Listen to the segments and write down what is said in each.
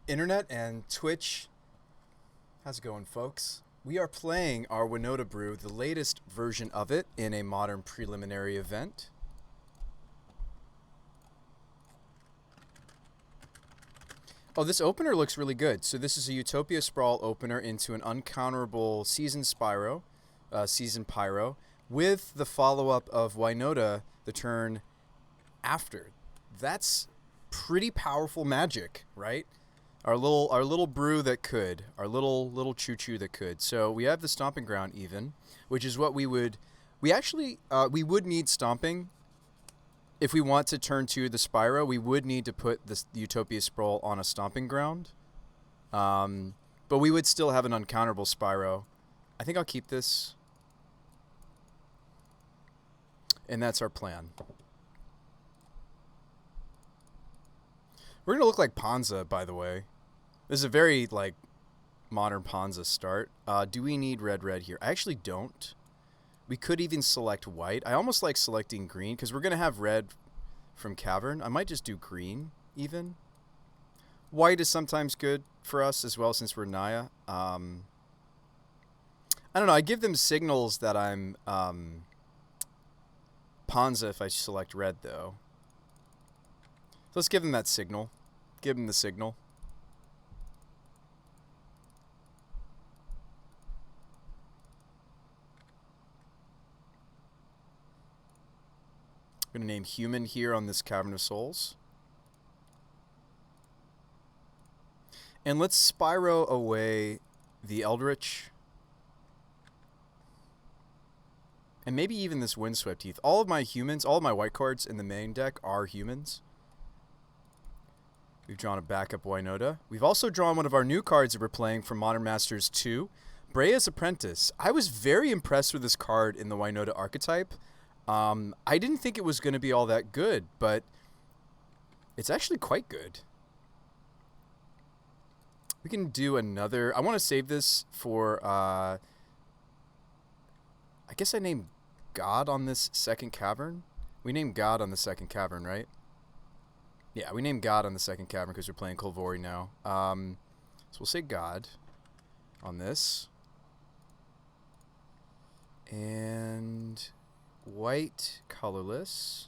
Internet and Twitch. How's it going, folks? We are playing our Winota Brew, the latest version of it, in a modern preliminary event. Oh, this opener looks really good. So this is a Utopia Sprawl opener into an uncounterable Season Season Pyro, with the follow-up of Winota the turn after. That's pretty powerful magic, right? Our little brew that could, our little choo choo that could. So we have the stomping ground even, which is what we would need stomping. If we want to turn to the Spyro, we would need to put the Utopia Sprawl on a stomping ground. But we would still have an uncounterable Spyro. I think I'll keep this. And that's our plan. We're going to look like Panza, by the way. This is a very, modern Panza start. Do we need red here? I actually don't. We could even select white. I almost like selecting green, because we're going to have red from Cavern. I might just do green, even. White is sometimes good for us as well, since we're Naya. I don't know. I give them signals that I'm Panza if I select red, though. So let's give them that signal. Give them the signal. I'm going to name human here on this Cavern of Souls. And let's Spyro away the Eldritch. And maybe even this Windswept Heath. All of my humans, all of my white cards in the main deck are humans. We've drawn a backup Winota. We've also drawn one of our new cards that we're playing from Modern Masters 2, Brea's Apprentice. I was very impressed with this card in the Winota archetype. I didn't think it was going to be all that good, but it's actually quite good. We can do another. I want to save this for, I guess I named God on this second Cavern. We named God on the second Cavern, right? Yeah, we named God on the second Cavern because we're playing Kolvori now. So we'll say God on this. And white, colorless.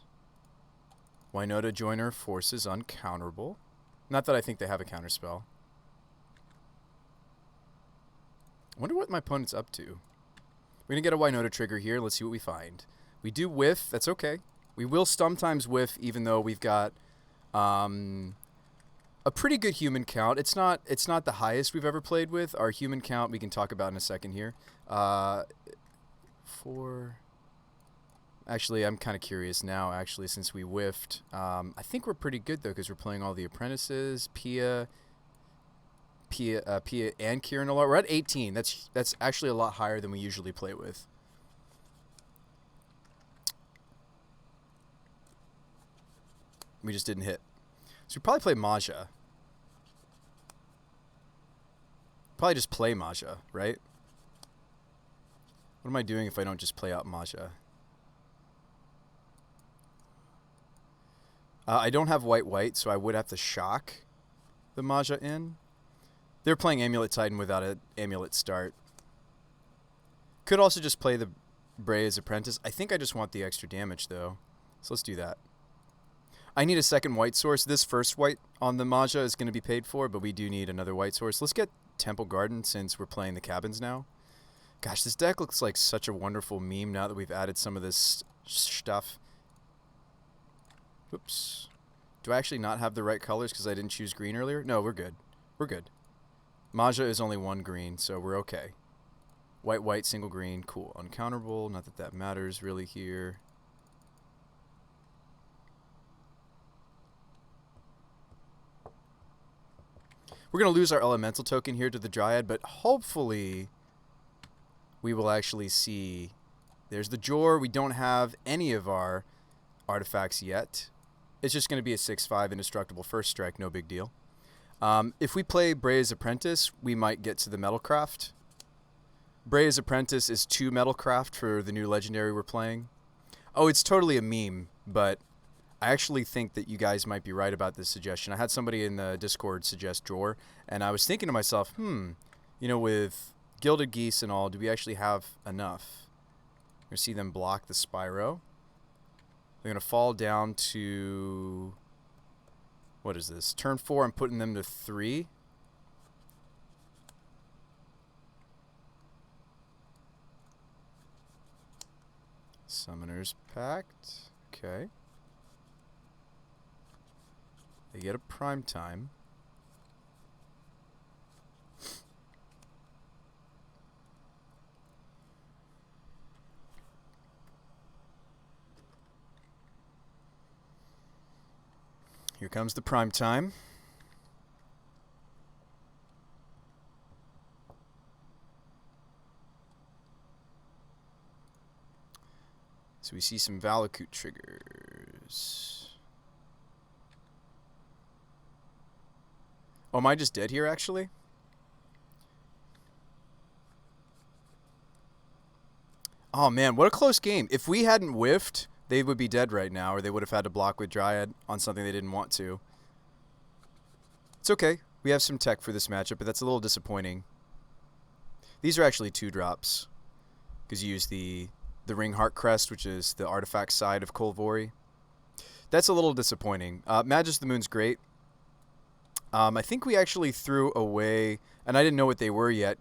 Winota Joiner forces uncounterable. Not that I think they have a counterspell. I wonder what my opponent's up to. We're going to get a Winota trigger here. Let's see what we find. We do whiff. That's okay. We will sometimes whiff even though we've got a pretty good human count. It's not the highest we've ever played with. Our human count we can talk about in a second here. Actually, I'm kind of curious now, actually, since we whiffed. I think we're pretty good, though, because we're playing all the apprentices, Pia, and Kieran a lot. We're at 18. That's actually a lot higher than we usually play with. We just didn't hit. So we probably play Maja. Probably just play Maja, right? What am I doing if I don't just play out Maja? I don't have white, so I would have to shock the Maja in. They're playing Amulet Titan without an Amulet start. Could also just play the Brea's Apprentice. I think I just want the extra damage, though. So let's do that. I need a second white source. This first white on the Maja is going to be paid for, but we do need another white source. Let's get Temple Garden since we're playing the cabins now. Gosh, this deck looks like such a wonderful meme now that we've added some of this stuff. Oops. Do I actually not have the right colors because I didn't choose green earlier? No, we're good. We're good. Maja is only one green, so we're okay. White, single green. Cool. Uncounterable. Not that that matters really here. We're going to lose our elemental token here to the Dryad, but hopefully we will actually see. There's the Jor. We don't have any of our artifacts yet. It's just going to be a 6/5 indestructible first strike. No big deal. If we play Brea's Apprentice, we might get to the Metalcraft. Brea's Apprentice is 2 Metalcraft for the new legendary we're playing. Oh, it's totally a meme, but I actually think that you guys might be right about this suggestion. I had somebody in the Discord suggest Jor, and I was thinking to myself, with Gilded Geese and all, do we actually have enough? You're going to see them block the Spyro. They're going to fall down to... What is this? Turn 4, I'm putting them to 3. Summoner's Pact. Okay. They get a prime time. Here comes the prime time. So we see some Valakut triggers. Oh, am I just dead here, actually? Oh, man, what a close game. If we hadn't whiffed, they would be dead right now, or they would have had to block with Dryad on something they didn't want to. It's okay. We have some tech for this matchup, but that's a little disappointing. These are actually 2-drops, because you use the Ring Heart Crest, which is the artifact side of Kolvori. That's a little disappointing. Magus of the Moon's great. I think we actually threw away, and I didn't know what they were yet.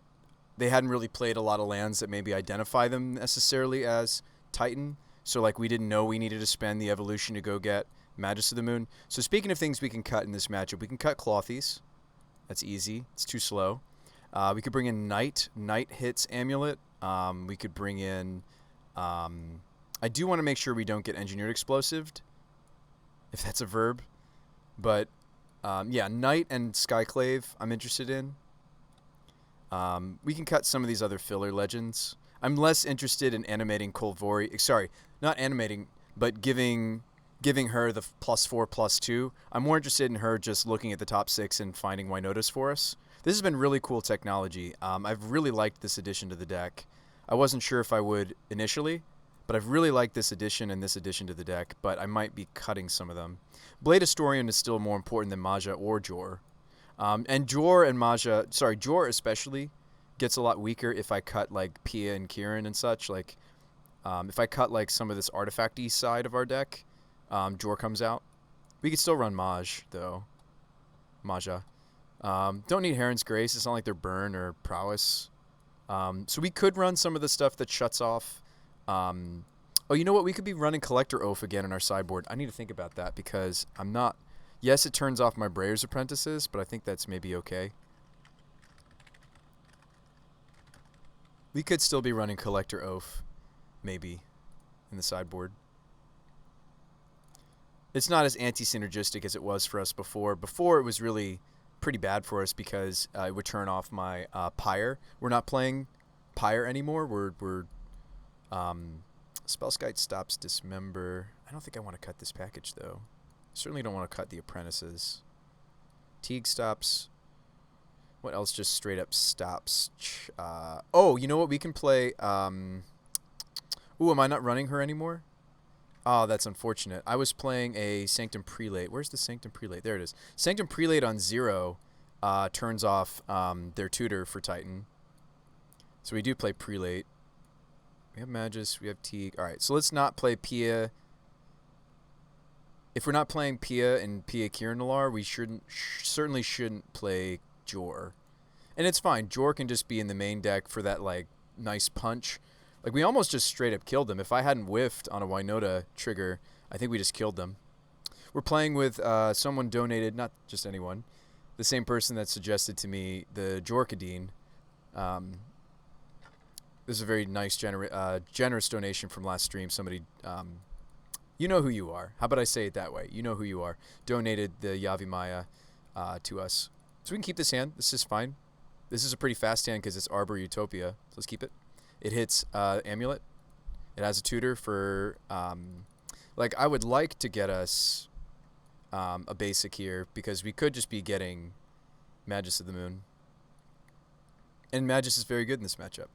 They hadn't really played a lot of lands that maybe identify them necessarily as Titan. So, like, we didn't know we needed to spend the evolution to go get Magus of the Moon. So, speaking of things we can cut in this matchup, we can cut Clothies. That's easy. It's too slow. We could bring in Knight. Knight hits Amulet. We could bring in... I do want to make sure we don't get Engineered Explosived, if that's a verb. But, yeah, Knight and Skyclave I'm interested in. We can cut some of these other filler legends. I'm less interested in animating Kolvori. Sorry, not animating, but giving her the +4/+2. I'm more interested in her just looking at the top 6 and finding Winotas for us. This has been really cool technology. I've really liked this addition to the deck. I wasn't sure if I would initially, but I've really liked this addition and this addition to the deck, but I might be cutting some of them. Blade Historian is still more important than Maja or Jor. And Jor and Maja, sorry, Jor especially, gets a lot weaker if I cut, like, Pia and Kieran and such. Like, if I cut, like, some of this artifact-y side of our deck, Jor comes out. We could still run Maj, though. Maja. Don't need Heron's Grace. It's not like they're burn or prowess. So we could run some of the stuff that shuts off. Oh, you know what? We could be running Collector Oath again in our sideboard. I need to think about that because I'm not... Yes, it turns off my Brayer's Apprentices, but I think that's maybe okay. We could still be running Collector Oath, maybe, in the sideboard. It's not as anti-synergistic as it was for us before. Before, it was really pretty bad for us because it would turn off my Pyre. We're not playing Pyre anymore. We're Spellskite stops Dismember. I don't think I want to cut this package, though. Certainly don't want to cut the Apprentices. Teague stops. What else just straight up stops? Oh, you know what? We can play... Ooh, am I not running her anymore? Oh, that's unfortunate. I was playing a Sanctum Prelate. Where's the Sanctum Prelate? There it is. Sanctum Prelate on 0 turns off their tutor for Titan. So we do play Prelate. We have Magus. We have Teague. All right, so let's not play Pia. If we're not playing Pia and Pia Kirinalar, we certainly shouldn't play Jor. And it's fine. Jor can just be in the main deck for that, like, nice punch. Like, we almost just straight up killed them. If I hadn't whiffed on a Winota trigger, I think we just killed them. We're playing with someone donated, not just anyone, the same person that suggested to me the Jorkadine. This is a very nice, generous donation from last stream. Somebody, you know who you are. How about I say it that way? You know who you are. Donated the Yavimaya to us. So we can keep this hand. This is fine. This is a pretty fast hand because it's Arbor Utopia. So let's keep it. It hits Amulet. It has a tutor for... like, I would like to get us a basic here because we could just be getting Magus of the Moon. And Magus is very good in this matchup.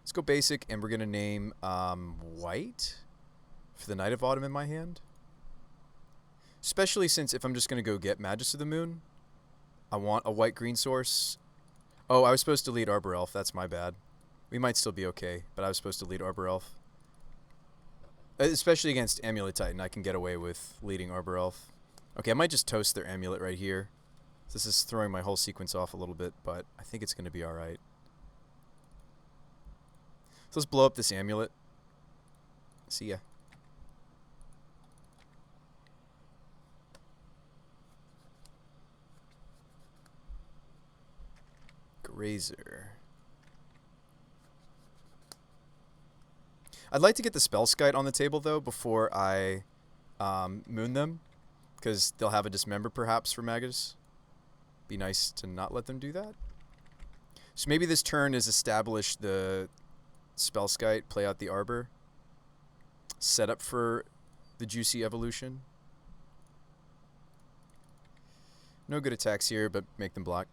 Let's go basic, and we're going to name White for the Knight of Autumn in my hand. Especially since if I'm just going to go get Magus of the Moon, I want a white-green source. Oh, I was supposed to lead Arbor Elf. That's my bad. We might still be okay, but I was supposed to lead Arbor Elf. Especially against Amulet Titan, I can get away with leading Arbor Elf. Okay, I might just toast their Amulet right here. This is throwing my whole sequence off a little bit, but I think it's going to be alright. So let's blow up this Amulet. See ya. Grazer. I'd like to get the Spellskite on the table, though, before I moon them, because they'll have a Dismember, perhaps, for Magus. Be nice to not let them do that. So maybe this turn is establish the Spellskite, play out the Arbor, set up for the Juicy Evolution. No good attacks here, but make them block.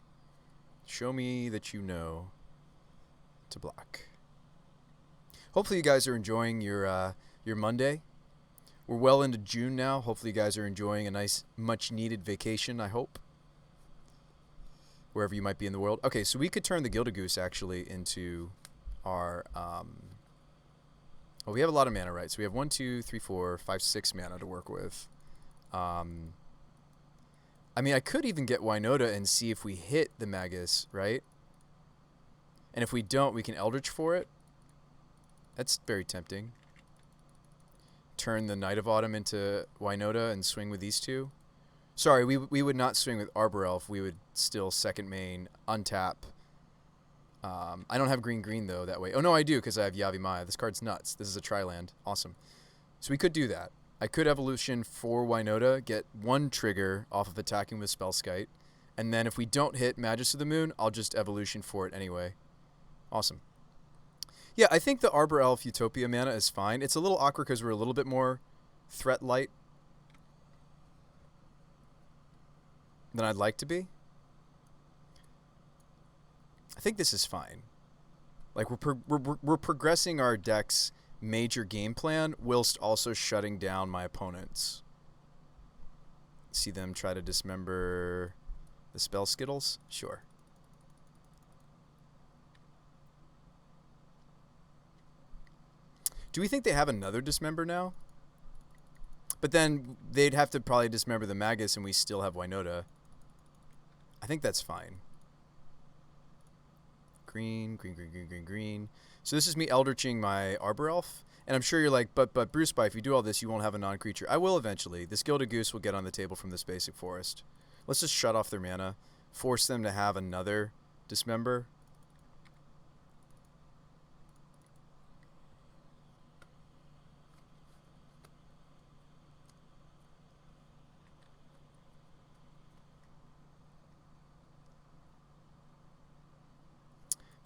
Show me that you know to block. Hopefully you guys are enjoying your Monday. We're well into June now. Hopefully you guys are enjoying a nice, much-needed vacation, I hope. Wherever you might be in the world. Okay, so we could turn the Gilded Goose, actually, into our... well, we have a lot of mana, right? So we have 1, 2, 3, 4, 5, 6 mana to work with. I mean, I could even get Winota and see if we hit the Magus, right? And if we don't, we can Eldritch for it. That's very tempting. Turn the Knight of Autumn into Winota and swing with these two. Sorry, we would not swing with Arbor Elf. We would still second main, untap. I don't have green, though, that way. Oh, no, I do, because I have Yavimaya. This card's nuts. This is a tri-land. Awesome. So we could do that. I could Evolution for Winota, get 1 trigger off of attacking with Spellskite, and then if we don't hit Magus of the Moon, I'll just Evolution for it anyway. Awesome. Yeah, I think the Arbor Elf Utopia mana is fine. It's a little awkward because we're a little bit more threat light than I'd like to be. I think this is fine. Like we're progressing our deck's major game plan whilst also shutting down my opponents. See them try to dismember the Spell Skittles? Sure. Do we think they have another Dismember now? But then they'd have to probably Dismember the Magus and we still have Winota. I think that's fine. Green. So this is me Eldritching my Arbor Elf. And I'm sure you're like, but Bruce, if you do all this, you won't have a non-creature. I will eventually. This Gilded Goose will get on the table from this basic forest. Let's just shut off their mana. Force them to have another Dismember.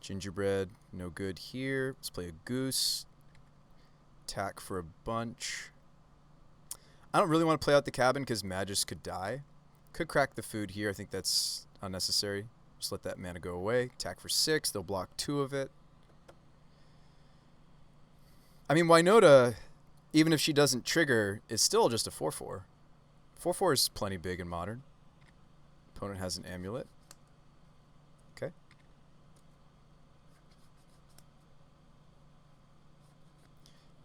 Gingerbread, no good here. Let's play a Goose. Attack for a bunch. I don't really want to play out the cabin because Magus could die. Could crack the food here. I think that's unnecessary. Just let that mana go away. Attack for 6. They'll block 2 of it. I mean, Winota, even if she doesn't trigger, is still just a 4/4. 4/4 is plenty big in Modern. Opponent has an Amulet. Okay.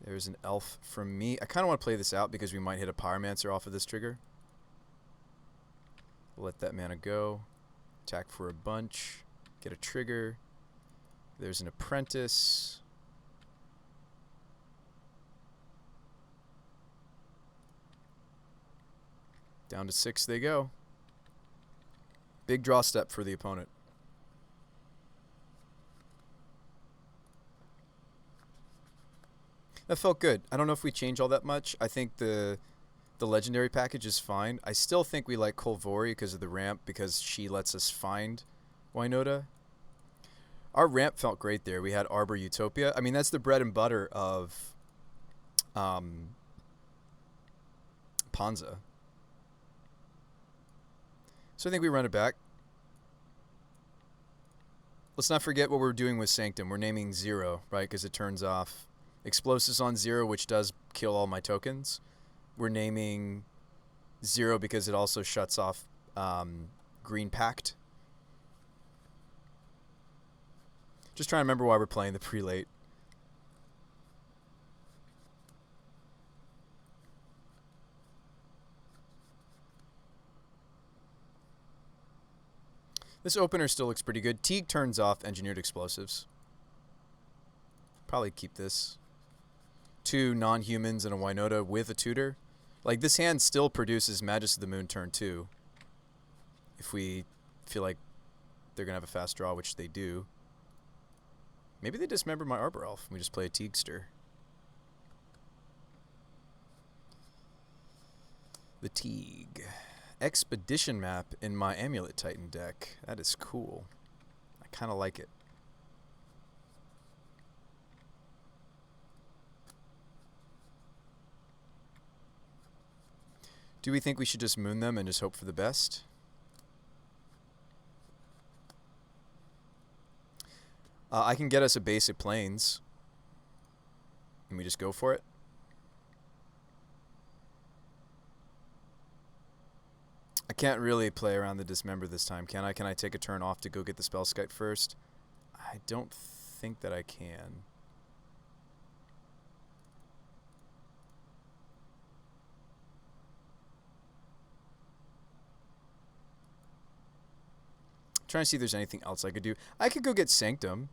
There's an elf from me. I kind of want to play this out because we might hit a Pyromancer off of this trigger. Let that mana go. Attack for a bunch. Get a trigger. There's an Apprentice. Down to 6 they go. Big draw step for the opponent. That felt good. I don't know if we change all that much. I think the legendary package is fine. I still think we like Kolvori because of the ramp, because she lets us find Winota. Our ramp felt great there. We had Arbor Utopia. I mean, that's the bread and butter of Panza. So I think we run it back. Let's not forget what we're doing with Sanctum. We're naming 0, right? Because it turns off Explosives on 0, which does kill all my tokens. We're naming 0 because it also shuts off Green Pact. Just trying to remember why we're playing the prelate. This opener still looks pretty good. Teague turns off Engineered Explosives. Probably keep this. 2 non-humans and a Winota with a tutor. Like, this hand still produces Magus of the Moon turn 2. If we feel like they're going to have a fast draw, which they do. Maybe they dismember my Arbor Elf and we just play a Teagster. The Teague. Expedition map in my Amulet Titan deck. That is cool. I kind of like it. Do we think we should just moon them and just hope for the best? I can get us a basic plains. And we just go for it. I can't really play around the dismember this time, can I? Can I take a turn off to go get the Spellskite first? I don't think that I can. I'm trying to see if there's anything else I could do. I could go get Sanctum.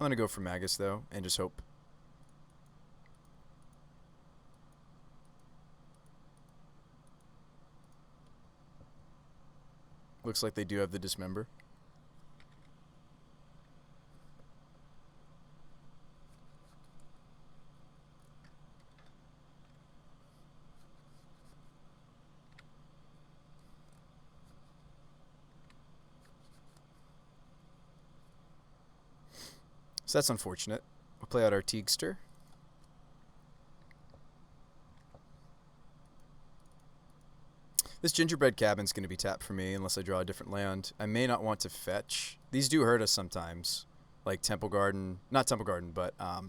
I'm going to go for Magus, though, and just hope. Looks like they do have the dismember. So that's unfortunate. We'll play out our Teagster. This Gingerbread Cabin's going to be tapped for me unless I draw a different land. I may not want to fetch. These do hurt us sometimes. Like Temple Garden. Not Temple Garden, but I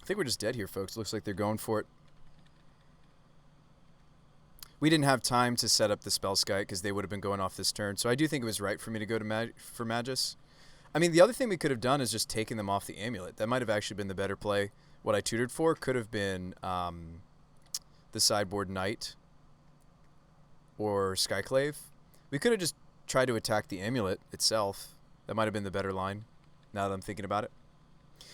think we're just dead here, folks. Looks like they're going for it. We didn't have time to set up the Spellskite because they would have been going off this turn. So I do think it was right for me to go to for Magus. I mean, the other thing we could have done is just taken them off the Amulet. That might have actually been the better play. What I tutored for could have been the sideboard Knight or Skyclave. We could have just tried to attack the Amulet itself. That might have been the better line, now that I'm thinking about it.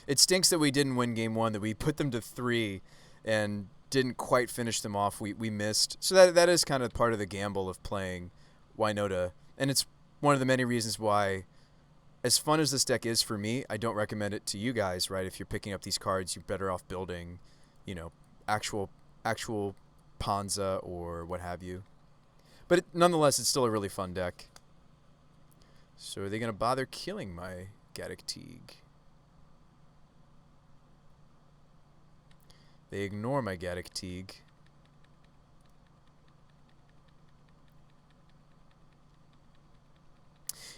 It stinks that we didn't win game 1, that we put them to 3 and didn't quite finish them off. We missed. So that is kind of part of the gamble of playing Winota. And it's one of the many reasons why, as fun as this deck is for me, I don't recommend it to you guys, right? If you're picking up these cards, you're better off building, you know, actual Panza or what have you. But nonetheless, it's still a really fun deck. So are they going to bother killing my Gaddock Teague? They ignore my Gaddock Teague.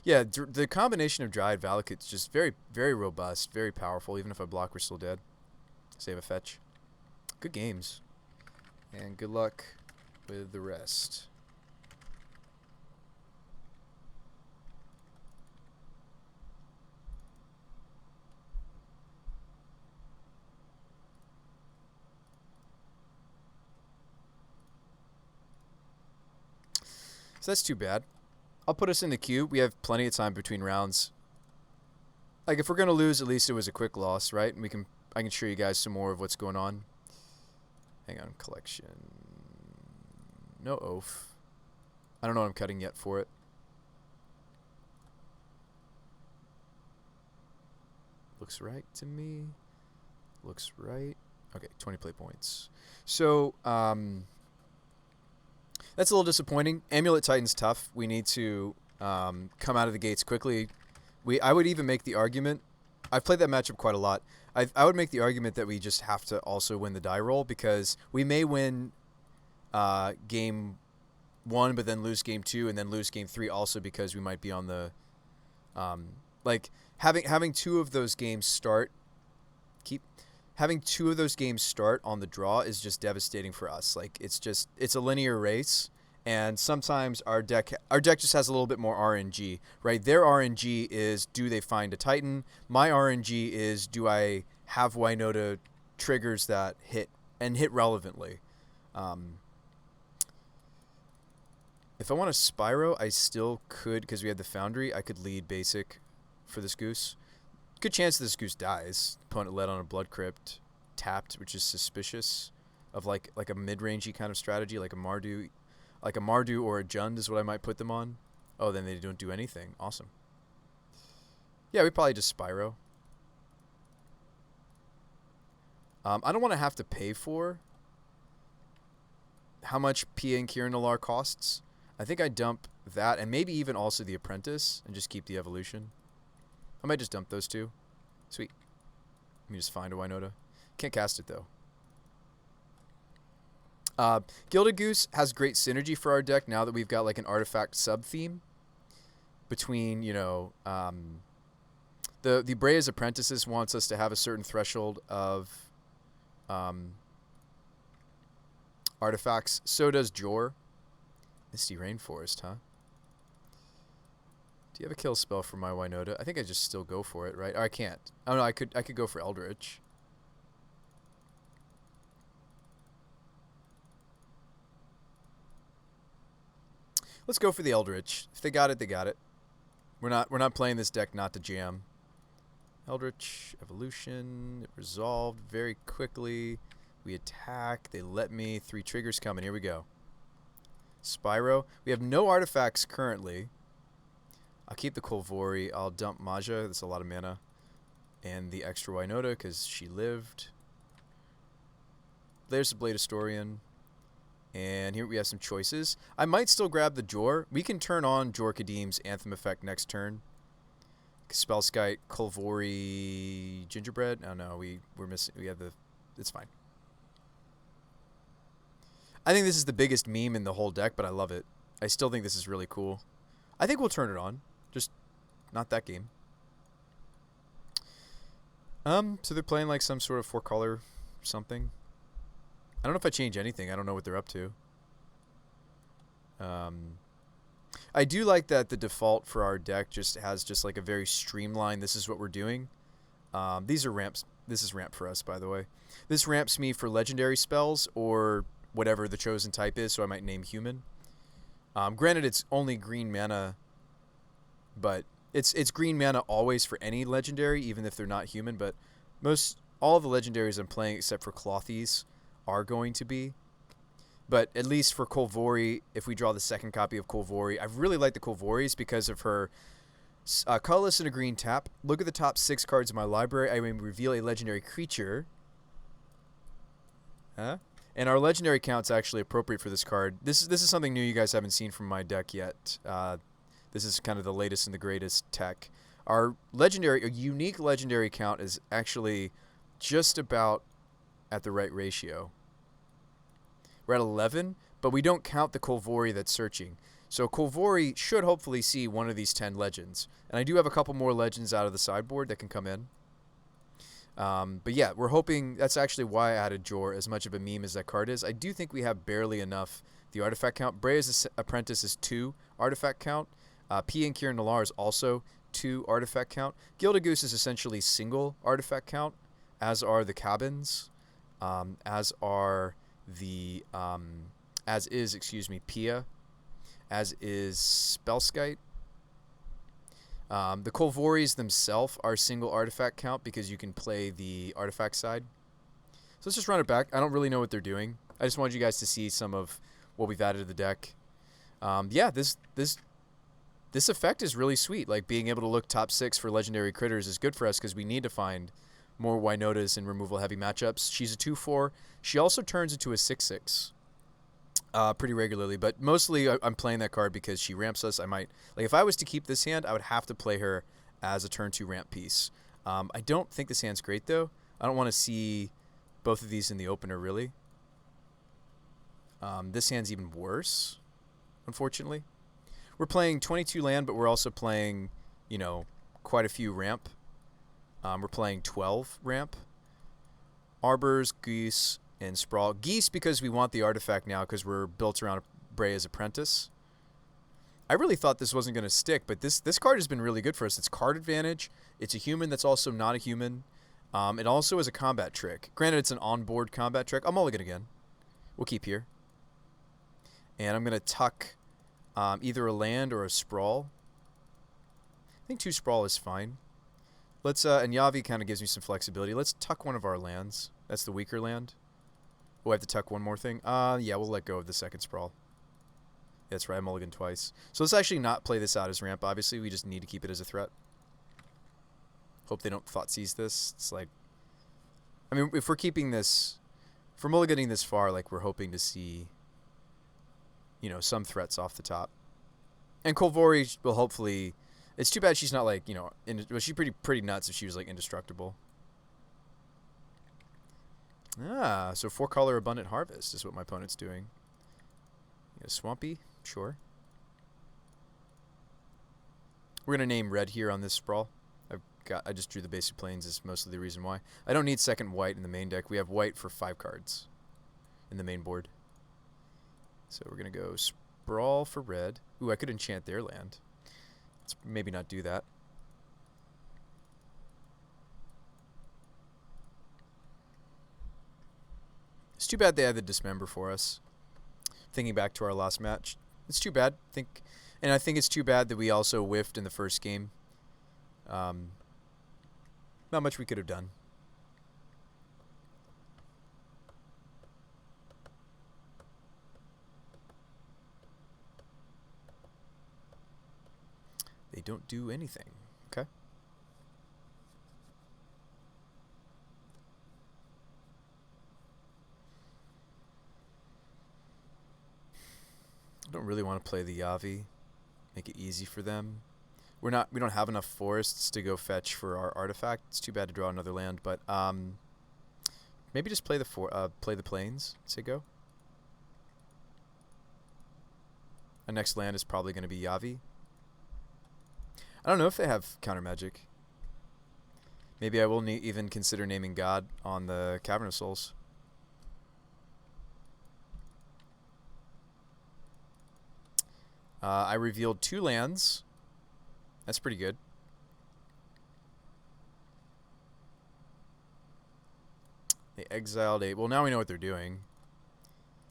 Yeah, the combination of Dryad Valakut's just very, very robust, very powerful. Even if I block, we're still dead. Save a fetch. Good games. And good luck with the rest. So that's too bad. I'll put us in the queue. We have plenty of time between rounds. Like, if we're going to lose, at least it was a quick loss, right? And I can show you guys some more of what's going on. Hang on, collection. No oaf. I don't know what I'm cutting yet for it. Looks right to me. Looks right. Okay, 20 play points. So, that's a little disappointing. Amulet Titan's tough. We need to come out of the gates quickly. I would even make the argument. I've played that matchup quite a lot. I would make the argument that we just have to also win the die roll because we may win game 1 but then lose game 2 and then lose game 3 also because we might be on the like having two of those games start keep having two of those games start on the draw is just devastating for us. Like it's a linear race, and sometimes our deck just has a little bit more RNG, right? Their RNG is, do they find a Titan? My RNG is, do I have Winota triggers that hit and hit relevantly? If I want a Spyro, I still could, because we had the Foundry. I could lead basic for this Goose. Good chance this Goose dies. Opponent led on a Blood Crypt, tapped, which is suspicious of like a mid-rangey kind of strategy, like a Mardu or a Jund is what I might put them on. Oh, then they don't do anything. Awesome. Yeah, we probably just Spyro. I don't want to have to pay for how much Pia and Kieran Nalaar costs. I think I dump that and maybe even also the Apprentice and just keep the Evolution. I might just dump those two. Sweet. Let me just find a Winota. Can't cast it though. Gilded Goose has great synergy for our deck now that we've got like an artifact sub-theme between, you know, the Brea's Apprentices wants us to have a certain threshold of artifacts. So does Jor. Misty Rainforest, huh? Do you have a kill spell for my Winota? I think I just still go for it, right? Or I can't. Oh no, I could go for Eldritch. Let's go for the Eldritch. If they got it, they got it. We're not playing this deck not to jam. Eldritch, Evolution, it resolved very quickly. We attack, they let me. 3 triggers coming. Here we go. Spyro. We have no artifacts currently. I'll keep the Kolvori. I'll dump Maja. That's a lot of mana. And the extra Winota because she lived. There's the Blade Historian. And here we have some choices. I might still grab the Jor. We can turn on Jor Kadim's Anthem effect next turn. Spellskite, Kolvori, Gingerbread. Oh no, we're missing. We have the. It's fine. I think this is the biggest meme in the whole deck, but I love it. I still think this is really cool. I think we'll turn it on. Just not that game. So they're playing like some sort of 4-color something. I don't know if I change anything. I don't know what they're up to. I do like that the default for our deck just has just like a very streamlined, this is what we're doing. These are ramps. This is ramp for us, by the way. This ramps me for legendary spells or whatever the chosen type is, so I might name human. Granted, it's only green mana, but it's green mana always for any legendary, even if they're not human. But all of the legendaries I'm playing, except for Clothies, are going to be. But at least for Kolvori, if we draw the second copy of Kolvori, I really like the Kolvoris because of her colorless and a green tap. Look at the top 6 cards in my library. I mean, reveal a legendary creature. Huh? And our legendary count's actually appropriate for this card. This is something new you guys haven't seen from my deck yet. This is kind of the latest and the greatest tech. Our unique legendary count is actually just about at the right ratio. We're at 11, but we don't count the Kolvori that's searching. So Kolvori should hopefully see one of these 10 legends. And I do have a couple more legends out of the sideboard that can come in. But yeah, we're hoping, that's actually why I added Jor, as much of a meme as that card is. I do think we have barely enough the artifact count. Brea's Apprentice is 2 artifact count. P and Kieran Nalaar is also 2 artifact count. Gilded Goose is essentially single artifact count, as are the cabins, as is Pia, as is Spellskite. The Kolvoris themselves are single artifact count because you can play the artifact side. So let's just run it back. I don't really know what they're doing. I just wanted you guys to see some of what we've added to the deck. Yeah, this effect is really sweet. Like, being able to look top 6 for legendary critters is good for us because we need to find more Winotas in removal heavy matchups. She's a 2/4. She also turns into a 6/6 pretty regularly, but mostly I'm playing that card because she ramps us. I might, like, if I was to keep this hand, I would have to play her as a turn 2 ramp piece. I don't think this hand's great though. I don't want to see both of these in the opener really. This hand's even worse, unfortunately. We're playing 22 land, but we're also playing, you know, quite a few ramp We're playing 12 ramp. Arbors, Geese, and Sprawl. Geese because we want the artifact now because we're built around Breya's Apprentice. I really thought this wasn't going to stick, but this card has been really good for us. It's card advantage. It's a human that's also not a human. It also is a combat trick. Granted, it's an onboard combat trick. I'm mulligan again. We'll keep here. And I'm going to tuck either a land or a Sprawl. I think 2 Sprawl is fine. Let's and Yavi kind of gives me some flexibility. Let's tuck one of our lands. That's the weaker land. Oh, I have to tuck one more thing. Yeah, we'll let go of the second Sprawl. That's right, I mulligan twice. So let's actually not play this out as ramp. Obviously, we just need to keep it as a threat. Hope they don't thought seize this. It's like, I mean, if we're keeping this, if we're mulliganing this far, like we're hoping to see, you know, some threats off the top. And Kolvori will hopefully. It's too bad she's not like, you know, well, she's pretty nuts if she was like indestructible. So 4-color Abundant Harvest is what my opponent's doing. Yeah, Swampy, sure. We're gonna name red here on this Sprawl. I just drew the basic planes is mostly the reason why. I don't need second white in the main deck. We have white for 5 cards in the main board. So we're gonna go Sprawl for red. Ooh, I could enchant their land. Let's maybe not do that. It's too bad they had the Dismember for us. Thinking back to our last match, it's too bad. And I think it's too bad that we also whiffed in the first game. Not much we could have done. They don't do anything. Okay. I don't really want to play the Yavi. Make it easy for them. We don't have enough forests to go fetch for our artifact. It's too bad to draw another land, but maybe just play the plains. Say go. Our next land is probably going to be Yavi. I don't know if they have counter magic. Maybe I will even consider naming God on the Cavern of Souls. I revealed 2 lands. That's pretty good. They exiled a. Well, now we know what they're doing.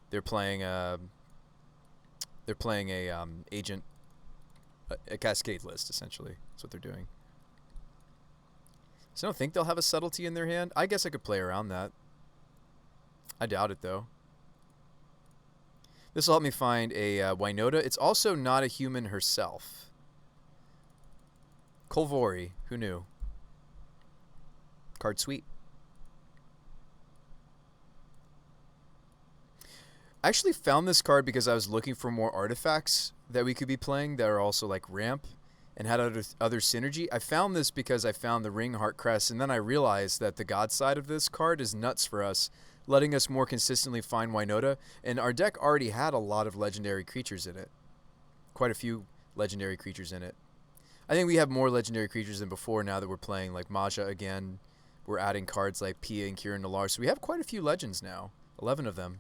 They're playing a agent, a cascade list essentially. That's what they're doing. So I don't think they'll have a subtlety in their hand. I guess I could play around that. I doubt it though. This will help me find a Winota. It's also not a human herself. Kolvori, who knew? Card sweet. I actually found this card because I was looking for more artifacts that we could be playing that are also like ramp and had other synergy. I found this because I found the Ring Heart Crest, and then I realized that the God side of this card is nuts for us, letting us more consistently find Winota, and our deck already had a lot of legendary creatures in it. Quite a few legendary creatures in it. I think we have more legendary creatures than before now that we're playing like Maja again. We're adding cards like Pia and Kieran Nalar, so we have quite a few legends now. 11 of them.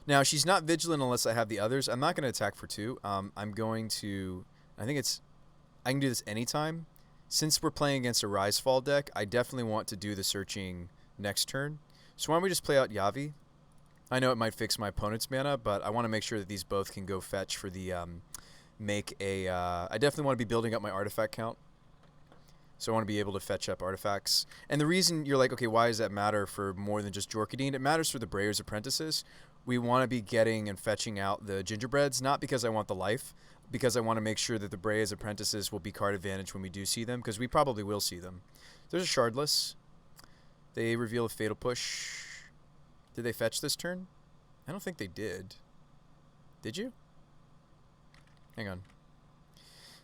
Now, she's not vigilant unless I have the others. I'm not going to attack for 2. I'm going to... I can do this anytime. Since we're playing against a Rise-Fall deck, I definitely want to do the searching next turn. So why don't we just play out Yavi? I know it might fix my opponent's mana, but I want to make sure that these both can go fetch for the... I definitely want to be building up my artifact count. So I want to be able to fetch up artifacts. And the reason you're like, okay, why does that matter for more than just Jorkadine? It matters for the Brayer's Apprentices. We want to be getting and fetching out the Gingerbreads, not because I want the life, because I want to make sure that the Brayer's Apprentices will be card advantage when we do see them, because we probably will see them. There's a Shardless. They reveal a Fatal Push. Did they fetch this turn? I don't think they did. Did you? Hang on.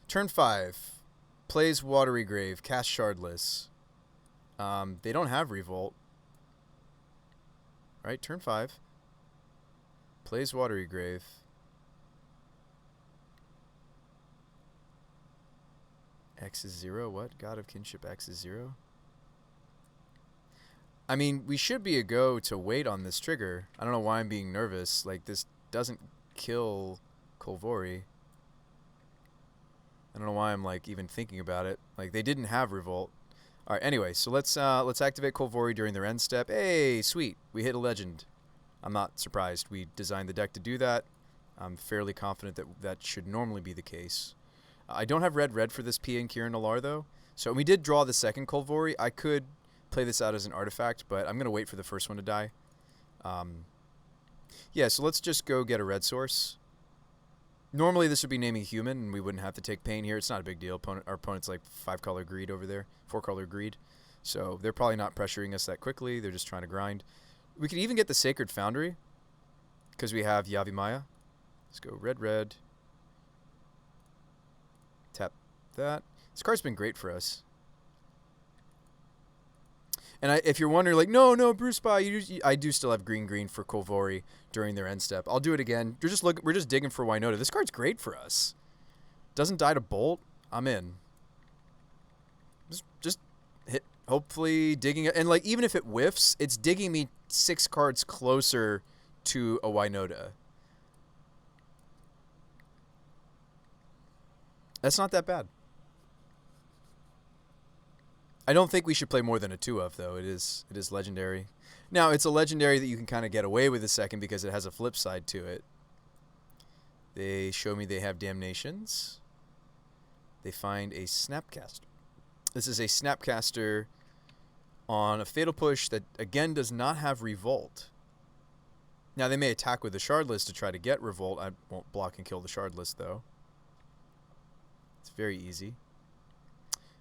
Turn 5. Plays Watery Grave. Cast Shardless. They don't have Revolt. Right, turn 5. Plays Watery Grave. X is 0. What? God of Kinship X is 0. I mean, we should be a go to wait on this trigger. I don't know why I'm being nervous. Like, this doesn't kill Kolvori. I don't know why I'm, like, even thinking about it. Like, they didn't have Revolt. All right, anyway, so let's activate Kolvori during their end step. Hey, sweet. We hit a legend. I'm not surprised. We designed the deck to do that. I'm fairly confident that that should normally be the case. I don't have red for this Pia and Kirin Alar, though. So we did draw the second Kolvori. I could play this out as an artifact, but I'm going to wait for the first one to die. Yeah, so let's just go get a red source. Normally this would be naming human, and we wouldn't have to take pain here. It's not a big deal. Our opponent's like 5-color greed over there, 4-color greed. So they're probably not pressuring us that quickly. They're just trying to grind. We could even get the Sacred Foundry because we have Yavimaya. Let's go red. Tap that. This card's been great for us. And if you're wondering, like, no, Bruce By, I do still have green for Kolvori during their end step. I'll do it again. We're just digging for Winota. This card's great for us. Doesn't die to Bolt. I'm in. Just hit. Hopefully digging it, and like even if it whiffs, it's digging me 6 cards closer to a Winota. That's not that bad. I don't think we should play more than a 2 of, though. It is legendary. Now, it's a legendary that you can kind of get away with a second because it has a flip side to it. They show me they have Damnations. They find a Snapcaster. This is a Snapcaster on a Fatal Push that, again, does not have Revolt. Now, they may attack with the Shardless to try to get Revolt. I won't block and kill the Shardless, though. It's very easy.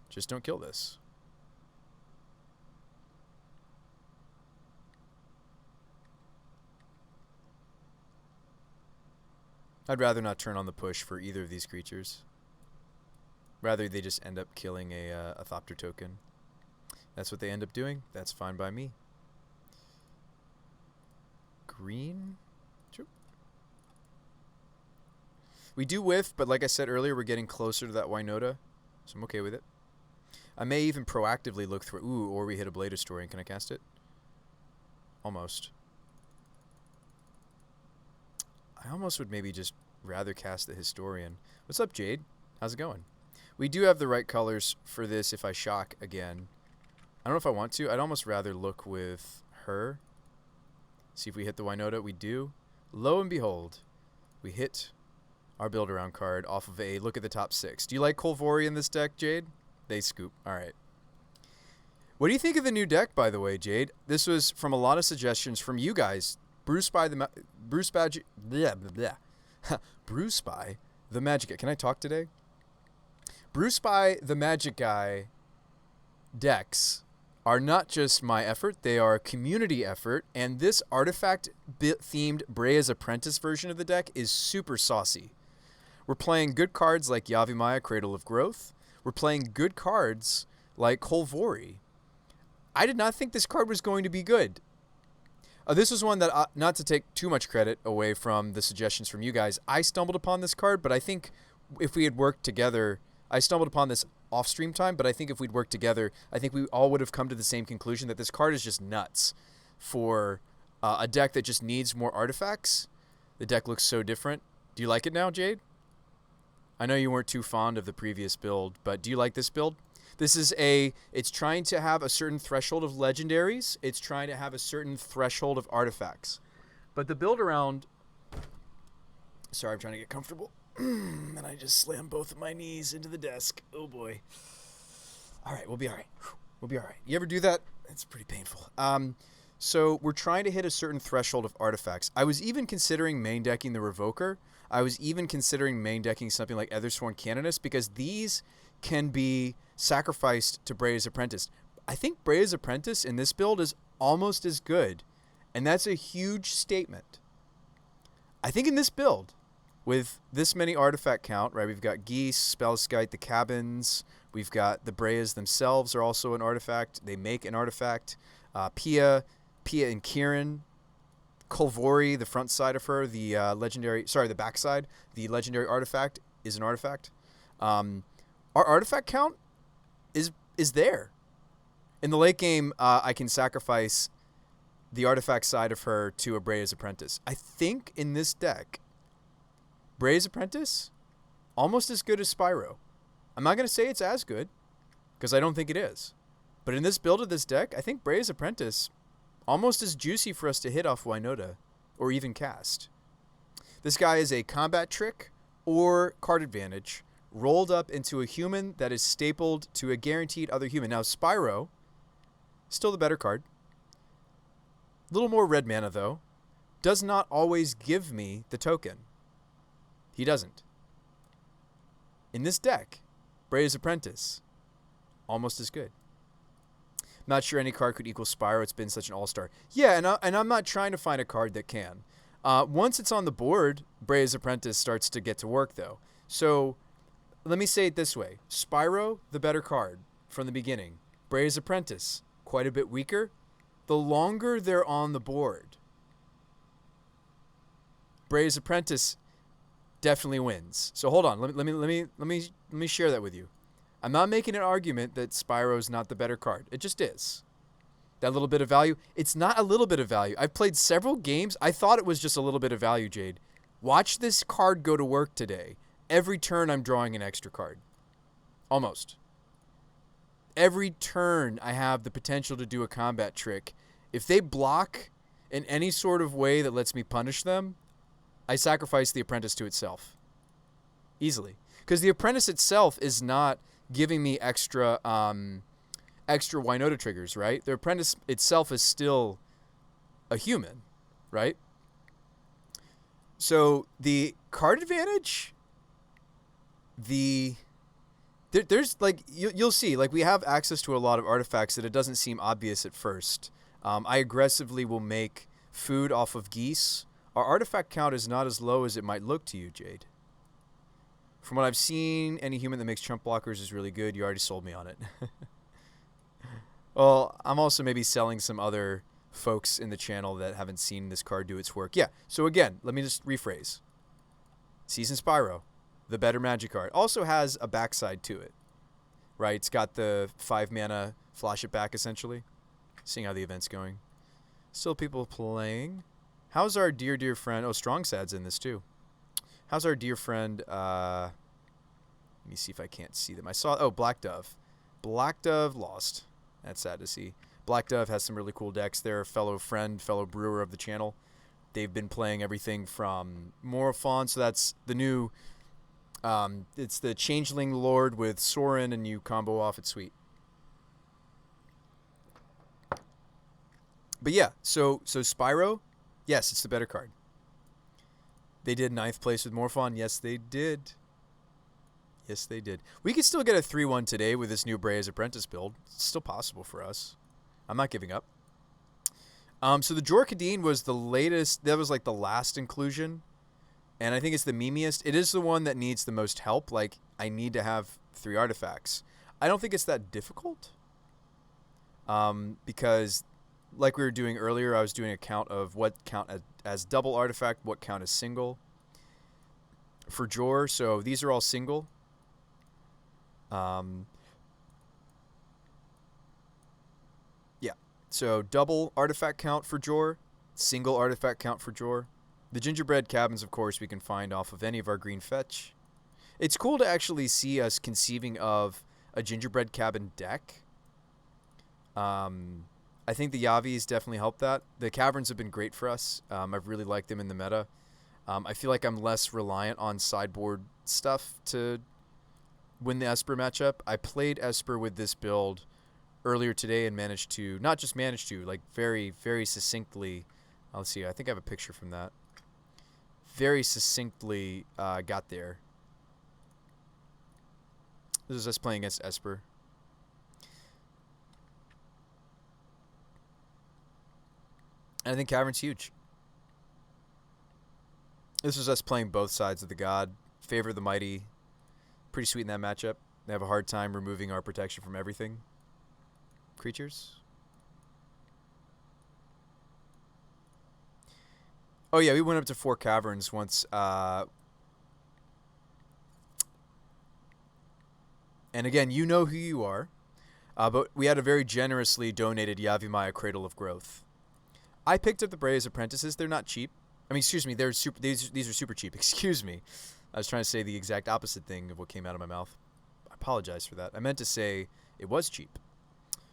Just don't kill this. I'd rather not turn on the push for either of these creatures. Rather, they just end up killing a Thopter token. That's what they end up doing. That's fine by me. Green? Sure. We do whiff, but like I said earlier, we're getting closer to that Winota, so I'm okay with it. I may even proactively look through... Ooh, or we hit a Blade Historian. Can I cast it? Almost. I almost would maybe just rather cast the Historian. What's up, Jade? How's it going? We do have the right colors for this if I shock again. I don't know if I want to. I'd almost rather look with her. See if we hit the Winota. We do. Lo and behold, we hit our build-around card off of a look at the top 6. Do you like Kolvori in this deck, Jade? They scoop. All right. What do you think of the new deck, by the way, Jade? This was from a lot of suggestions from you guys. Bruce By the Magic Guy. Can I talk today? Bruce By the Magic Guy decks are not just my effort, they are a community effort, and this artifact-themed Brea's Apprentice version of the deck is super saucy. We're playing good cards like Yavimaya, Cradle of Growth. We're playing good cards like Kolvori. I did not think this card was going to be good. This was one that, not to take too much credit away from the suggestions from you guys, I stumbled upon this card, but I think if we had worked together, I stumbled upon this off-stream time, but I think if we'd worked together, I think we all would have come to the same conclusion that this card is just nuts for a deck that just needs more artifacts. The deck looks so different. Do you like it now, Jade? I know you weren't too fond of the previous build, but do you like this build? It's trying to have a certain threshold of legendaries. It's trying to have a certain threshold of artifacts. But the build around... Sorry, I'm trying to get comfortable. And I just slammed both of my knees into the desk. Oh, boy. All right, we'll be all right. We'll be all right. You ever do that? It's pretty painful. So we're trying to hit a certain threshold of artifacts. I was even considering main decking the Revoker. I was even considering main decking something like Ethersworn Canonist because these can be sacrificed to Brea's Apprentice. I think Brea's Apprentice in this build is almost as good, and that's a huge statement. I think in this build, with this many artifact count, right, we've got Geese, Spellskite, the Cabins, we've got the Breas themselves are also an artifact. They make an artifact. Pia and Kirin, Kolvori, the front side of her, the back side, the legendary artifact is an artifact. Our artifact count is there. In the late game, I can sacrifice the artifact side of her to a Breya's Apprentice. I think in this deck, Breya's Apprentice, almost as good as Spyro. I'm not going to say it's as good, because I don't think it is. But in this build of this deck, I think Breya's Apprentice, almost as juicy for us to hit off Winota, or even cast. This guy is a combat trick or card advantage rolled up into a human that is stapled to a guaranteed other human. Now, Spyro, still the better card. A little more red mana, though. Does not always give me the token. He doesn't. In this deck, Breya's Apprentice, almost as good. Not sure any card could equal Spyro. It's been such an all-star. Yeah, and I'm not trying to find a card that can. Once it's on the board, Breya's Apprentice starts to get to work, though. So let me say it this way. Spyro, the better card from the beginning. Breya's Apprentice, quite a bit weaker. The longer they're on the board, Breya's Apprentice definitely wins. So hold on. Let me share that with you. I'm not making an argument that Spyro's not the better card. It just is. That little bit of value. It's not a little bit of value. I've played several games. I thought it was just a little bit of value, Jade. Watch this card go to work today. Every turn I'm drawing an extra card. Almost. Every turn I have the potential to do a combat trick. If they block in any sort of way that lets me punish them, I sacrifice the Apprentice to itself. Easily. Because the Apprentice itself is not giving me extra Winota triggers, right? The Apprentice itself is still a human, right? So the card advantage, there's like, you'll see, like we have access to a lot of artifacts that it doesn't seem obvious at first. I aggressively will make food off of geese. Our artifact count is not as low as it might look to you, Jade. From what I've seen, any human that makes chump blockers is really good. You already sold me on it. Well, I'm also maybe selling some other folks in the channel that haven't seen this card do its work. Yeah, so again, let me just rephrase. Season Spyro, the better magic card, also has a backside to it, right? It's got the 5 mana flash it back, essentially. Seeing how the event's going. Still people playing. How's our dear friend... Oh, Strong Sad's in this, too. How's our dear friend... let me see if I can't see them. I saw... Oh, Black Dove. Black Dove lost. That's sad to see. Black Dove has some really cool decks. They're a fellow friend, fellow brewer of the channel. They've been playing everything from Morophon, so that's the new... it's the Changeling Lord with Sorin, and you combo off. It's sweet. But yeah, so Spyro, yes, it's the better card. They did 9th place with Morphon. Yes, they did. Yes, they did. We could still get a 3-1 today with this new Breya's Apprentice build. It's still possible for us. I'm not giving up. So the Jorkadine was the latest. That was like the last inclusion. And I think it's the memeiest. It is the one that needs the most help. Like, I need to have 3 artifacts. I don't think it's that difficult. Because... like we were doing earlier, I was doing a count of what count as double artifact, what count as single for Jor. So these are all single. Yeah. So double artifact count for Jor, single artifact count for Jor. The gingerbread cabins, of course, we can find off of any of our green fetch. It's cool to actually see us conceiving of a gingerbread cabin deck. I think the Yavis definitely helped that. The Caverns have been great for us. I've really liked them in the meta. I feel like I'm less reliant on sideboard stuff to win the Esper matchup. I played Esper with this build earlier today and managed to, not just managed to, like very, very succinctly, let's see, I think I have a picture from that. Very succinctly got there. This is us playing against Esper. And I think Cavern's huge. This is us playing both sides of the god. Favor the mighty. Pretty sweet in that matchup. They have a hard time removing our protection from everything. Creatures. Oh yeah, we went up to 4 caverns once. And And again, you know who you are, but we had a very generously donated Yavimaya Cradle of Growth. I picked up the Brea's Apprentices. They're not cheap. I mean, excuse me, they're super. These are super cheap. Excuse me. I was trying to say the exact opposite thing of what came out of my mouth. I apologize for that. I meant to say it was cheap.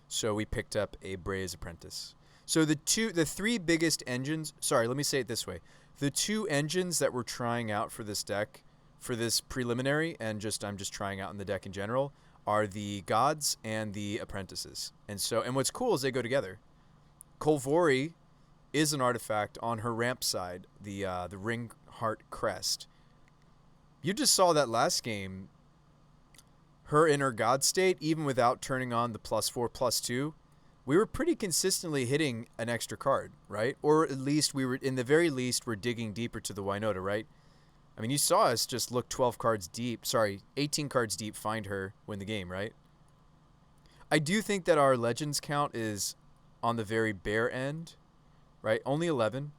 So we picked up a Brea's Apprentice. So the three biggest engines. Sorry, let me say it this way: the two engines that we're trying out for this deck, for this preliminary, and I'm just trying out in the deck in general, are the Gods and the Apprentices. And what's cool is they go together. Kolvori is an artifact on her ramp side, the Ring Heart Crest. You just saw that last game. Her in her God state, even without turning on the +4/+2, we were pretty consistently hitting an extra card, right? Or at least in the very least, we're digging deeper to the Winota, right? I mean, you saw us just look 18 cards deep, find her, win the game, right? I do think that our Legends count is on the very bare end, right? Only 11.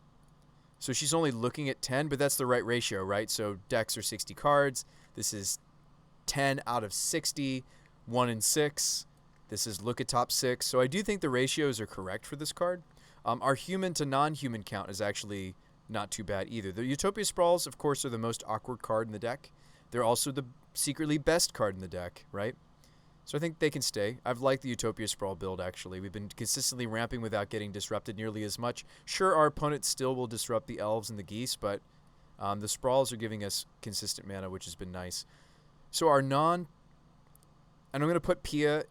So she's only looking at 10, but that's the right ratio, right? So decks are 60 cards. This is 10 out of 60, 1 in 6. This is look at top 6. So I do think the ratios are correct for this card. Our human to non-human count is actually not too bad either. The Utopia Sprawls, of course, are the most awkward card in the deck. They're also the secretly best card in the deck, right? So I think they can stay. I've liked the Utopia Sprawl build, actually. We've been consistently ramping without getting disrupted nearly as much. Sure, our opponent still will disrupt the Elves and the Geese, but the Sprawls are giving us consistent mana, which has been nice. So our and I'm going to put Pia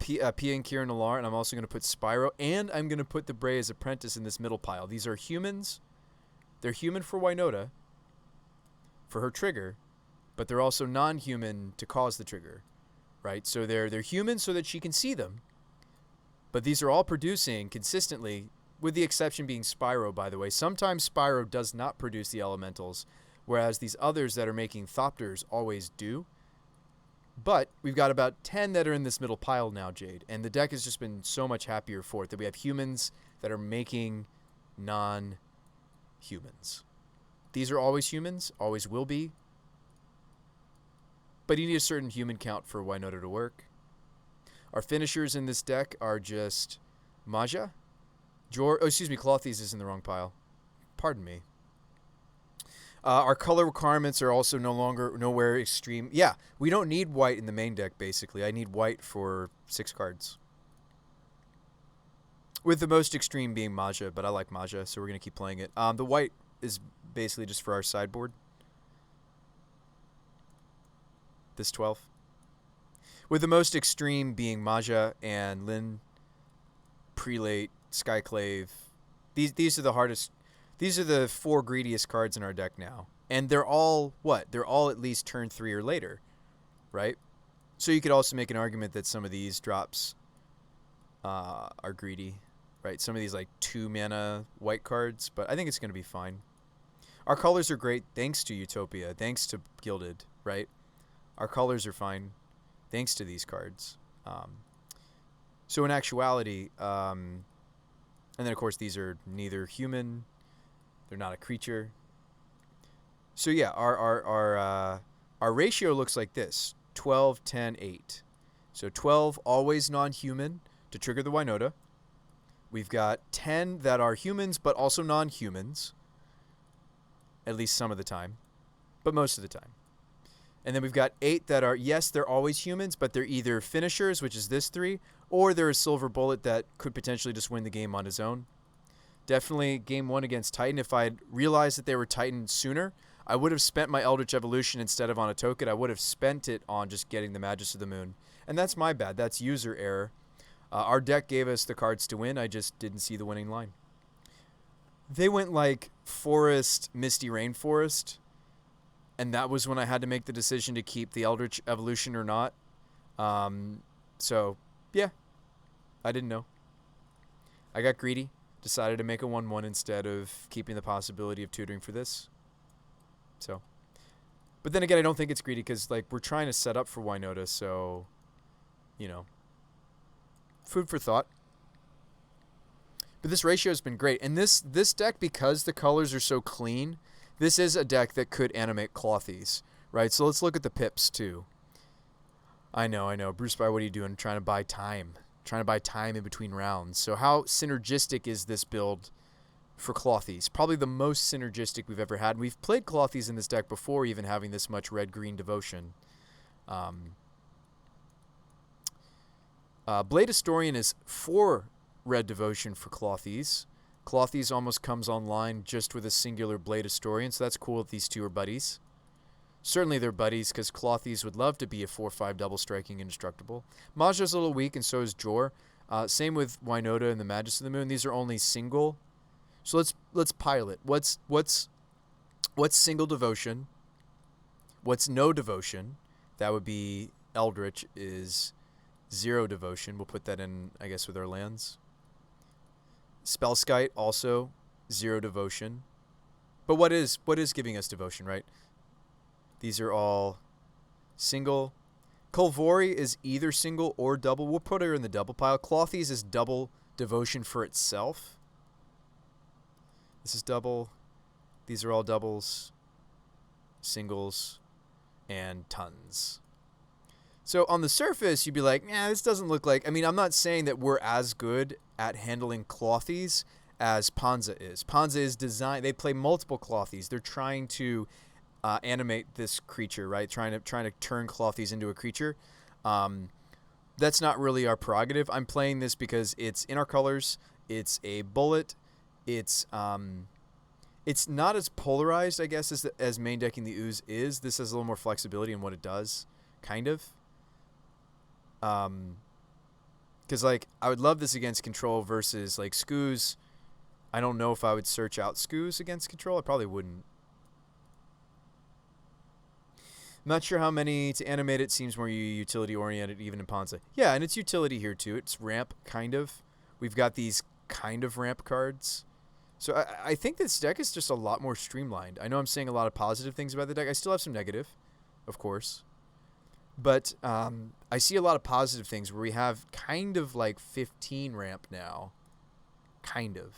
and Kieran Nalar, and I'm also going to put Spyro, and I'm going to put the Brea's Apprentice in this middle pile. These are humans. They're human for Winota, for her trigger, but they're also non-human to cause the trigger, right? So they're human so that she can see them, but these are all producing consistently, with the exception being Spyro, by the way. Sometimes Spyro does not produce the elementals, whereas these others that are making Thopters always do. But we've got about 10 that are in this middle pile now, Jade, and the deck has just been so much happier for it that we have humans that are making non-humans. These are always humans, always will be, but you need a certain human count for Winota to work. Our finishers in this deck are just Maja, Clothies is in the wrong pile. Pardon me. Our color requirements are also nowhere extreme. Yeah, we don't need white in the main deck, basically. I need white for 6 cards. With the most extreme being Maja, but I like Maja, so we're going to keep playing it. The white is basically just for our sideboard. This 12. With the most extreme being Maja and Lin, Prelate, Skyclave. These are the hardest. These are the 4 greediest cards in our deck now. And they're all, what? They're all at least turn 3 or later, right? So you could also make an argument that some of these drops are greedy, right? Some of these like 2 mana white cards, but I think it's going to be fine. Our colors are great thanks to Utopia, thanks to Gilded, right? Our colors are fine thanks to these cards. So in actuality, and then of course these are neither human. They're not a creature. So yeah, our ratio looks like this: 12, 10, 8. So 12 always non-human to trigger the Winota. We've got 10 that are humans but also non-humans. At least some of the time, but most of the time. And then we've got 8 that are, yes, they're always humans, but they're either finishers, which is this 3, or they're a silver bullet that could potentially just win the game on his own. Definitely game 1 against Titan. If I'd realized that they were Titan sooner, I would have spent my Eldritch Evolution instead of on a token. I would have spent it on just getting the Magus of the Moon. And that's my bad. That's user error. Our deck gave us the cards to win. I just didn't see the winning line. They went like Forest, Misty Rainforest. And that was when I had to make the decision to keep the Eldritch Evolution or not. So, yeah. I didn't know. I got greedy. Decided to make a 1/1 instead of keeping the possibility of tutoring for this. So, but then again, I don't think it's greedy because like we're trying to set up for Winota, so you know, food for thought. But this ratio has been great, and this deck, because the colors are so clean, this is a deck that could animate Clothies, right? So let's look at the pips too. I know, I know. Bruce By, what are you doing? Trying to buy time. Trying to buy time in between rounds. So how synergistic is this build for Clothies? Probably the most synergistic we've ever had. We've played Clothies in this deck before even having this much red-green devotion. Blade Historian is 4 red devotion for Clothies. Clothies almost comes online just with a singular Blade Historian, so that's cool if these two are buddies. Certainly they're buddies, because Clothies would love to be a 4/5 double striking indestructible. Maja's a little weak, and so is Jor. Same with Winota and the Magus of the Moon. These are only single. So let's pilot. What's single devotion? What's no devotion? That would be Eldritch is 0 devotion. We'll put that in, I guess, with our lands. Spellskite also 0 devotion. But what is giving us devotion, right? These are all single. Kolvori is either single or double. We'll put her in the double pile. Clothies is double devotion for itself. This is double. These are all doubles, singles, and tons. So on the surface, you'd be like, nah, this doesn't look like... I mean, I'm not saying that we're as good at handling Clothies as Panza is. Panza is designed... They play multiple Clothies. They're trying to animate this creature, right? Trying to turn Clothies into a creature. That's not really our prerogative. I'm playing this because it's in our colors. It's a bullet. It's not as polarized, I guess, as main decking the Ooze is. This has a little more flexibility in what it does, kind of. Because, like, I would love this against control versus, like, Skoos. I don't know if I would search out Skoos against control. I probably wouldn't. I'm not sure how many to animate it. Seems more utility-oriented, even in Panza. Yeah, and it's utility here, too. It's ramp, kind of. We've got these kind of ramp cards. So I think this deck is just a lot more streamlined. I know I'm saying a lot of positive things about the deck. I still have some negative, of course. But I see a lot of positive things where we have kind of like 15 ramp now. Kind of.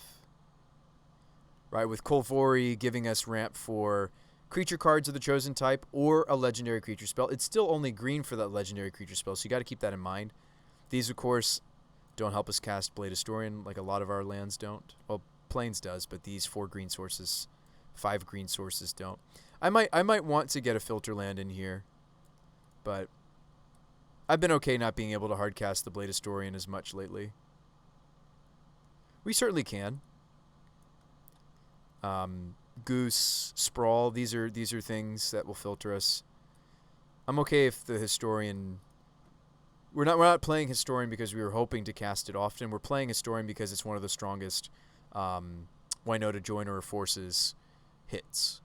Right, with Kolvori giving us ramp for creature cards of the chosen type or a legendary creature spell. It's still only green for that legendary creature spell, so you got to keep that in mind. These, of course, don't help us cast Blade Historian like a lot of our lands don't. Well, Plains does, but these 4 green sources, 5 green sources don't. I might want to get a filter land in here, but I've been okay not being able to hardcast the Blade Historian as much lately. We certainly can. Goose, Sprawl, these are things that will filter us. I'm okay if the Historian... We're not playing Historian because we were hoping to cast it often. We're playing Historian because it's one of the strongest Winota Joiner forces hits.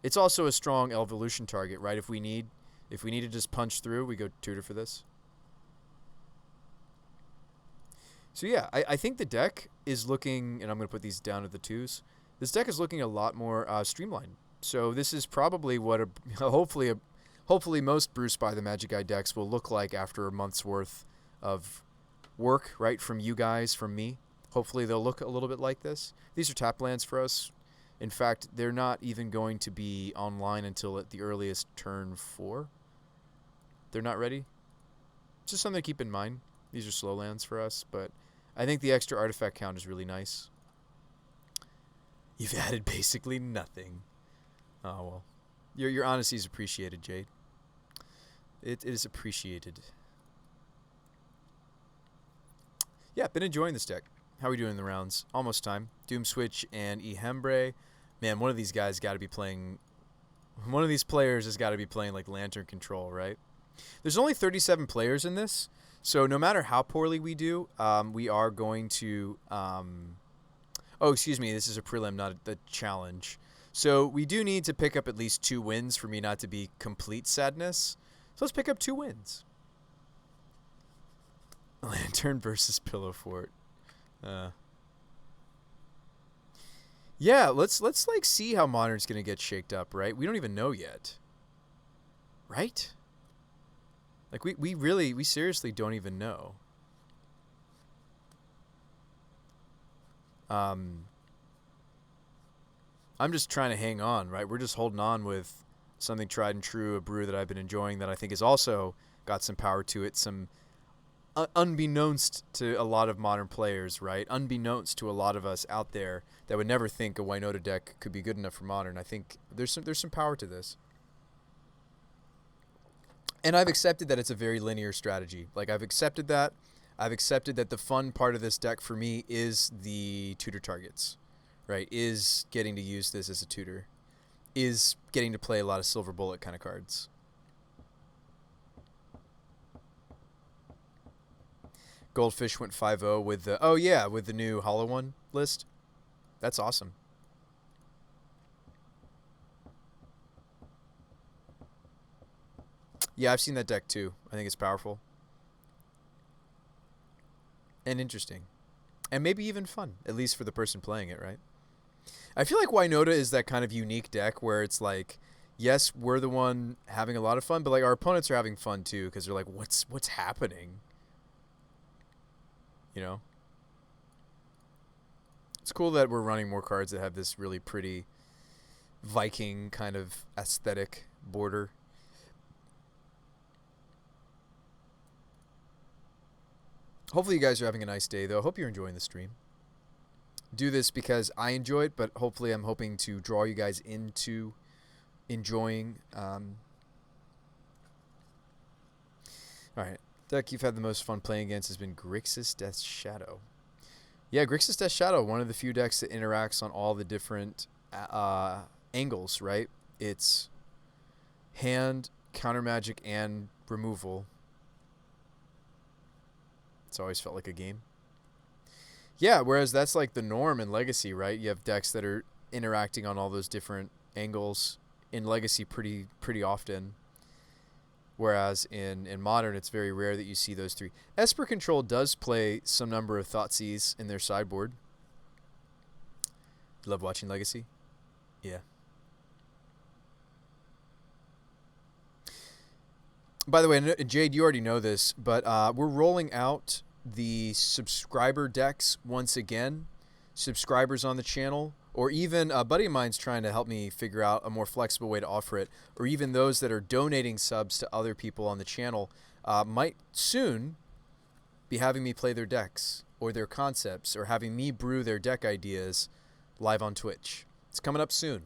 It's also a strong evolution target, right? If we need to just punch through, we go Tutor for this. So yeah, I think the deck is looking, and I'm going to put these down at the 2s. This deck is looking a lot more streamlined. So this is probably what hopefully most Bruce by the Magic Guy decks will look like after a month's worth of work, right, from you guys, from me. Hopefully they'll look a little bit like this. These are tap lands for us. In fact, they're not even going to be online until at the earliest turn 4. They're not ready. Just something to keep in mind. These are slow lands for us, but I think the extra artifact count is really nice. You've added basically nothing. Oh, well. Your honesty is appreciated, Jade. It is appreciated. Yeah, been enjoying this deck. How are we doing in the rounds? Almost time. Doom Switch and Ihembre. Man, one of these guys got to be playing... One of these players has got to be playing like Lantern Control, right? There's only 37 players in this, so no matter how poorly we do, we are going to... Oh, excuse me, this is a prelim, not a challenge. So we do need to pick up at least 2 wins for me not to be complete sadness. So let's pick up 2 wins. Lantern versus Pillow Fort. Yeah, let's like see how Modern's gonna get shaked up, right? We don't even know yet. Right? Like we seriously don't even know. I'm just trying to hang on, right? We're just holding on with something tried and true, a brew that I've been enjoying that I think is also got some power to it, some unbeknownst to a lot of modern players, right? Unbeknownst to a lot of us out there that would never think a Winota deck could be good enough for modern. I think there's some power to this. And I've accepted that it's a very linear strategy. Like, I've accepted that. I've accepted that the fun part of this deck for me is the tutor targets, right? Is getting to use this as a tutor. Is getting to play a lot of silver bullet kind of cards. Goldfish went 5-0 with the, oh yeah, with the new Hollow One list. That's awesome. Yeah, I've seen that deck too. I think it's powerful. And interesting. And maybe even fun, at least for the person playing it, right? I feel like Winota is that kind of unique deck where it's like, yes, we're the one having a lot of fun, but like our opponents are having fun too because they're like, what's happening? You know? It's cool that we're running more cards that have this really pretty Viking kind of aesthetic border. Hopefully you guys are having a nice day, though. I hope you're enjoying the stream. Do this because I enjoy it, but hopefully I'm hoping to draw you guys into enjoying. All right. Deck you've had the most fun playing against has been Grixis Death's Shadow. Yeah, Grixis Death's Shadow, one of the few decks that interacts on all the different angles, right? It's hand, counter magic, and removal. It's always felt like a game. Yeah, whereas that's like the norm in Legacy, right? You have decks that are interacting on all those different angles in Legacy pretty often. Whereas in Modern, it's very rare that you see those three. Esper Control does play some number of Thoughtseize in their sideboard. You love watching Legacy? Yeah. By the way, Jade, you already know this, but we're rolling out the subscriber decks once again. Subscribers on the channel, or even a buddy of mine's trying to help me figure out a more flexible way to offer it, or even those that are donating subs to other people on the channel might soon be having me play their decks or their concepts or having me brew their deck ideas live on Twitch. It's coming up soon.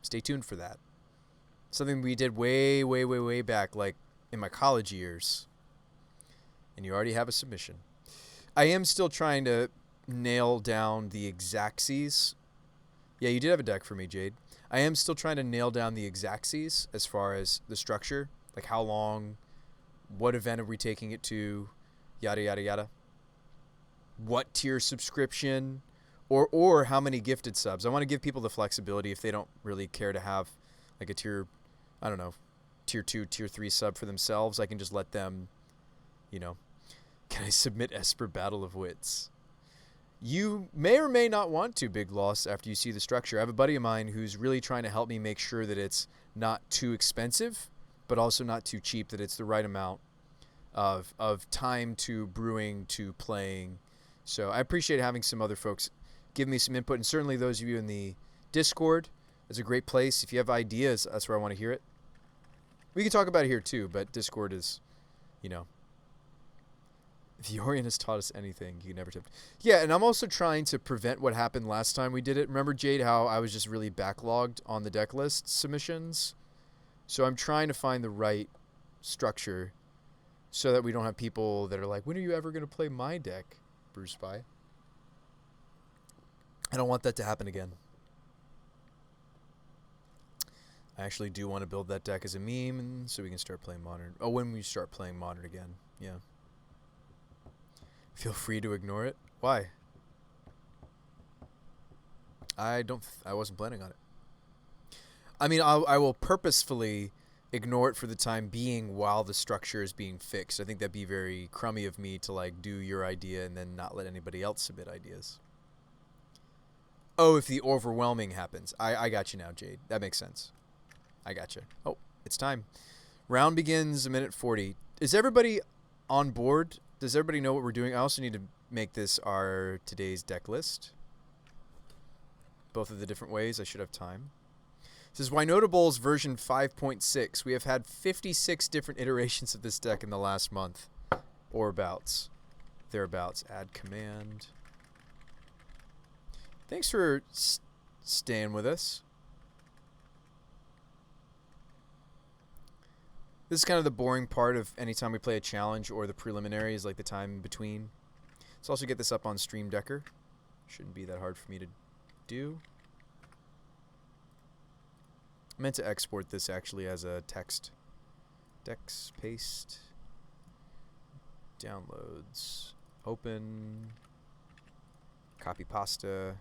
Stay tuned for that. Something we did way back, like in my college years. And you already have a submission. I am still trying to nail down the Exacxes. Yeah, you did have a deck for me, Jade. I am still trying to nail down the Exacxes as far as the structure. Like how long, what event are we taking it to, yada, yada, yada. What tier subscription, or how many gifted subs. I want to give people the flexibility if they don't really care to have like a tier, I don't know, tier 2, tier 3 sub for themselves. I can just let them, you know, can I submit Esper Battle of Wits? You may or may not want to, Big Loss, after you see the structure. I have a buddy of mine who's really trying to help me make sure that it's not too expensive, but also not too cheap, that it's the right amount of time to brewing to playing. So I appreciate having some other folks give me some input, and certainly those of you in the Discord. It's a great place. If you have ideas, that's where I want to hear it. We can talk about it here too, but Discord is, you know, if the Orient has taught us anything, you can never tempt. Yeah, and I'm also trying to prevent what happened last time we did it. Remember, Jade, how I was just really backlogged on the deck list submissions? So I'm trying to find the right structure so that we don't have people that are like, when are you ever going to play my deck, Bruce Spy? I don't want that to happen again. I actually do want to build that deck as a meme so we can start playing Modern. Oh, when we start playing Modern again. Yeah. Feel free to ignore it. Why? I wasn't planning on it. I mean, I will purposefully ignore it for the time being while the structure is being fixed. I think that'd be very crummy of me to like do your idea and then not let anybody else submit ideas. Oh, if the overwhelming happens. I got you now, Jade. That makes sense. I got you. Oh, it's time. Round begins a minute 40. Is everybody on board? Does everybody know what we're doing? I also need to make this our today's deck list. Both of the different ways. I should have time. This is Winota Bowls version 5.6. We have had 56 different iterations of this deck in the last month. Or abouts. Thereabouts. Add command. Thanks for staying with us. This is kind of the boring part of any time we play a challenge or the preliminary is like the time in between. Let's also get this up on Stream Decker. Shouldn't be that hard for me to do. I meant to export this actually as a text. Dex, paste, downloads, open, copy pasta,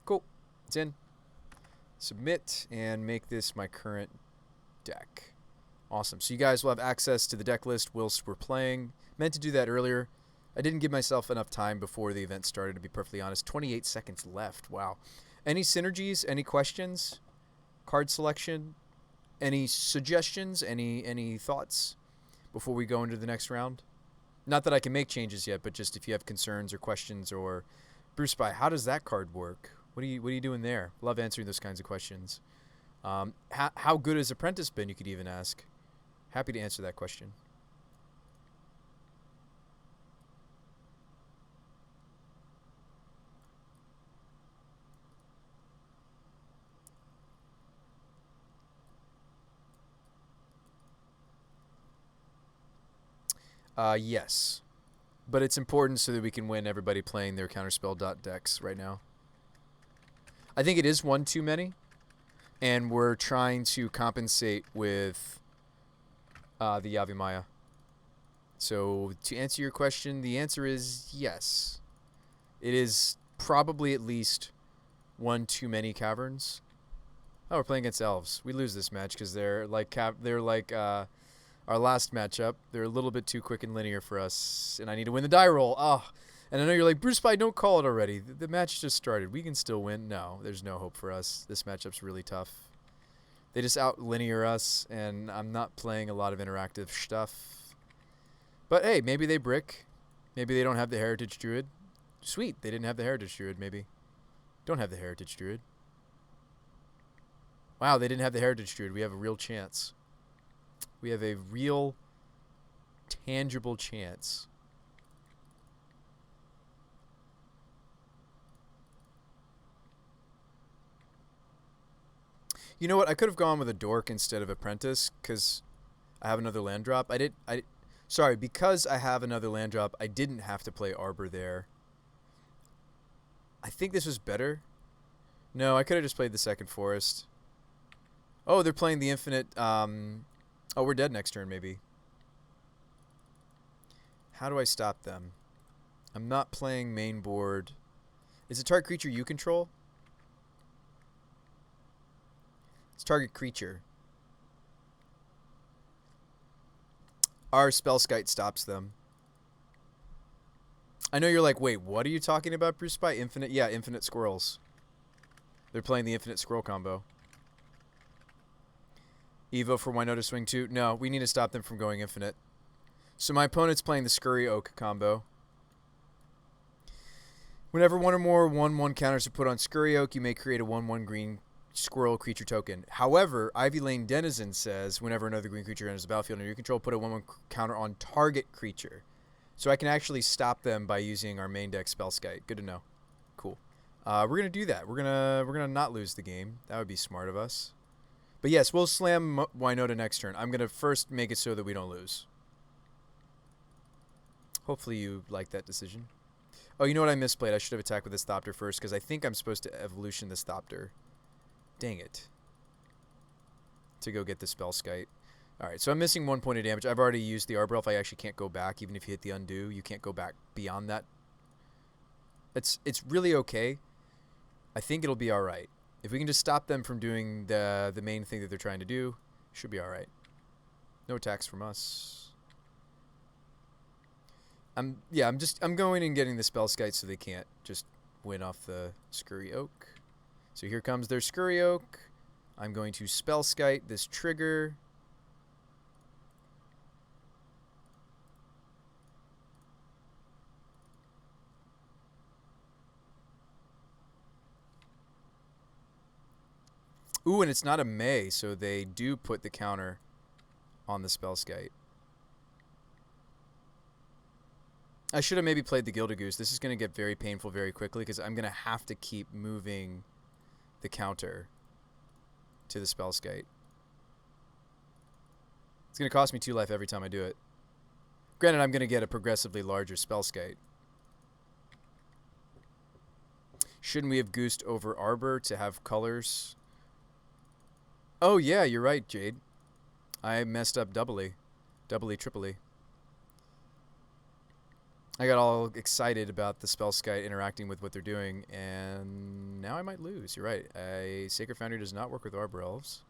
Cool, it's in. Submit and make this my current deck. Awesome. So you guys will have access to the deck list whilst we're playing. Meant to do that earlier. I didn't give myself enough time before the event started, to be perfectly honest. 28 seconds left. Wow. Any synergies? Any questions? Card selection? Any suggestions? Any thoughts before we go into the next round? Not that I can make changes yet, but just if you have concerns or questions or Bruce Spy, how does that card work? What are you doing there? Love answering those kinds of questions. How good has Apprentice been? You could even ask. Happy to answer that question. Yes. But it's important so that we can win everybody playing their counterspell decks right now. I think it is one too many. And we're trying to compensate with the Yavimaya. So to answer your question, the answer is yes. It is probably at least one too many caverns. Oh, we're playing against elves. We lose this match because they're like our last matchup. They're a little bit too quick and linear for us, and I need to win the die roll. Oh, and I know you're like, Bruce Spy, don't call it already. The match just started. We can still win. No, there's no hope for us. This matchup's really tough. They just out-linear us, and I'm not playing a lot of interactive stuff. But hey, maybe they brick. Maybe they don't have the Heritage Druid. Sweet, they didn't have the Heritage Druid, maybe. Don't have the Heritage Druid. Wow, they didn't have the Heritage Druid. We have a real chance. We have a real, tangible chance. You know what? I could have gone with a Dork instead of Apprentice because I have another land drop. Sorry, because I have another land drop, I didn't have to play Arbor there. I think this was better. No, I could have just played the second Forest. Oh, they're playing the Infinite. Oh, we're dead next turn, maybe. How do I stop them? I'm not playing main board. Is it target creature you control? It's target creature. Our Spellskite stops them. I know you're like, wait, what are you talking about, Bruce Spy? Infinite? Yeah, Infinite Squirrels. They're playing the Infinite Squirrel combo. Evo for Winota Swing 2. No, we need to stop them from going infinite. So my opponent's playing the Scurry Oak combo. Whenever one or more 1/1 counters are put on Scurry Oak, you may create a 1/1 green squirrel creature token. However, Ivy Lane Denizen says whenever another green creature enters the battlefield under your control, put a 1/1 counter on target creature. So I can actually stop them by using our main deck Spellskite. Good to know. Cool. We're gonna do that. We're gonna not lose the game. That would be smart of us. But yes, we'll slam Winota next turn. I'm gonna first make it so that we don't lose. Hopefully you like that decision. Oh, you know what I misplayed? I should have attacked with this Thopter first because I think I'm supposed to evolution this Thopter. Dang it. To go get the Spellskite. Alright, so I'm missing 1 point of damage. I've already used the Arbor Elf. I actually can't go back. Even if you hit the undo, you can't go back beyond that. It's really okay. I think it'll be alright. If we can just stop them from doing the main thing that they're trying to do, should be alright. No attacks from us. I'm going and getting the Spellskite so they can't just win off the Scurry Oak. So here comes their Scurry Oak. I'm going to Spellskite this trigger. Ooh, and it's not a May, so they do put the counter on the Spellskite. I should have maybe played the Gilded Goose. This is going to get very painful very quickly because I'm going to have to keep moving the counter to the Spellskite. It's going to cost me 2 life every time I do it. Granted, I'm going to get a progressively larger Spellskite. Shouldn't we have goosed over Arbor to have colors? Oh, yeah, you're right, Jade. I messed up doubly. Triply. I got all excited about the Spellskite interacting with what they're doing, and now I might lose. You're right. Sacred Foundry does not work with Arbor Elves.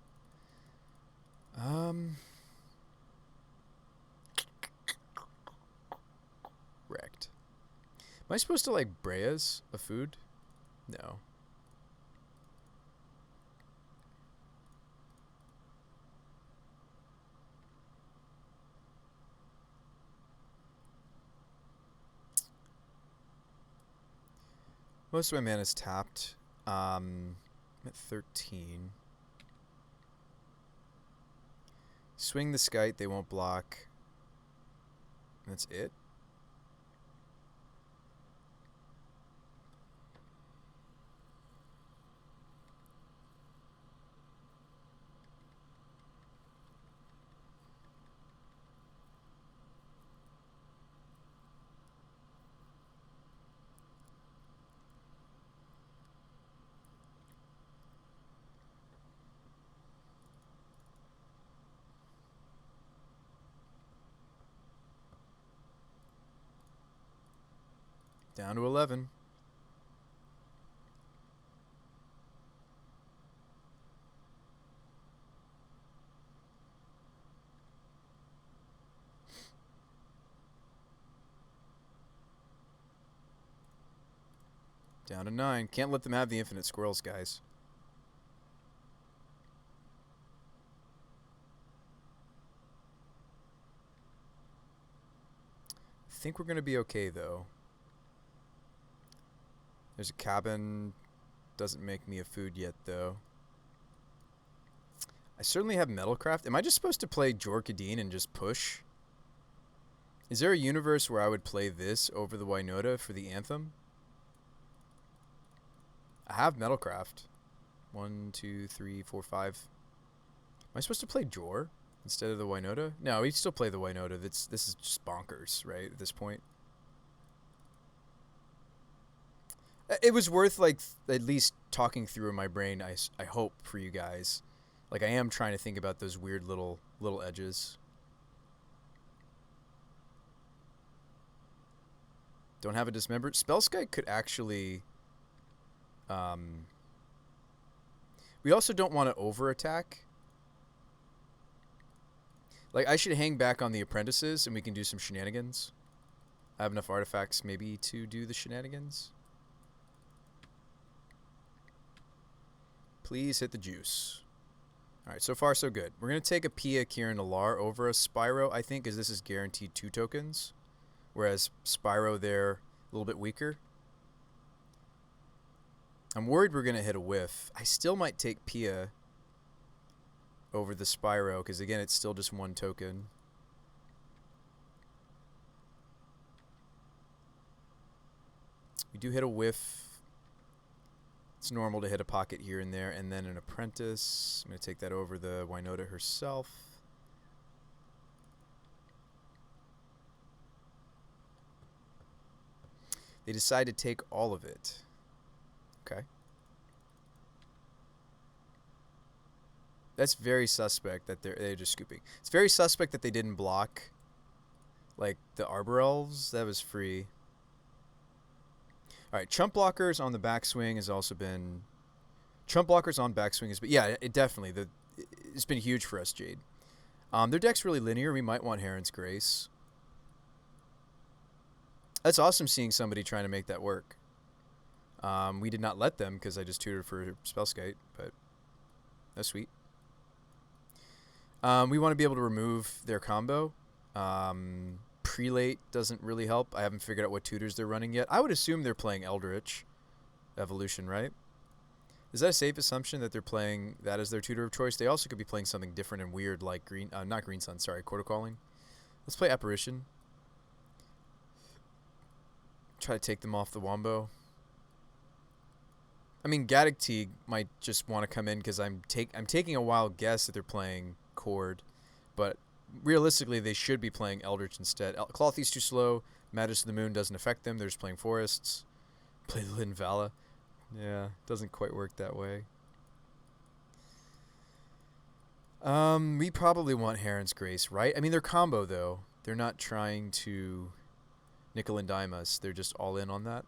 Wrecked. Am I supposed to, like, Breas a food? No. Most of my mana is tapped. I'm at 13. Swing the Skite, they won't block. That's it. Down to 11. Down to 9. Can't let them have the infinite squirrels, guys. I think we're going to be okay, though. There's a cabin. Doesn't make me a food yet, though. I certainly have Metalcraft. Am I just supposed to play Jorkadine and just push? Is there a universe where I would play this over the Winota for the Anthem? I have Metalcraft. 1, 2, 3, 4, 5. Am I supposed to play Jor instead of the Winota? No, we still play the Winota. This is just bonkers, right, at this point. It was worth, like, at least talking through in my brain, I hope, for you guys. Like, I am trying to think about those weird little edges. Don't have a Dismembered. Spellskite could actually... we also don't want to over-attack. Like, I should hang back on the Apprentices, and we can do some shenanigans. I have enough artifacts, maybe, to do the shenanigans. Please hit the juice. Alright, so far so good. We're going to take a Pia, Kieran, Alar over a Spyro, I think, because this is guaranteed 2 tokens. Whereas Spyro there, a little bit weaker. I'm worried we're going to hit a whiff. I still might take Pia over the Spyro, because again, it's still just 1 token. We do hit a whiff. It's normal to hit a pocket here and there, and then an Apprentice. I'm going to take that over the Winota herself. They decide to take all of it. Okay. That's very suspect that they're just scooping. It's very suspect that they didn't block, like, the Arbor Elves. That was free. All right, Chump Blockers on the backswing has also been... Chump Blockers on backswing has been... Yeah, it definitely. It's been huge for us, Jade. Their deck's really linear. We might want Heron's Grace. That's awesome seeing somebody trying to make that work. We did not let them because I just tutored for Spellskite, but that's sweet. We want to be able to remove their combo. Prelate doesn't really help. I haven't figured out what tutors they're running yet. I would assume they're playing Eldritch Evolution, right? Is that a safe assumption that they're playing that as their tutor of choice? They also could be playing something different and weird like not Green Sun, sorry, Quarter Calling. Let's play Apparition. Try to take them off the Wombo. I mean, Gaddock Teague might just want to come in because I'm taking a wild guess that they're playing Cord, but realistically they should be playing Eldritch instead. Clothy's too slow. Madness of the Moon doesn't affect them. They're just playing Forests. Play Linvala. Yeah, doesn't quite work that way. We probably want Heron's Grace, right? I mean, they're combo, though. They're not trying to nickel and dime us. They're just all in on that.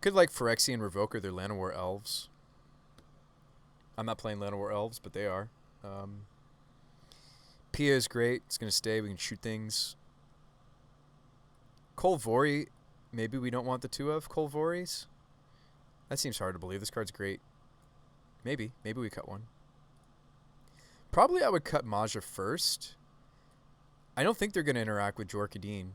Could like Phyrexian Revoker, they're Llanowar Elves. I'm not playing Llanowar Elves, but they are. Pia is great. It's going to stay. We can shoot things. Kolvori, maybe we don't want the two of Kolvoris. That seems hard to believe. This card's great. Maybe we cut one. Probably I would cut Maja first. I don't think they're going to interact with Jor-Kadeen.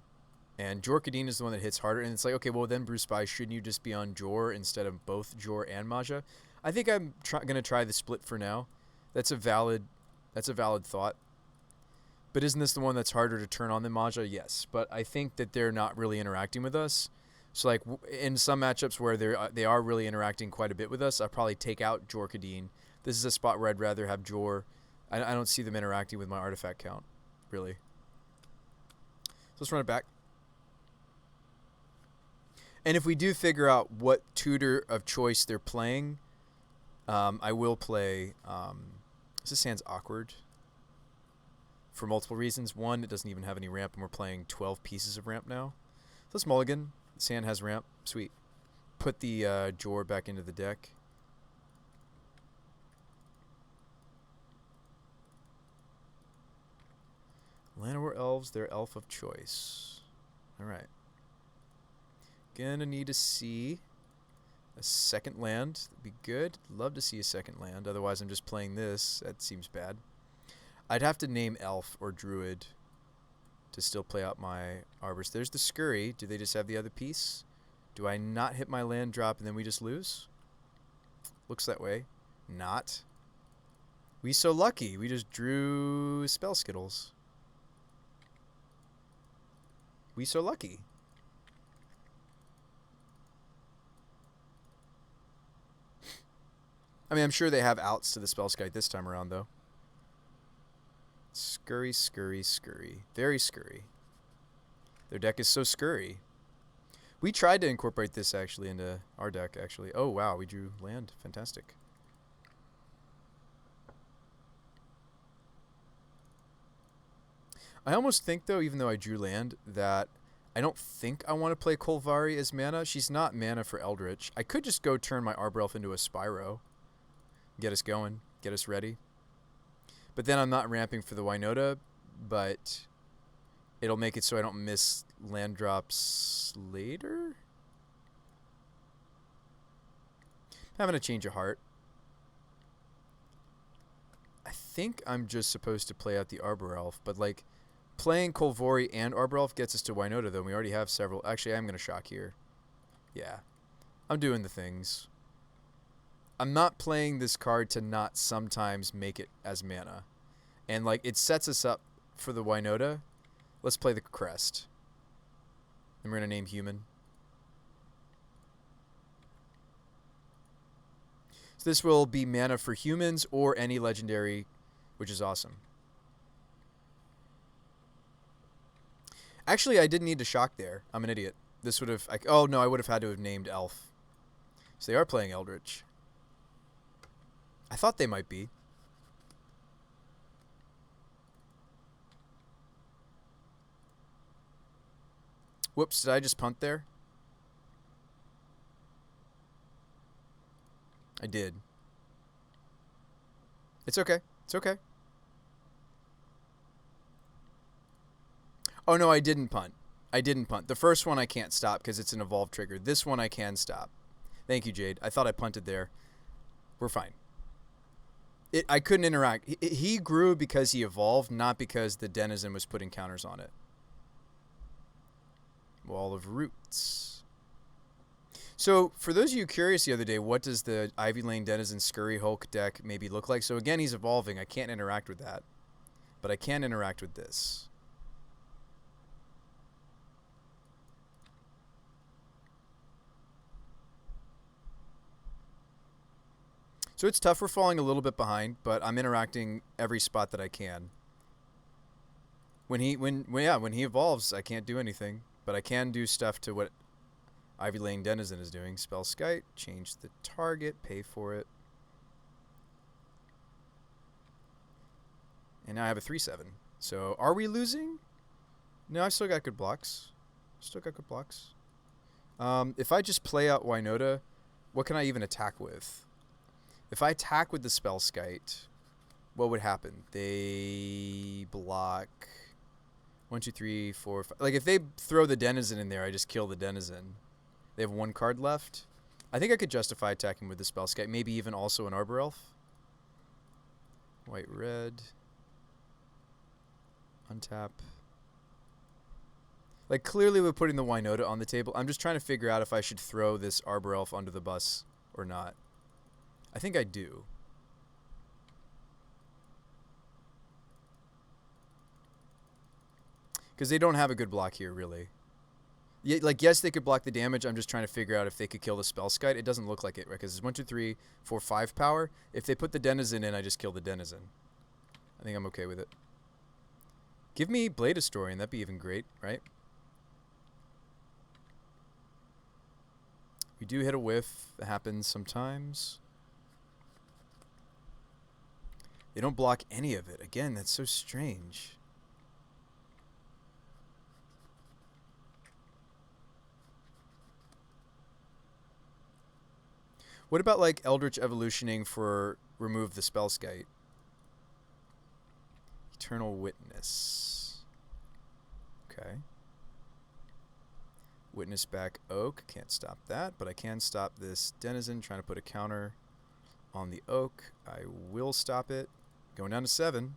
And Jor-Kadeen is the one that hits harder. And it's like, okay, well then, Bruce Spy, shouldn't you just be on Jor instead of both Jor and Maja? I think I'm going to try the split for now. That's a valid thought. But isn't this the one that's harder to turn on than Maja? Yes. But I think that they're not really interacting with us. So like in some matchups where they are really interacting quite a bit with us, I'll probably take out Jor-Kadeen. This is a spot where I'd rather have Jor. I don't see them interacting with my artifact count, really. So let's run it back. And if we do figure out what tutor of choice they're playing, I will play... this hand's awkward for multiple reasons. One, it doesn't even have any ramp, and we're playing 12 pieces of ramp now. So let's mulligan. This hand has ramp. Sweet. Put the Jor back into the deck. Llanowar Elves, their elf of choice. Alright. Gonna need to see a second land. That'd be good. Love to see a second land. Otherwise, I'm just playing this. That seems bad. I'd have to name elf or druid to still play out my arbors. There's the Scurry. Do they just have the other piece? Do I not hit my land drop and then we just lose? Looks that way. Not. We so lucky. We just drew Spell Skittles. We so lucky. I mean, I'm sure they have outs to the Spellskite this time around, though. Scurry, scurry, scurry. Very scurry. Their deck is so scurry. We tried to incorporate this, actually, into our deck, actually. Oh, wow, we drew land. Fantastic. I almost think, though, even though I drew land, that I don't think I want to play Kolvari as mana. She's not mana for Eldritch. I could just go turn my Arbor Elf into a Spyro. Get us going. Get us ready. But then I'm not ramping for the Winota, but it'll make it so I don't miss land drops later? Having a change of heart. I think I'm just supposed to play out the Arbor Elf, but like playing Kolvori and Arbor Elf gets us to Winota, though. We already have several. Actually, I'm going to shock here. Yeah. I'm doing the things. I'm not playing this card to not sometimes make it as mana. And, like, it sets us up for the Winota. Let's play the Crest. And we're going to name Human. So this will be mana for humans or any legendary, which is awesome. Actually, I didn't need to shock there. I'm an idiot. This would have... oh, no, I would have had to have named Elf. So they are playing Eldritch. I thought they might be. Whoops, did I just punt there? I did. It's okay. It's okay. Oh, no, I didn't punt. I didn't punt. The first one I can't stop because it's an evolve trigger. This one I can stop. Thank you, Jade. I thought I punted there. We're fine. I couldn't interact. He grew because he evolved, not because the Denizen was putting counters on it. Wall of Roots. So, for those of you curious the other day, what does the Ivy Lane Denizen Scurry Hulk deck maybe look like? So, again, he's evolving. I can't interact with that. But I can interact with this. So, it's tough. We're falling a little bit behind, but I'm interacting every spot that I can. When he evolves, I can't do anything. But I can do stuff to what Ivy Lane Denizen is doing. Spell Skite, change the target, pay for it. And now I have a 3/7. So are we losing? No, I've still got good blocks. If I just play out Winota, what can I even attack with? If I attack with the Spell Skite, what would happen? They block 1, 2, 3, 4, 5. Like if they throw the Denizen in there, I just kill the Denizen. They have one card left. I think I could justify attacking with the Spell Skite. Maybe even also an Arbor Elf. White, red. Untap. Like clearly we're putting the Winota on the table. I'm just trying to figure out if I should throw this Arbor Elf under the bus or not. I think I do. Because they don't have a good block here, really. Yeah, like, yes, they could block the damage. I'm just trying to figure out if they could kill the Spell Skite. It doesn't look like it, right? Because it's 1, 2, 3, 4, 5 power. If they put the Denizen in, I just kill the Denizen. I think I'm okay with it. Give me Blade Historian. That'd be even great, right? We do hit a whiff. That happens sometimes. They don't block any of it. Again, that's so strange. What about like Eldritch Evolutioning for remove the Spell Skite? Eternal Witness. Okay. Witness back Oak. Can't stop that, but I can stop this Denizen trying to put a counter on the Oak. I will stop it. Going down to 7.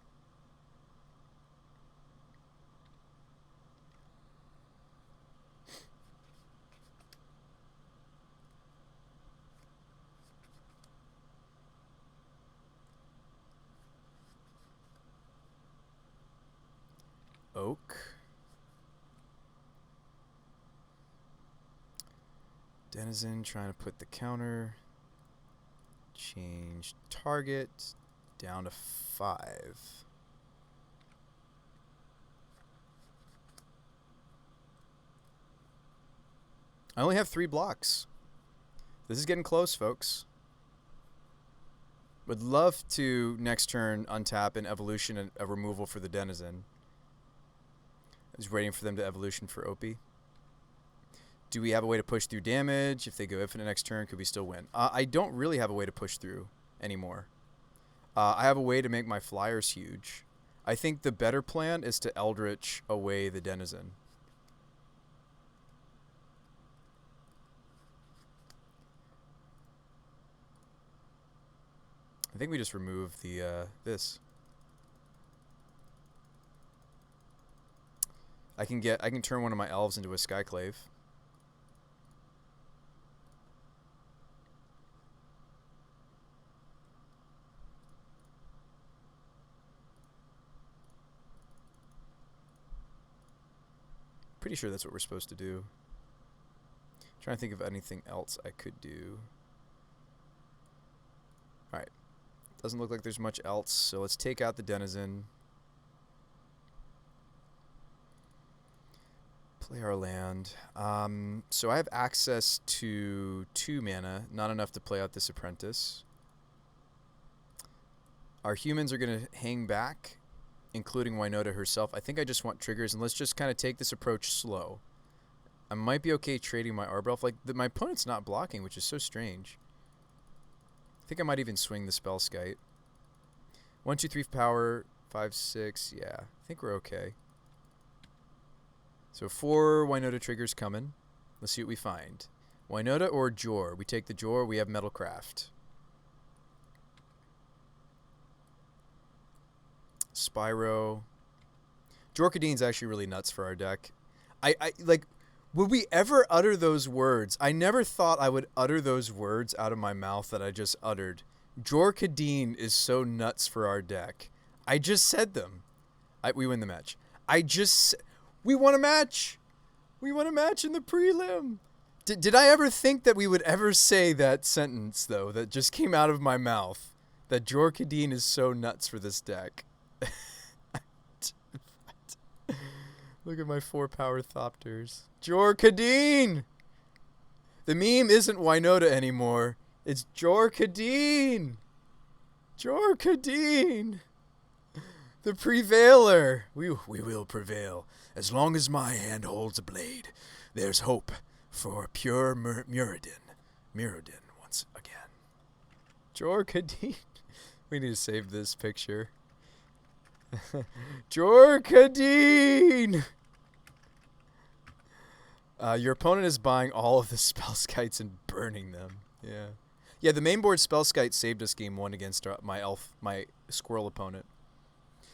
Oak. Denizen trying to put the counter. Change target down to 5. I only have 3 blocks. This is getting close, folks. Would love to next turn untap an evolution and a removal for the Denizen. I was waiting for them to evolution for Opie. Do we have a way to push through damage? If they go infinite next turn, could we still win? I don't really have a way to push through anymore. I have a way to make my flyers huge. I think the better plan is to Eldritch away the Denizen. I think we just remove the this. I can turn one of my elves into a Skyclave. Pretty sure that's what we're supposed to do. Trying to think of anything else I could do. Alright. Doesn't look like there's much else, so let's take out the Denizen. Play our land. So I have access to 2 mana, not enough to play out this Apprentice. Our humans are going to hang back, including Winota herself. I think I just want triggers, and let's just kind of take this approach slow. I might be okay trading my Arbor Elf. Like, my opponent's not blocking, which is so strange. I think I might even swing the Spell Skite. 1, 2, 3 power, 5, 6. Yeah, I think we're okay. So 4 Winota triggers coming. Let's see what we find. Winota or Jor? We take the Jor. We have Metalcraft. Spyro. Jorkadine's actually really nuts for our deck. I like Would we ever utter those words? I never thought I would utter those words out of my mouth that I just uttered. Jorkadeen is so nuts for our deck. I just said them. We win the match. We won a match. We won a match in the prelim. Did I ever think that we would ever say that sentence, though, that just came out of my mouth? That Jorkadeen is so nuts for this deck. Look at my 4-power Thopters. Jorkadeen! The meme isn't Winota anymore. It's Jorkadeen! Jorkadeen! The prevailer! We will prevail. As long as my hand holds a blade, there's hope for pure Muradin. Muradin once again. Jorkadeen. We need to save this picture. Jorkadeen! Your opponent is buying all of the Spellskites and burning them. Yeah. Yeah, the main board Spellskite saved us game 1 against my squirrel opponent.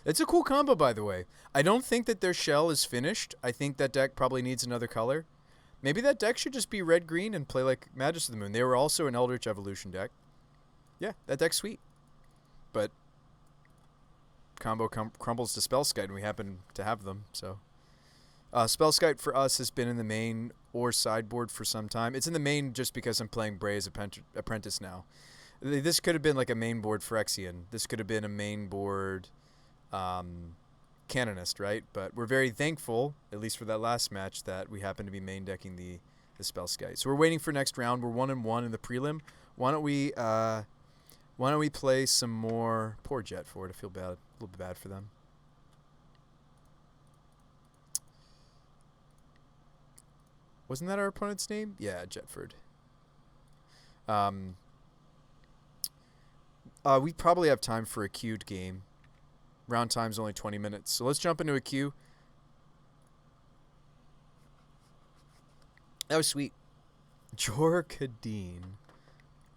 It's a cool combo, by the way. I don't think that their shell is finished. I think that deck probably needs another color. Maybe that deck should just be red-green and play like Magus of the Moon. They were also an Eldritch Evolution deck. Yeah, that deck's sweet. But combo crumbles to Spellskite, and we happen to have them, so... Spellskite for us has been in the main or sideboard for some time. It's in the main just because I'm playing Bray's Apprentice now. This could have been like a main board Phyrexian. This could have been a main board Canonist, right? But we're very thankful, at least for that last match, that we happen to be main decking the Spellskite. So we're waiting for next round. We're 1-1 in the prelim. Why don't we play some more? Poor Jet for it. I feel bad, a little bit bad for them. Wasn't that our opponent's name? Yeah, Jetford. We probably have time for a queued game. Round time's only 20 minutes. So let's jump into a queue. That was sweet. Jorkadeen.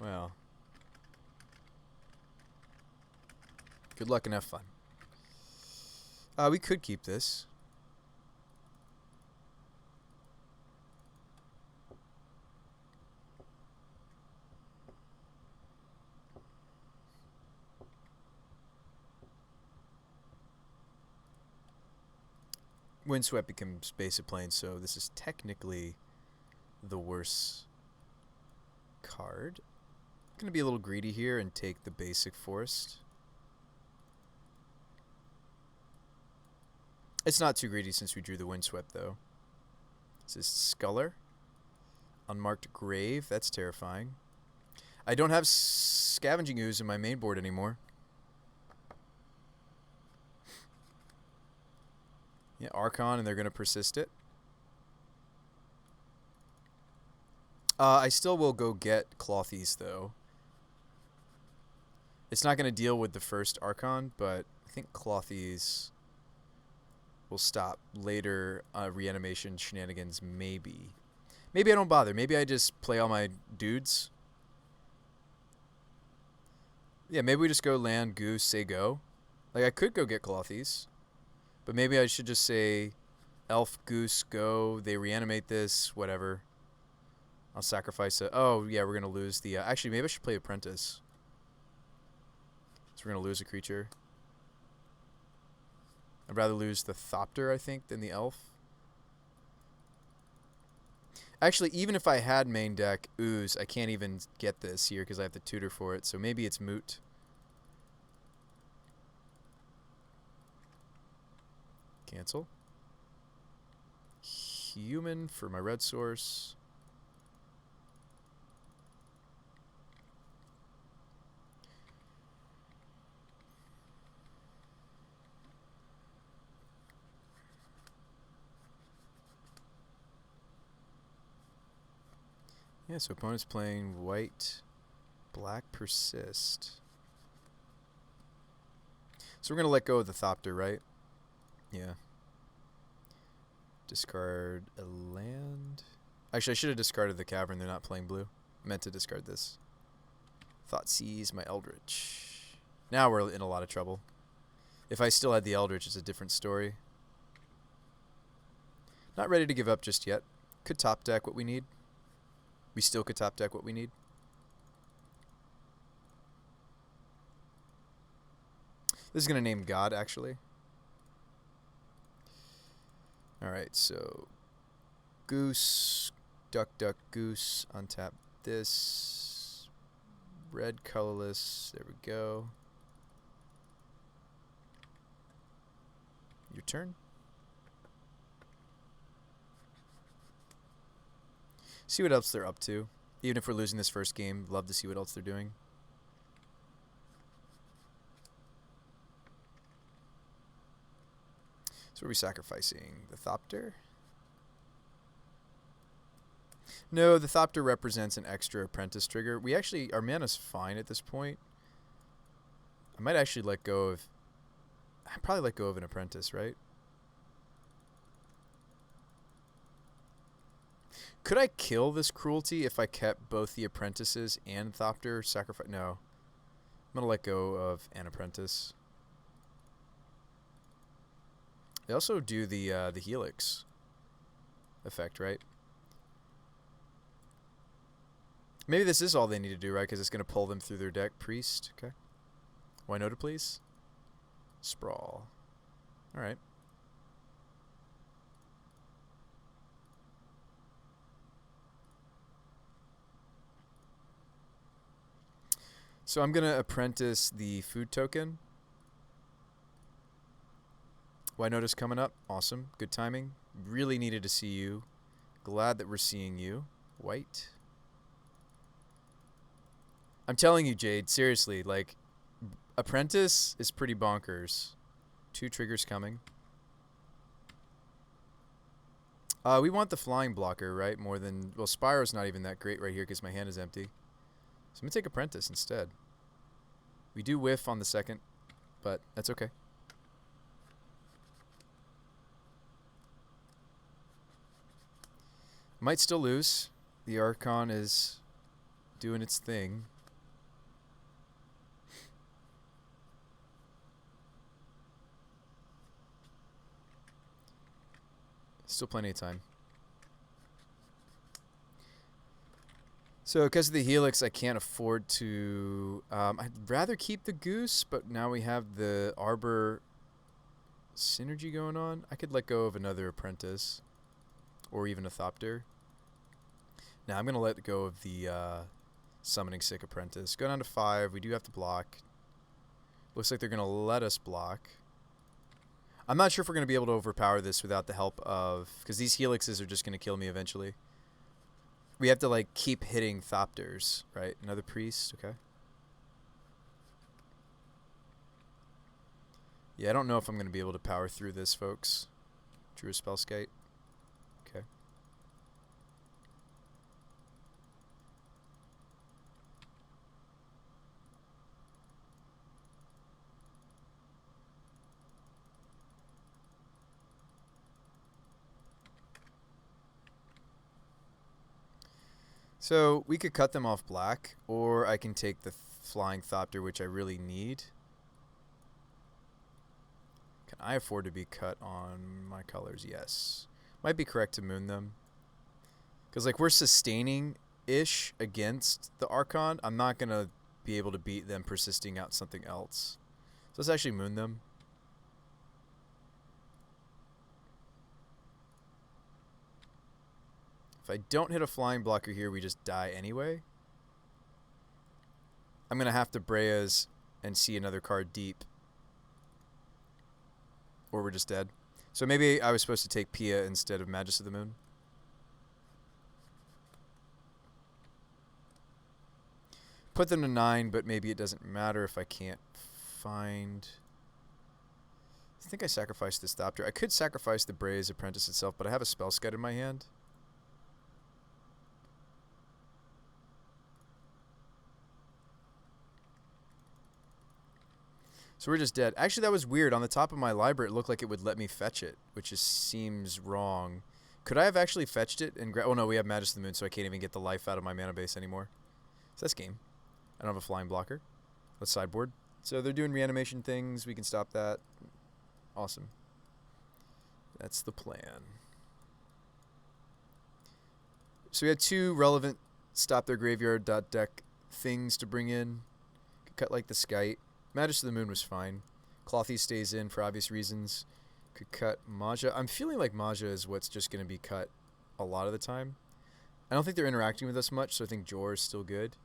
Well. Good luck and have fun. We could keep this. Windswept becomes basic plane, so this is technically the worst card. I'm going to be a little greedy here and take the basic forest. It's not too greedy since we drew the Windswept, though. This is Sculler. Unmarked Grave. That's terrifying. I don't have Scavenging Ooze in my main board anymore. Yeah, Archon, and they're going to persist it. I still will go get Clothies, though. It's not going to deal with the first Archon, but I think Clothies will stop later reanimation shenanigans, maybe. Maybe I don't bother. Maybe I just play all my dudes. Yeah, maybe we just go land, goose, say go. Like, I could go get Clothies. But maybe I should just say elf, goose, go. They reanimate this, whatever. I'll sacrifice it. Oh, yeah, we're going to lose the... actually, maybe I should play Apprentice. So we're going to lose a creature. I'd rather lose the Thopter, I think, than the elf. Actually, even if I had main deck Ooze, I can't even get this here because I have to tutor for it. So maybe it's moot. Cancel. Human for my red source. Yeah, so opponent's playing white, black, persist. So we're going to let go of the Thopter, right? Yeah. Discard a land. Actually, I should have discarded the Cavern. They're not playing blue. I meant to discard this. Thoughtseize my Eldritch. Now we're in a lot of trouble. If I still had the Eldritch, it's a different story. Not ready to give up just yet. Could top deck what we need. We still could top deck what we need. This is going to name God, actually. Alright, so goose, duck, duck, goose, untap this. Red, colorless, there we go. Your turn. See what else they're up to. Even if we're losing this first game, love to see what else they're doing. So are we sacrificing the Thopter? No, the Thopter represents an extra apprentice trigger. We actually, our mana's fine at this point. I might actually let go of, I'd probably let go of an apprentice, right? Could I kill this cruelty if I kept both the apprentices and Thopter sacrifice? No. I'm going to let go of an apprentice. They also do the Helix effect, right? Maybe this is all they need to do, right? Because it's going to pull them through their deck. Priest, okay. Winota, please. Sprawl. All right. So I'm going to apprentice the food token. Winota's coming up. Awesome. Good timing. Really needed to see you. Glad that we're seeing you. White. I'm telling you, Jade, seriously, like, apprentice is pretty bonkers. 2 triggers coming. We want the flying blocker, right? More than, well, Spyro's not even that great right here because my hand is empty. So I'm going to take apprentice instead. We do whiff on the second, but that's okay. Might still lose. The Archon is doing its thing. Still plenty of time. So because of the Helix, I can't afford to... I'd rather keep the Goose, but now we have the Arbor synergy going on. I could let go of another Apprentice. Or even a Thopter. Now I'm going to let go of the Summoning Sick Apprentice. Go down to 5. We do have to block. Looks like they're going to let us block. I'm not sure if we're going to be able to overpower this without the help of... Because these Helixes are just going to kill me eventually. We have to, like, keep hitting Thopters, right? Another Priest, okay. Yeah, I don't know if I'm going to be able to power through this, folks. Drew a Spellskite. Okay. So we could cut them off black, or I can take the Flying Thopter, which I really need. Can I afford to be cut on my colors? Yes. Might be correct to moon them. Because, like, we're sustaining-ish against the Archon. I'm not going to be able to beat them persisting out something else. So let's actually moon them. If I don't hit a flying blocker here, we just die anyway. I'm going to have to Brea's and see another card deep. Or we're just dead. So maybe I was supposed to take Pia instead of Magus of the Moon. Put them to 9, but maybe it doesn't matter if I can't find... I think I sacrificed this Thopter. I could sacrifice the Brea's Apprentice itself, but I have a Spellskite in my hand. So we're just dead. Actually, that was weird. On the top of my library, it looked like it would let me fetch it, which just seems wrong. Could I have actually fetched it and oh no, we have Magus of the Moon, so I can't even get the life out of my mana base anymore. So that's game. I don't have a flying blocker. Let's sideboard. So they're doing reanimation things. We can stop that. Awesome. That's the plan. So we had 2 relevant stop their graveyard dot deck things to bring in. Could cut like the Skite. Majesty of the Moon was fine. Clothy stays in for obvious reasons. Could cut Maja. I'm feeling like Maja is what's just going to be cut a lot of the time. I don't think they're interacting with us much, so I think Jor is still good.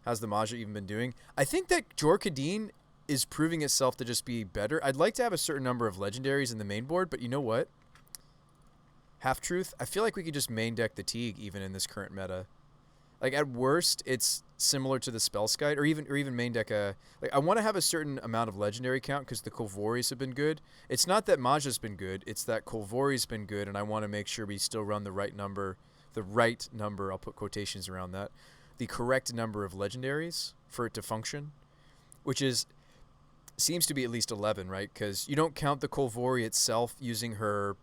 How's the Maja even been doing? I think that Jor Kadeen is proving itself to just be better. I'd like to have a certain number of legendaries in the main board, but you know what? Half truth, I feel like we could just main deck the Teague even in this current meta. Like at worst, it's similar to the Spellskite, or even main deck a. Like I want to have a certain amount of legendary count because the Kolvoris have been good. It's not that Maja's been good; it's that Kolvori's been good, and I want to make sure we still run the right number. The right number. I'll put quotations around that. The correct number of legendaries for it to function, which seems to be at least 11, right? Because you don't count the Kolvori itself using her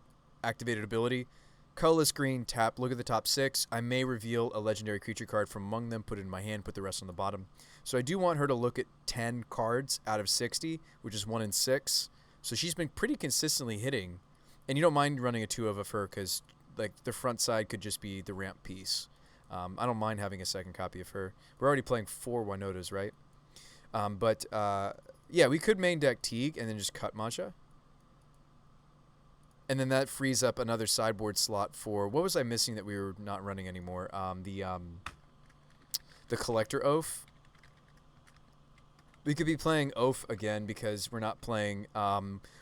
activated ability. Colorless green, tap, look at the top 6. I may reveal a legendary creature card from among them, put it in my hand, put the rest on the bottom. So I do want her to look at 10 cards out of 60, which is 1 in 6. So she's been pretty consistently hitting. And you don't mind running a 2 of her because like the front side could just be the ramp piece. I don't mind having a second copy of her. We're already playing 4 Winotas, right? Yeah, we could main deck Teague and then just cut Maja. And then that frees up another sideboard slot for... What was I missing that we were not running anymore? The Collector Oath. We could be playing Oath again because we're not playing...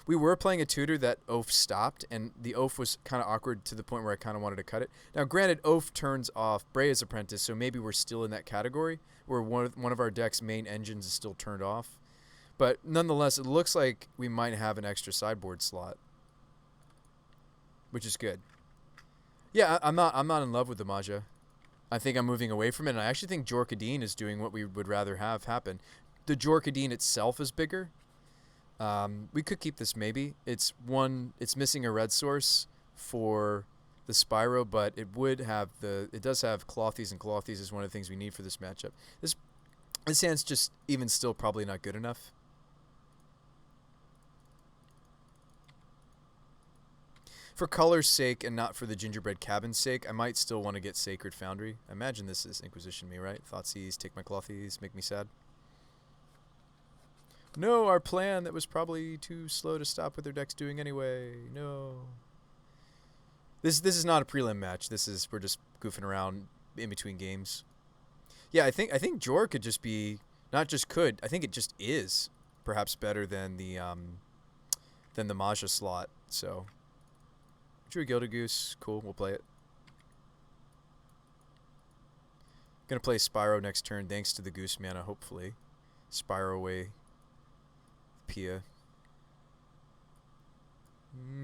we were playing a tutor that Oath stopped, and the Oath was kind of awkward to the point where I kind of wanted to cut it. Now, granted, Oath turns off Brea's Apprentice, so maybe we're still in that category where one of our deck's main engines is still turned off. But nonetheless, it looks like we might have an extra sideboard slot, which is good. Yeah, I'm not in love with the Maja. I think I'm moving away from it, and I actually think Jor Kadeen is doing what we would rather have happen. The Jor Kadeen itself is bigger. We could keep this maybe. It's missing a red source for the Spyro, but it does have Clothies, and Clothies is one of the things we need for this matchup. This hand's just even still probably not good enough. For color's sake and not for the gingerbread cabin's sake, I might still want to get Sacred Foundry. I imagine this is Inquisition me, right? Thoughtseize, take my Clothies, make me sad. No, our plan that was probably too slow to stop what their deck's doing anyway. No. This is not a prelim match. We're just goofing around in between games. Yeah, I think Jor could just be, not just could, I think it just is perhaps better than the Maja slot. So Drew a Gilded Goose, cool, we'll play it. Gonna play Spyro next turn thanks to the Goose mana, hopefully. Spyro away Pia.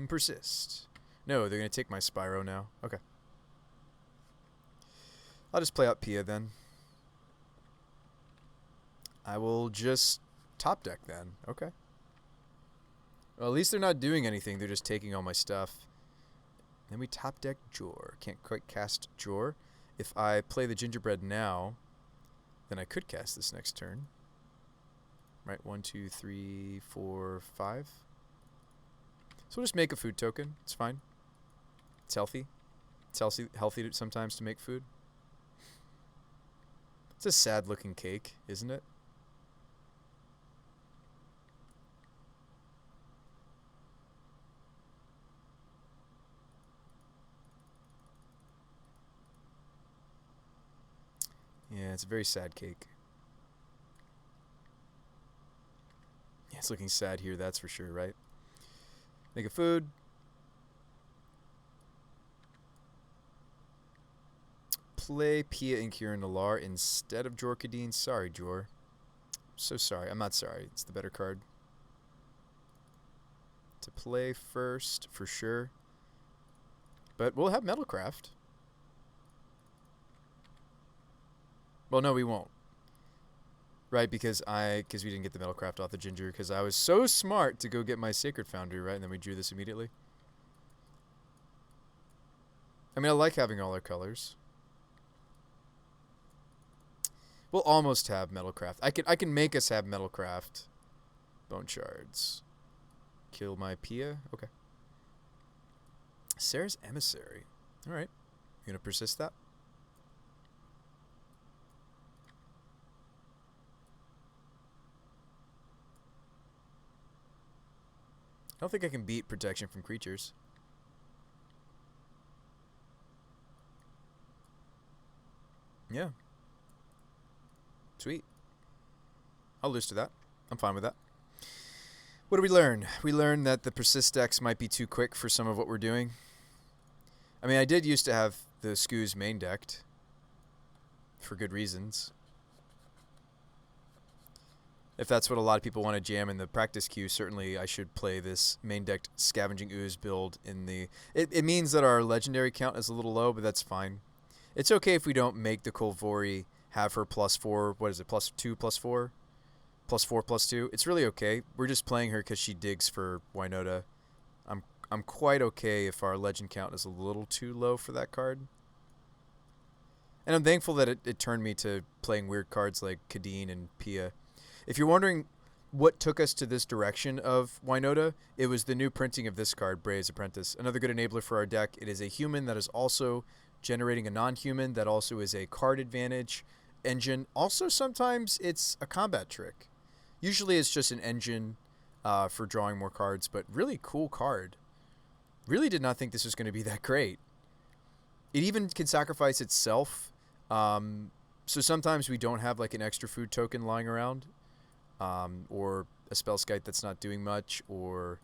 Persist. No, they're gonna take my Spyro now. Okay. I'll just play out Pia then. I will just top deck then. Okay. Well, at least they're not doing anything. They're just taking all my stuff. Then we top deck Jor. Can't quite cast Jor. If I play the Gingerbread now, then I could cast this next turn. Right, 1, 2, 3, 4, 5. So we'll just make a food token. It's fine. It's healthy. It's healthy sometimes to make food. It's a sad-looking cake, isn't it? Yeah, it's a very sad cake. Yeah, it's looking sad here, that's for sure, right? Make a food. Play Pia and Kieran Nalar instead of Jor Kadeen. Sorry, Jor. So sorry. I'm not sorry. It's the better card. To play first, for sure. But we'll have Metalcraft. Well, no, we won't. Right, because we didn't get the Metalcraft off the Ginger, because I was so smart to go get my Sacred Foundry, right? And then we drew this immediately. I mean, I like having all our colors. We'll almost have Metalcraft. I can make us have Metalcraft. Bone Shards. Kill my Pia? Okay. Sarah's Emissary. Alright. You gonna persist that? I don't think I can beat protection from creatures. Yeah. Sweet. I'll lose to that. I'm fine with that. What do we learn? We learned that the persist decks might be too quick for some of what we're doing. I mean, I did used to have the Skoos main decked for good reasons. If that's what a lot of people want to jam in the practice queue, certainly I should play this main decked Scavenging Ooze build in the... It means that our legendary count is a little low, but that's fine. It's okay if we don't make the Kolvori have her +4, what is it, +2, +4? +4, +2. It's really okay. We're just playing her because she digs for Winota. I'm quite okay if our legend count is a little too low for that card. And I'm thankful that it turned me to playing weird cards like Kadeen and Pia. If you're wondering what took us to this direction of Winota, it was the new printing of this card, Breya's Apprentice. Another good enabler for our deck. It is a human that is also generating a non-human that also is a card advantage engine. Also, sometimes it's a combat trick. Usually it's just an engine for drawing more cards, but really cool card. Really did not think this was going to be that great. It even can sacrifice itself. So sometimes we don't have like an extra food token lying around, or a Spellskite that's not doing much, or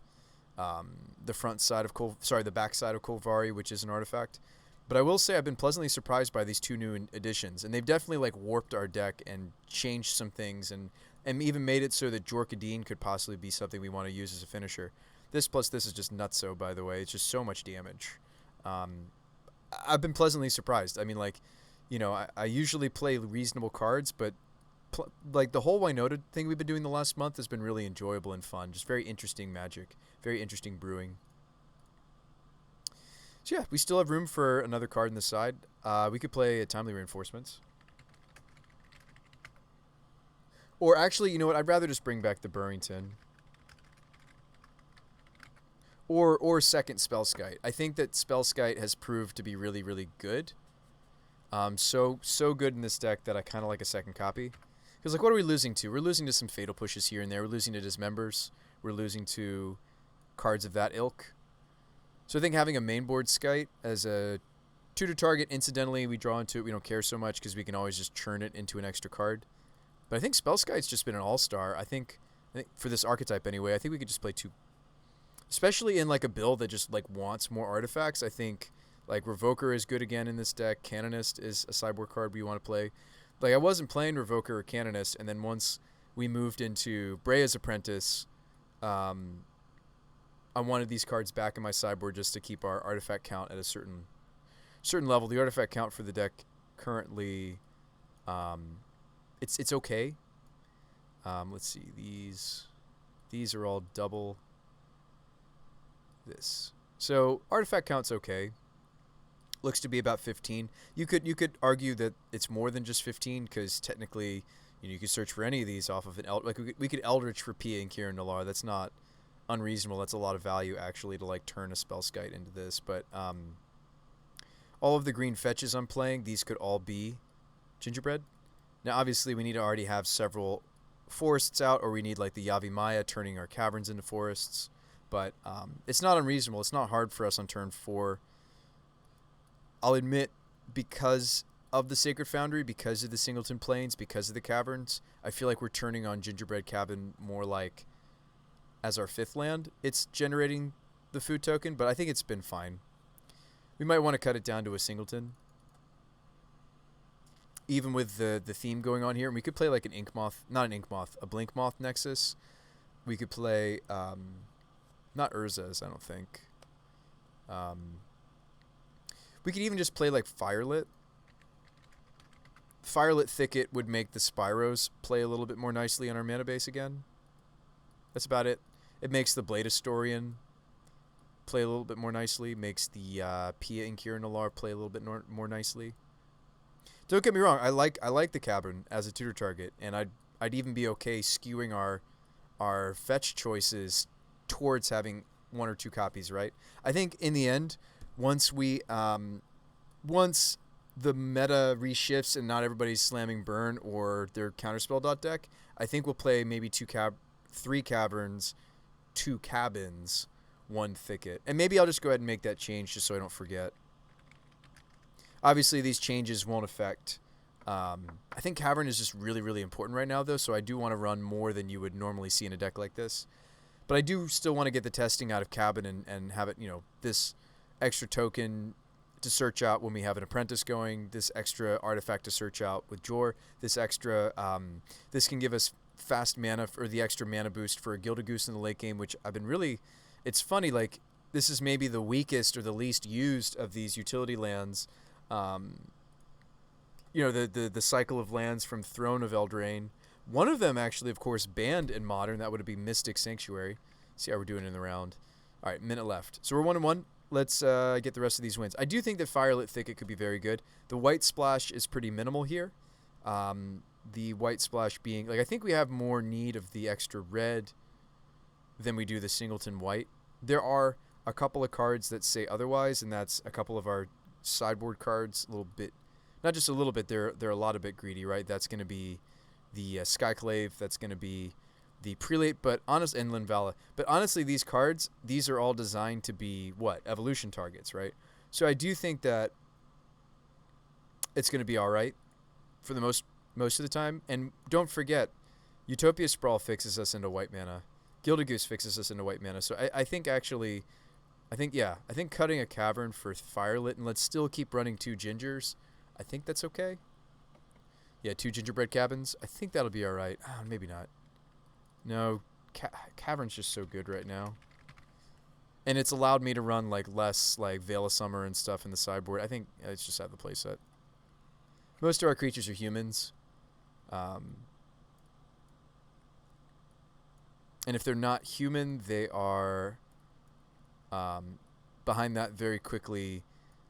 the back side of Kolvari, which is an artifact. But I will say I've been pleasantly surprised by these two new additions, and they've definitely like warped our deck and changed some things, and even made it so that Jorkadeen could possibly be something we want to use as a finisher. This plus this is just nutso, by the way. It's just so much damage. I've been pleasantly surprised. I mean, like, you know, I usually play reasonable cards, but like the whole Winota thing we've been doing the last month has been really enjoyable and fun. Just very interesting magic, very interesting brewing. So yeah, we still have room for another card on the side. We could play a Timely Reinforcements. Or actually, you know what? I'd rather just bring back the Burrington. Or second Spellskite. I think that Spellskite has proved to be really, really good. So good in this deck that I kind of like a second copy. Because, like, what are we losing to? We're losing to some fatal pushes here and there. We're losing to Dismembers. We're losing to cards of that ilk. So I think having a mainboard Skite as a tutor target, incidentally, we draw into it. We don't care so much because we can always just churn it into an extra card. But I think Spellskite's just been an all-star. I think for this archetype anyway, I think we could just play two. Especially in like a build that just like wants more artifacts. I think like Revoker is good again in this deck. Canonist is a sideboard card we want to play. Like I wasn't playing Revoker or Canonist, and then once we moved into Breya's Apprentice, I wanted these cards back in my sideboard just to keep our artifact count at a certain level. The artifact count for the deck currently, it's okay. Let's see, these are all double this. So artifact count's okay. Looks to be about 15. You could argue that it's more than just 15 because technically, you know, you could search for any of these off of an we could Eldritch for Pia and Kieran Nalaar. That's not unreasonable. That's a lot of value actually to like turn a Spellskite into this. But all of the green fetches I'm playing, these could all be Gingerbread. Now obviously we need to already have several forests out, or we need like the Yavi Maya turning our caverns into forests. But it's not unreasonable. It's not hard for us on turn 4. I'll admit, because of the Sacred Foundry, because of the Singleton Plains, because of the caverns, I feel like we're turning on Gingerbread Cabin more like as our 5th land. It's generating the food token, but I think it's been fine. We might want to cut it down to a Singleton. Even with the theme going on here, and we could play like an a Blinkmoth Nexus. We could play... not Urza's, I don't think. We could even just play like Firelit. Firelit Thicket would make the Spyros play a little bit more nicely on our mana base again. That's about it. It makes the Blade Historian play a little bit more nicely. Makes the Pia and Kieran Nalaar play a little bit more nicely. Don't get me wrong. I like the Cavern as a tutor target, and I'd even be okay skewing our fetch choices towards having 1 or 2 copies, right? I think in the end, once the meta reshifts and not everybody's slamming Burn or their Counterspell deck, I think we'll play maybe 3 Caverns, 2 cabins, 1 thicket. And maybe I'll just go ahead and make that change just so I don't forget. Obviously, these changes won't affect... I think Cavern is just really, really important right now, though, so I do want to run more than you would normally see in a deck like this. But I do still want to get the testing out of Cabin and have it, this extra token to search out when we have an Apprentice going, this extra artifact to search out with Jor, this extra... this can give us fast mana, or the extra mana boost for a Gilded Goose in the late game, which I've been really... It's funny, like, this is maybe the weakest or the least used of these utility lands. The cycle of lands from Throne of Eldraine. One of them actually, of course, banned in Modern. That would be Mystic Sanctuary. See how we're doing in the round. All right, minute left. So we're 1-1. Let's get the rest of these wins. I do think that Firelit Thicket could be very good. The white splash is pretty minimal here. The white splash being... I think we have more need of the extra red than we do the singleton white. There are a couple of cards that say otherwise, and that's a couple of our sideboard cards a little bit... Not just a little bit, they're a lot a bit greedy, right? That's going to be the Skyclave, that's going to be the Prelate, and Linvala. But honestly, these cards, these are all designed to be, evolution targets, right? So I do think that it's going to be all right for the most of the time. And don't forget, Utopia Sprawl fixes us into white mana. Gilded Goose fixes us into white mana. So I think cutting a Cavern for Firelit, and let's still keep running 2 Gingers. I think that's okay. Yeah, 2 Gingerbread Cabins. I think that'll be all right. Maybe not. No, Cavern's just so good right now. And it's allowed me to run less Veil of Summer and stuff in the sideboard. I think it's just out of the playset. Most of our creatures are humans. And if they're not human, they are behind that very quickly.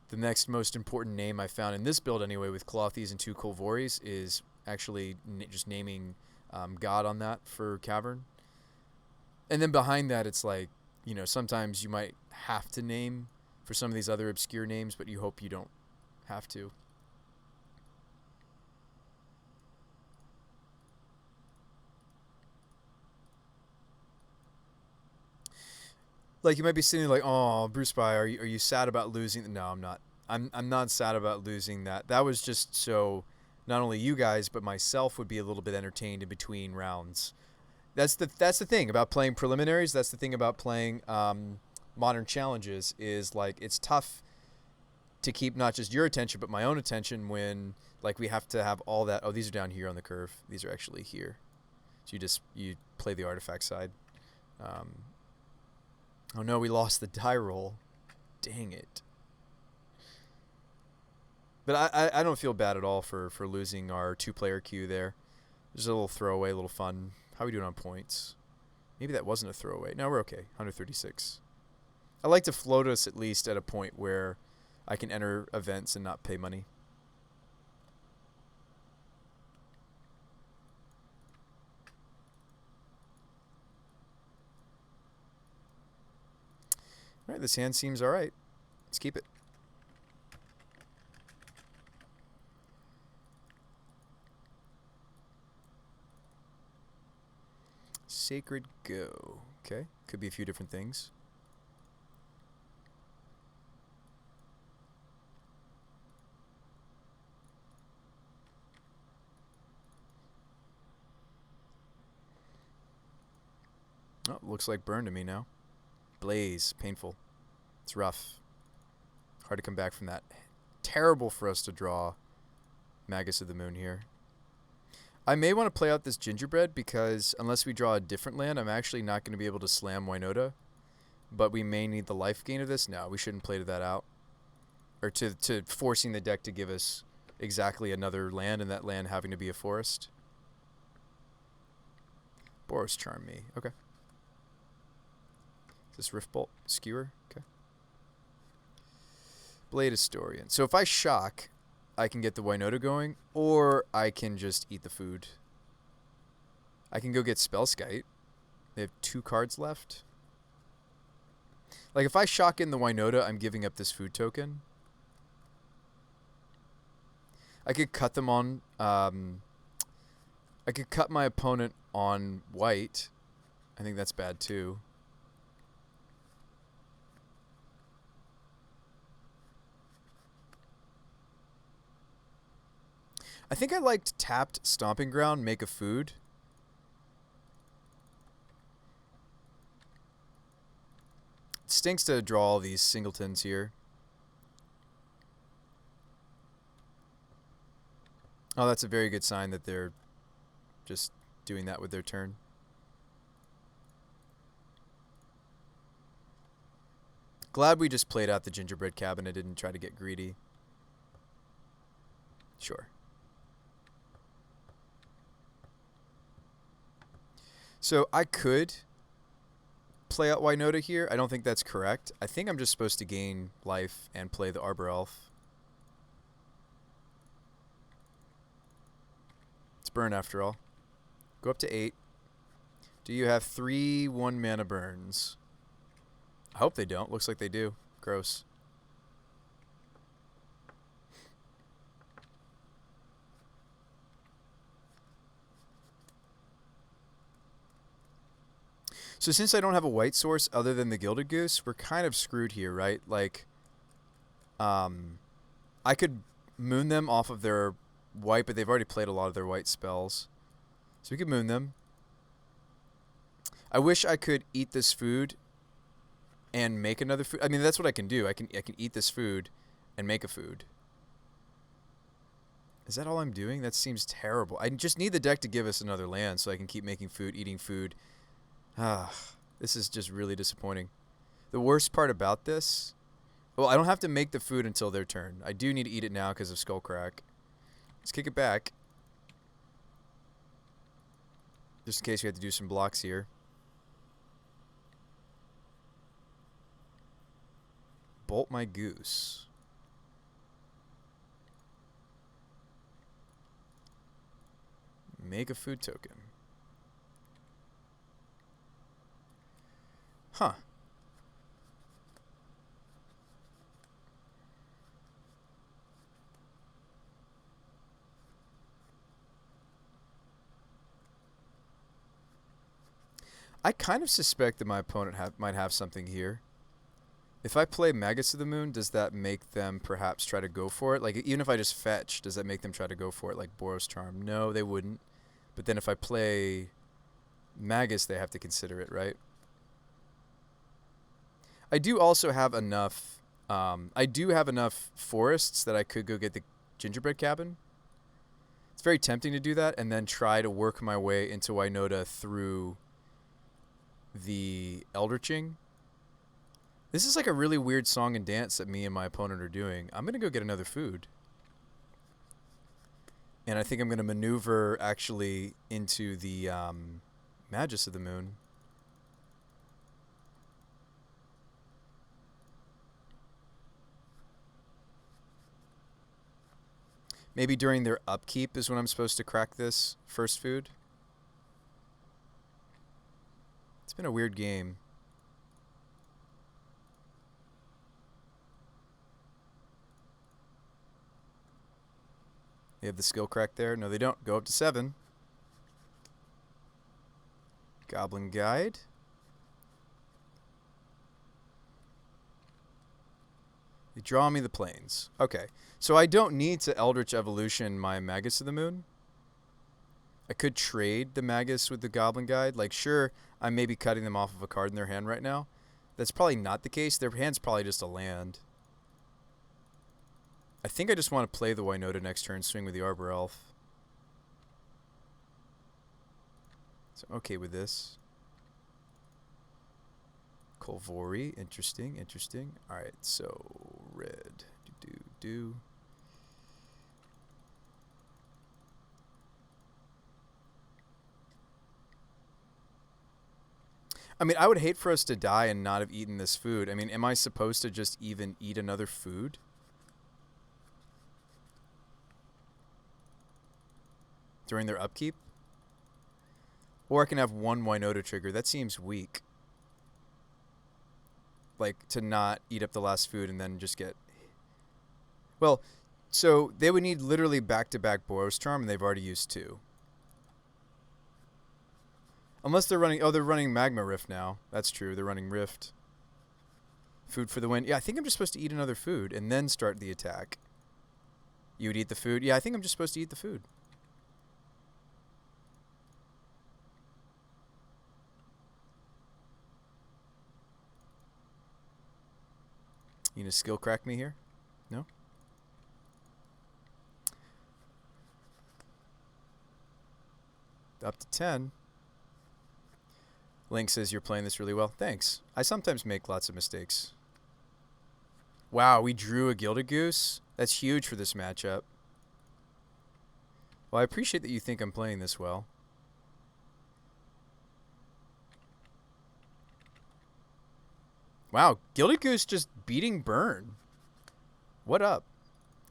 The next most important name I found in this build anyway with Clothies and 2 Kolvoris is actually just naming God on that for Cavern. And then behind that, it's sometimes you might have to name for some of these other obscure names, but you hope you don't have to. You might be sitting there oh, Bruce By, are you sad about losing? No, I'm not. I'm not sad about losing that. That was just so not only you guys, but myself would be a little bit entertained in between rounds. That's the thing about playing preliminaries. That's the thing about playing modern challenges is it's tough to keep not just your attention, but my own attention when we have to have all that. Oh, these are down here on the curve. These are actually here. So you play the artifact side. Oh no, we lost the die roll. Dang it. But I don't feel bad at all for losing our 2-player queue there. Just a little throwaway, a little fun. How are we doing on points? Maybe that wasn't a throwaway. No, we're okay. 136. I like to float us at least at a point where I can enter events and not pay money. All right, this hand seems all right. Let's keep it. Sacred Go. Okay, could be a few different things. Oh, looks like burn to me now. Blaze, painful. It's rough. Hard to come back from that. Terrible for us to draw Magus of the Moon here. I may want to play out this Gingerbread because unless we draw a different land, I'm actually not going to be able to slam Winota. But we may need the life gain of this. No, we shouldn't play that out. Or to forcing the deck to give us exactly another land and that land having to be a forest. Boros Charm me. Okay. Is this Rift Bolt? Skewer? Okay. Blade Historian. So if I shock, I can get the Winota going, or I can just eat the food. I can go get Spellskite. They have 2 cards left. If I shock in the Winota, I'm giving up this food token. I could cut them on... I could cut my opponent on white. I think that's bad too. I think I liked tapped Stomping Ground, make a food. It stinks to draw all these singletons here. Oh, that's a very good sign that they're just doing that with their turn. Glad we just played out the gingerbread cabin. I didn't try to get greedy. Sure. So I could play out Winota here. I don't think that's correct. I think I'm just supposed to gain life and play the Arbor Elf. It's burn after all. Go up to 8. Do you have 3 1-mana burns? I hope they don't. Looks like they do. Gross. So since I don't have a white source other than the Gilded Goose, we're kind of screwed here, right? Like, I could moon them off of their white, but they've already played a lot of their white spells. So we could moon them. I wish I could eat this food and make another food. I mean, that's what I can do. I can eat this food and make a food. Is that all I'm doing? That seems terrible. I just need the deck to give us another land so I can keep making food, eating food. This is just really disappointing. The worst part about this, well, I don't have to make the food until their turn. I do need to eat it now because of Skullcrack. Let's kick it back. Just in case we have to do some blocks here. Bolt my goose. Make a food token. Huh. I kind of suspect that my opponent might have something here. If I play Magus of the Moon, does that make them perhaps try to go for it? Like, even if I just fetch, does that make them try to go for it like Boros Charm? No, they wouldn't. But then if I play Magus, they have to consider it, right? I do also have enough. I do have enough forests that I could go get the gingerbread cabin. It's very tempting to do that and then try to work my way into Winota through the Eldritching. This is like a really weird song and dance that me and my opponent are doing. I'm going to go get another food. And I think I'm going to maneuver actually into the Magus of the Moon. Maybe during their upkeep is when I'm supposed to crack this first food. It's been a weird game. They have the skill crack there. No, they don't. Go up to 7. Goblin Guide. They draw me the plains. Okay. So I don't need to Eldritch Evolution my Magus of the Moon. I could trade the Magus with the Goblin Guide. Like, sure, I may be cutting them off of a card in their hand right now. That's probably not the case. Their hand's probably just a land. I think I just want to play the Winota next turn, swing with the Arbor Elf. So I'm okay with this. Kolvori, interesting, interesting. Alright, so red. Do. I mean, I would hate for us to die and not have eaten this food. I mean, am I supposed to just even eat another food? During their upkeep? Or I can have one Winota trigger. That seems weak. Like, to not eat up the last food and then just get... Well, so they would need literally back-to-back Boros Charm, and they've already used 2. Unless they're running... Oh, they're running Magma Rift now. That's true. They're running Rift. Food for the win. Yeah, I think I'm just supposed to eat another food and then start the attack. You would eat the food? Yeah, I think I'm just supposed to eat the food. You gonna skill crack me here? No? Up to 10. Link says you're playing this really well. Thanks. I sometimes make lots of mistakes. Wow, we drew a Gilded Goose? That's huge for this matchup. Well, I appreciate that you think I'm playing this well. Wow, Gilded Goose just beating Burn. What up?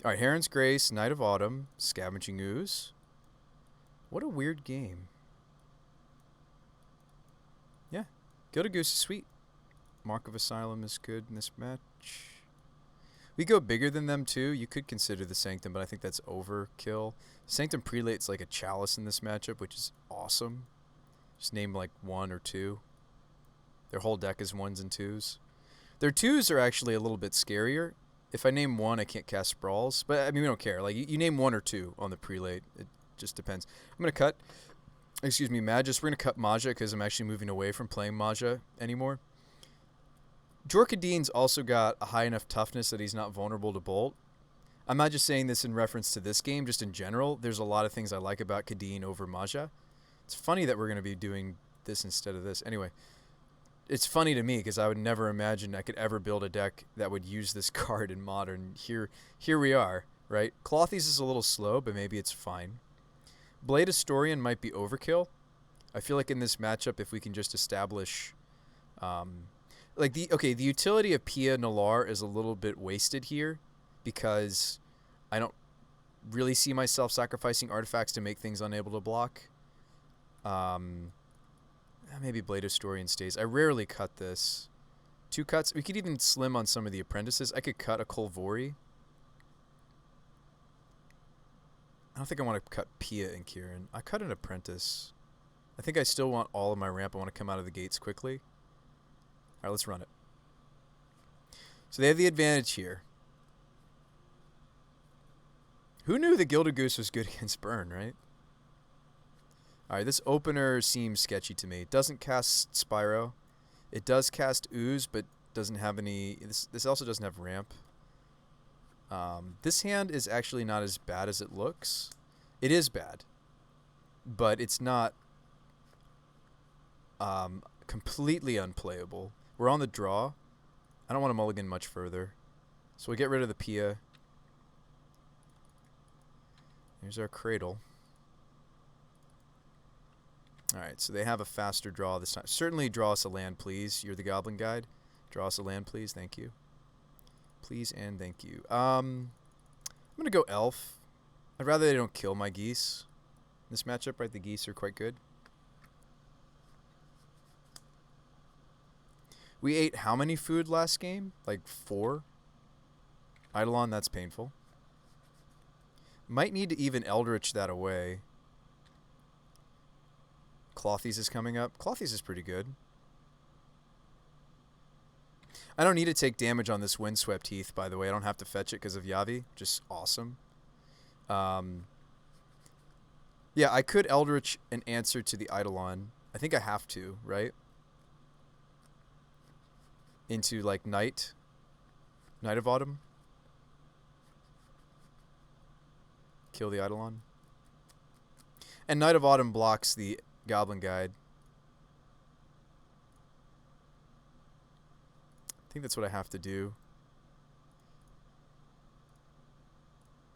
All right, Heron's Grace, Knight of Autumn, Scavenging Ooze. What a weird game. Yeah, Gilded Goose is sweet. Mark of Asylum is good in this match. We go bigger than them too. You could consider the Sanctum, but I think that's overkill. Sanctum Prelate's like a chalice in this matchup, which is awesome. Just name like 1 or 2. Their whole deck is 1s and 2s. Their 2s are actually a little bit scarier. If I name 1, I can't cast Sprawls. But, I mean, we don't care. Like, you name 1 or 2 on the Prelate. It just depends. I'm going to cut, excuse me, Magus. We're going to cut Maja because I'm actually moving away from playing Maja anymore. Jorkadine's also got a high enough toughness that he's not vulnerable to Bolt. I'm not just saying this in reference to this game, just in general. There's a lot of things I like about Kadine over Maja. It's funny that we're going to be doing this instead of this. Anyway, it's funny to me because I would never imagine I could ever build a deck that would use this card in Modern. Here we are, right? Clothies is a little slow, but maybe it's fine. Blade Historian might be overkill. I feel like in this matchup, if we can just establish... the utility of Pia Nalar is a little bit wasted here because I don't really see myself sacrificing artifacts to make things unable to block. Maybe Blade Historian stays. I rarely cut this. 2 cuts. We could even slim on some of the apprentices. I could cut a Kolvori. I don't think I want to cut Pia and Kieran. I cut an apprentice. I think I still want all of my ramp. I want to come out of the gates quickly. All right, let's run it. So they have the advantage here. Who knew the Gilded Goose was good against Burn, right? All right, this opener seems sketchy to me. It doesn't cast Spyro. It does cast Ooze, but doesn't have any... This also doesn't have ramp. This hand is actually not as bad as it looks. It is bad, but it's not completely unplayable. We're on the draw. I don't want to mulligan much further. So we get rid of the Pia. Here's our Cradle. Alright, so they have a faster draw this time. Certainly draw us a land, please. You're the Goblin Guide. Draw us a land, please. Thank you. Please and thank you. I'm going to go Elf. I'd rather they don't kill my geese. In this matchup, right? The geese are quite good. We ate how many food last game? Like 4? Eidolon, that's painful. Might need to even Eldritch that away. Clothies is coming up. Clothies is pretty good. I don't need to take damage on this Windswept Heath, by the way. I don't have to fetch it because of Yavi. Just awesome. Yeah, I could Eldritch an answer to the Eidolon. I think I have to, right? Into, like, Knight of Autumn. Kill the Eidolon. And Knight of Autumn blocks the Goblin Guide. I think that's what I have to do.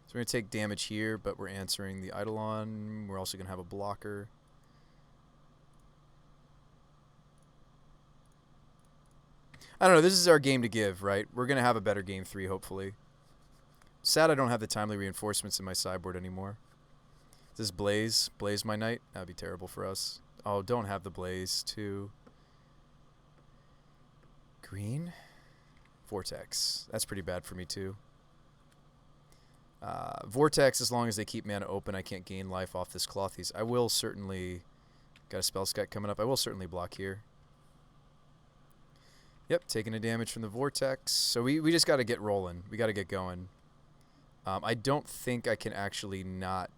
So we're going to take damage here, but we're answering the Eidolon. We're also going to have a blocker. I don't know. This is our game to give, right? We're going to have a better game 3, hopefully. Sad I don't have the timely reinforcements in my sideboard anymore. Is this Blaze? Blaze my Knight? That would be terrible for us. Oh, don't have the Blaze, too. Green? Vortex. That's pretty bad for me, too. Vortex, as long as they keep mana open, I can't gain life off this Clothies. I will certainly... Got a Spell Scat coming up. I will certainly block here. Yep, taking a damage from the Vortex. So we just got to get rolling. We got to get going. I don't think I can actually not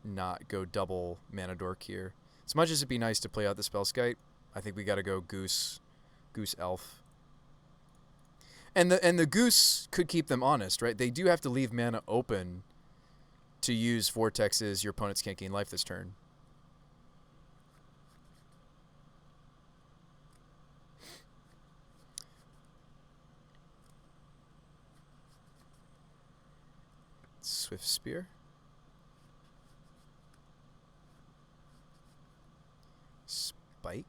go double Mana Dork here. As much as it'd be nice to play out the Spellskite, I think we got to go Goose Elf. And the Goose could keep them honest, right? They do have to leave mana open to use Vortexes. Your opponents can't gain life this turn. Swift Spear. Spike.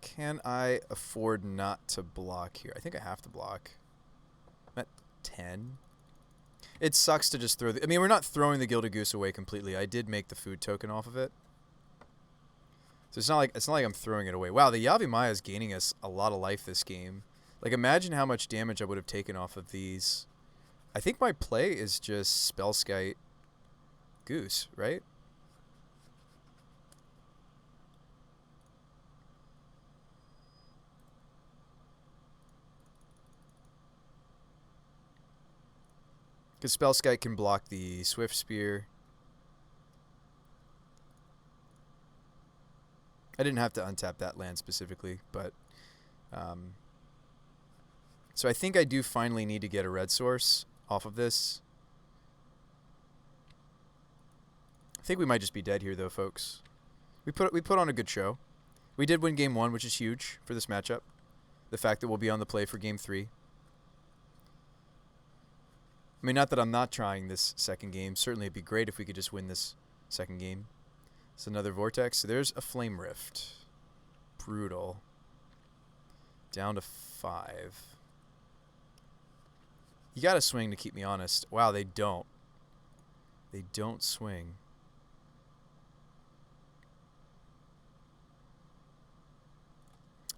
Can I afford not to block here? I think I have to block. I'm at 10. It sucks to just throw the... I mean, we're not throwing the Gilded Goose away completely. I did make the food token off of it. So it's not like I'm throwing it away. Wow, the Yavimaya is gaining us a lot of life this game. Like, imagine how much damage I would have taken off of these. I think my play is just Spellskite Goose, right? Because Spellskite can block the Swift Spear. I didn't have to untap that land specifically, but... so I think I do finally need to get a red source off of this. I think we might just be dead here, though, folks. We put on a good show. We did win game 1, which is huge for this matchup. The fact that we'll be on the play for game 3. I mean, not that I'm not trying this second game. Certainly it'd be great if we could just win this second game. It's another Vortex. So there's a Flame Rift. Brutal. Down to 5. You gotta swing to keep me honest. Wow, they don't. They don't swing.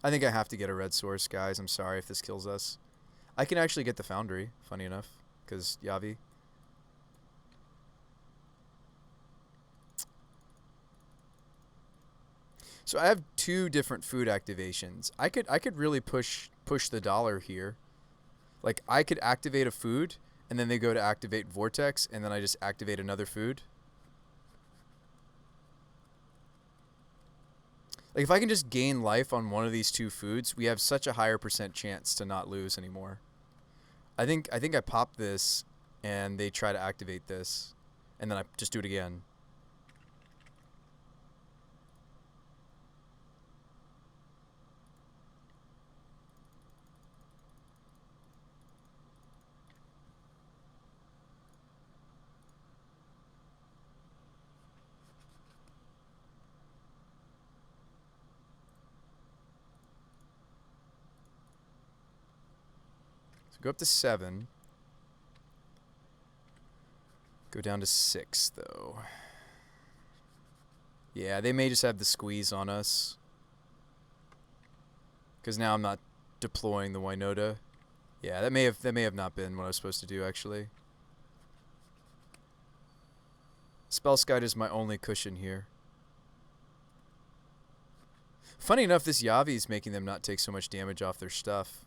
I think I have to get a red source, guys. I'm sorry if this kills us. I can actually get the Foundry, funny enough, because Yavi. So I have 2 different food activations. I could really push the dollar here. Like, I could activate a food, and then they go to activate Vortex, and then I just activate another food. Like, if I can just gain life on one of these 2 foods, we have such a higher % chance to not lose anymore. I think I pop this, and they try to activate this, and then I just do it again. Go up to 7. Go down to 6, though. Yeah, they may just have the squeeze on us. Because now I'm not deploying the Winota. Yeah, that may have not been what I was supposed to do, actually. Spellskite is my only cushion here. Funny enough, this Yavi is making them not take so much damage off their stuff.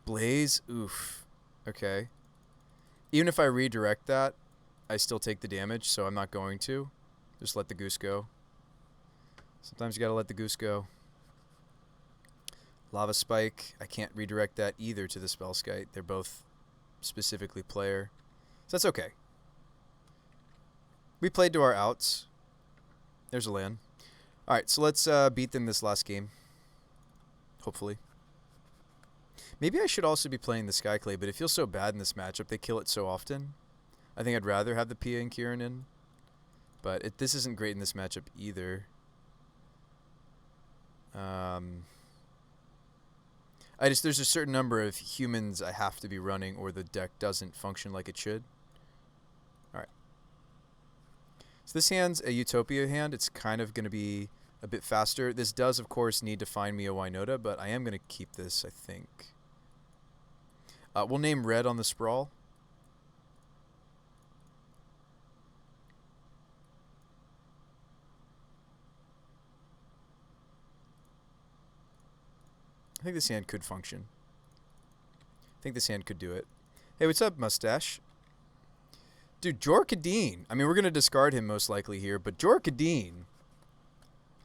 Blaze? Oof. Okay. Even if I redirect that, I still take the damage, so I'm not going to. Just let the goose go. Sometimes you gotta let the goose go. Lava Spike. I can't redirect that either to the Spellskite. They're both specifically player. So that's okay. We played to our outs. There's a land. Alright, so let's beat them this last game. Hopefully. Maybe I should also be playing the Skyclay, but it feels so bad in this matchup. They kill it so often. I think I'd rather have the Pia and Kieran in. But this isn't great in this matchup either. There's a certain number of humans I have to be running or the deck doesn't function like it should. Alright. So this hand's a Utopia hand. It's kind of going to be a bit faster. This does, of course, need to find me a Winota, but I am going to keep this, I think. We'll name red on the sprawl. I think this hand could function. I think this hand could do it. Hey, what's up, Mustache? Dude, Jorkadeen. I mean, we're going to discard him most likely here, but Jorkadeen.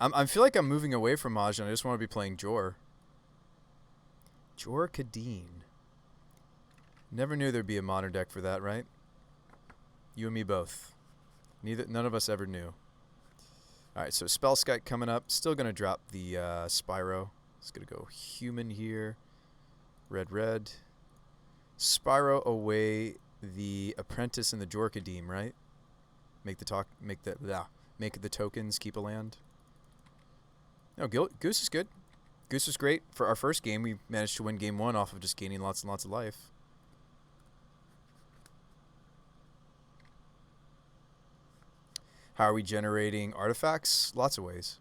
I feel like I'm moving away from Mahjong. I just want to be playing Jor. Jorkadeen. Never knew there'd be a modern deck for that, right? You and me both. None of us ever knew. Alright, so Spellskite coming up. Still going to drop the Spyro. It's going to go human here. Red, red. Spyro away the Apprentice and the Jorkadeem, right? Make the tokens, keep a land. No, Goose is good. Goose was great. For our first game, we managed to win game 1 off of just gaining lots and lots of life. How are we generating artifacts? Lots of ways.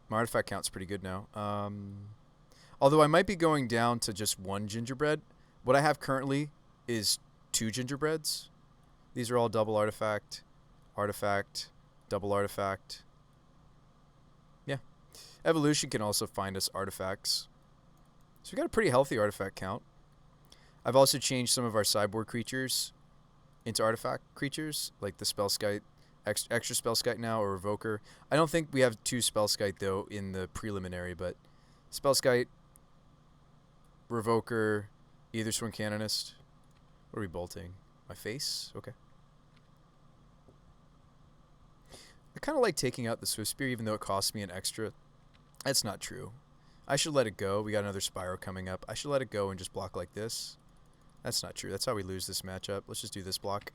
My artifact count's pretty good now. Although I might be going down to just 1 gingerbread. What I have currently is 2 gingerbreads. These are all double artifact, artifact, double artifact. Yeah. Evolution can also find us artifacts. So we got a pretty healthy artifact count. I've also changed some of our sideboard creatures into artifact creatures, like the Spellskite. Extra Spellskite now, or Revoker. I don't think we have 2 Spellskite, though, in the preliminary, but Spellskite, Revoker, either Swing Canonist. What are we bolting? My face? Okay. I kind of like taking out the Swift Spear, even though it costs me an extra. That's not true. I should let it go. We got another Spyro coming up. I should let it go and just block like this. That's not true. That's how we lose this matchup. Let's just do this block.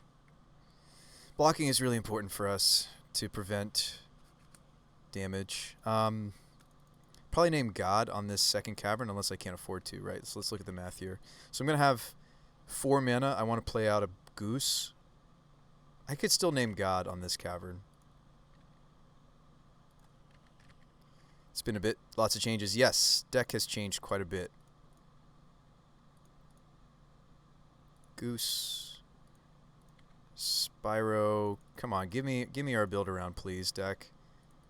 Blocking is really important for us to prevent damage. Probably name God on this second cavern unless I can't afford to, right? So let's look at the math here. So I'm going to have 4 mana. I want to play out a Goose. I could still name God on this cavern. It's been a bit, lots of changes. Yes, deck has changed quite a bit. Goose. Spyro, come on, give me our build around, please, deck.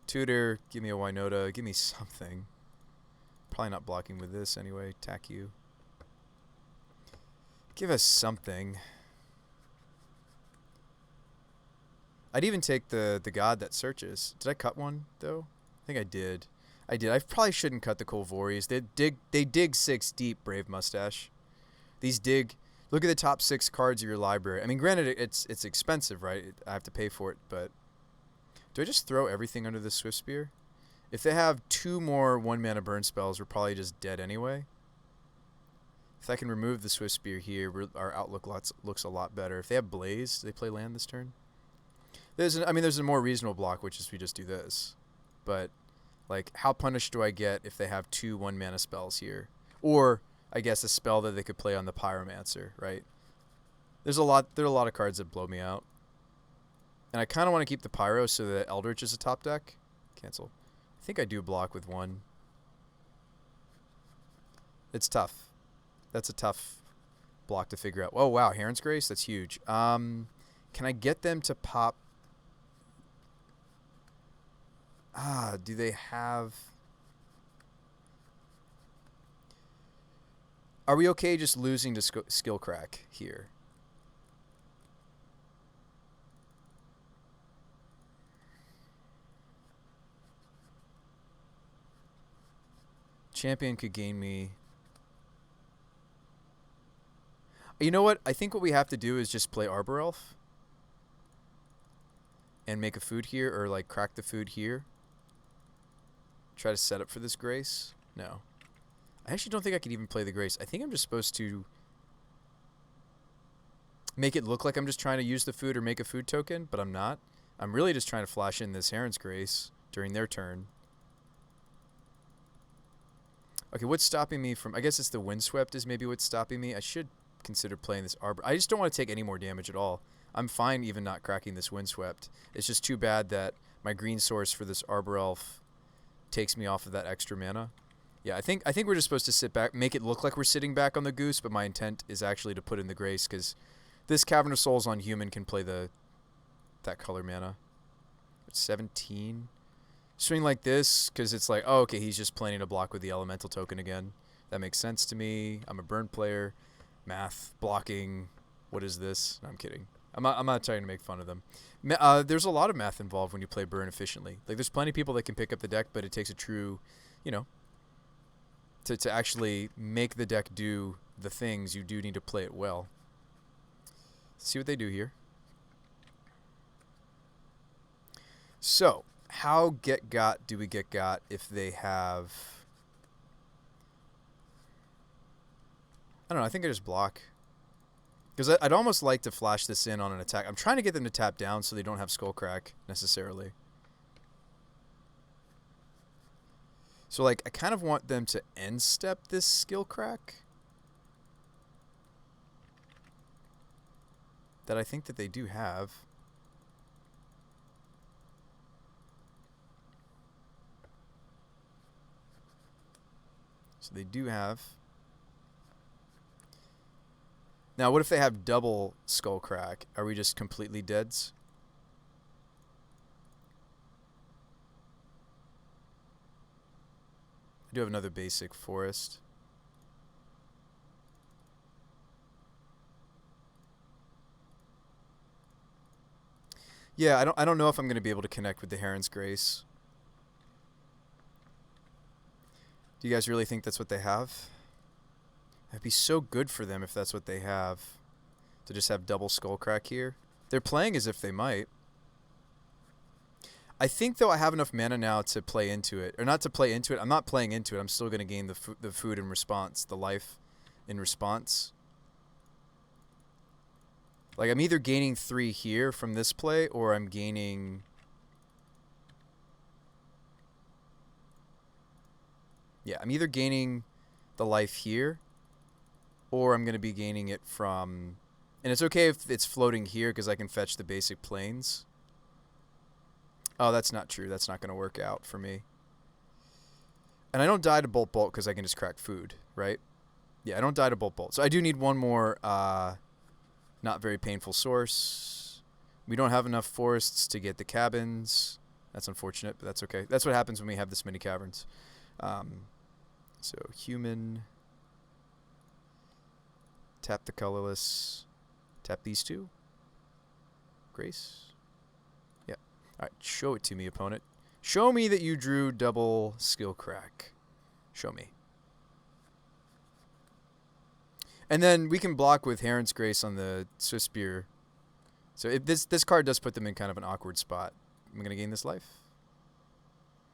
Tutor, give me a Winota, give me something. Probably not blocking with this anyway. Attack you. Give us something. I'd even take the God that searches. Did I cut one though? I think I did. I probably shouldn't cut the Kolvoris. They dig 6 deep, Brave Mustache. These dig. Look at the top 6 cards of your library. I mean, granted, it's expensive, right? I have to pay for it, but do I just throw everything under the Swift Spear? If they have 2 more 1-mana burn spells, we're probably just dead anyway. If I can remove the Swift Spear here, our outlook looks a lot better. If they have Blaze, do they play land this turn? There's a more reasonable block, which is we just do this. But, like, how punished do I get if they have 2 1-mana spells here? Or I guess a spell that they could play on the Pyromancer, right? There are a lot of cards that blow me out. And I kind of want to keep the Pyro so that Eldritch is a top deck. Cancel. I think I do block with 1. It's tough. That's a tough block to figure out. Oh, wow, Heron's Grace? That's huge. Can I get them to pop? Do they have... Are we okay just losing to skill crack here? Champion could gain me. You know what? I think what we have to do is just play Arbor Elf. And make a food here, or like crack the food here. Try to set up for this Grace. No. I actually don't think I could even play the Grace. I think I'm just supposed to make it look like I'm just trying to use the food or make a food token, but I'm not. I'm really just trying to flash in this Heron's Grace during their turn. Okay, what's stopping me from... I guess it's the Windswept is maybe what's stopping me. I should consider playing this Arbor. I just don't want to take any more damage at all. I'm fine even not cracking this Windswept. It's just too bad that my green source for this Arbor Elf takes me off of that extra mana. Yeah, I think we're just supposed to sit back, make it look like we're sitting back on the Goose, but my intent is actually to put in the Grace, because this Cavern of Souls on human can play that color mana. It's 17. Swing like this, because it's like, oh, okay, he's just planning to block with the Elemental token again. That makes sense to me. I'm a burn player. Math, blocking. What is this? No, I'm kidding. I'm not trying to make fun of them. There's a lot of math involved when you play burn efficiently. Like, there's plenty of people that can pick up the deck, but it takes a true, you know, to actually make the deck do the things, you do need to play it well. Let's see what they do here. So, how do we get got if they have... I don't know, I think I just block. Because I'd almost like to flash this in on an attack. I'm trying to get them to tap down so they don't have Skullcrack, necessarily. So, like, I kind of want them to end step this Skillcrack. That I think that they do have. So they do have. Now, what if they have double Skullcrack? Are we just completely deads? I do have another basic forest. Yeah, I don't know if I'm going to be able to connect with the Heron's Grace. Do you guys really think that's what they have? It'd be so good for them if that's what they have. To just have double Skullcrack here. They're playing as if they might. I think, though, I have enough mana now to play into it. Or not to play into it. I'm not playing into it. I'm still going to gain the food in response. The life in response. Like, I'm either gaining 3 here from this play, or I'm gaining... Yeah, I'm either gaining the life here, or I'm going to be gaining it from... And it's okay if it's floating here, because I can fetch the basic planes. Oh, that's not true. That's not going to work out for me. And I don't die to Bolt because I can just crack food, right? Yeah, I don't die to Bolt. So I do need one more not very painful source. We don't have enough forests to get the cabins. That's unfortunate, but that's okay. That's what happens when we have this many caverns. So human. Tap the colorless. Tap these two. Grace. Yeah. All right, show it to me, opponent. Show me that you drew double Skillcrack. Show me. And then we can block with Heron's Grace on the Swift Spear. So if this card does put them in kind of an awkward spot. I'm going to gain this life.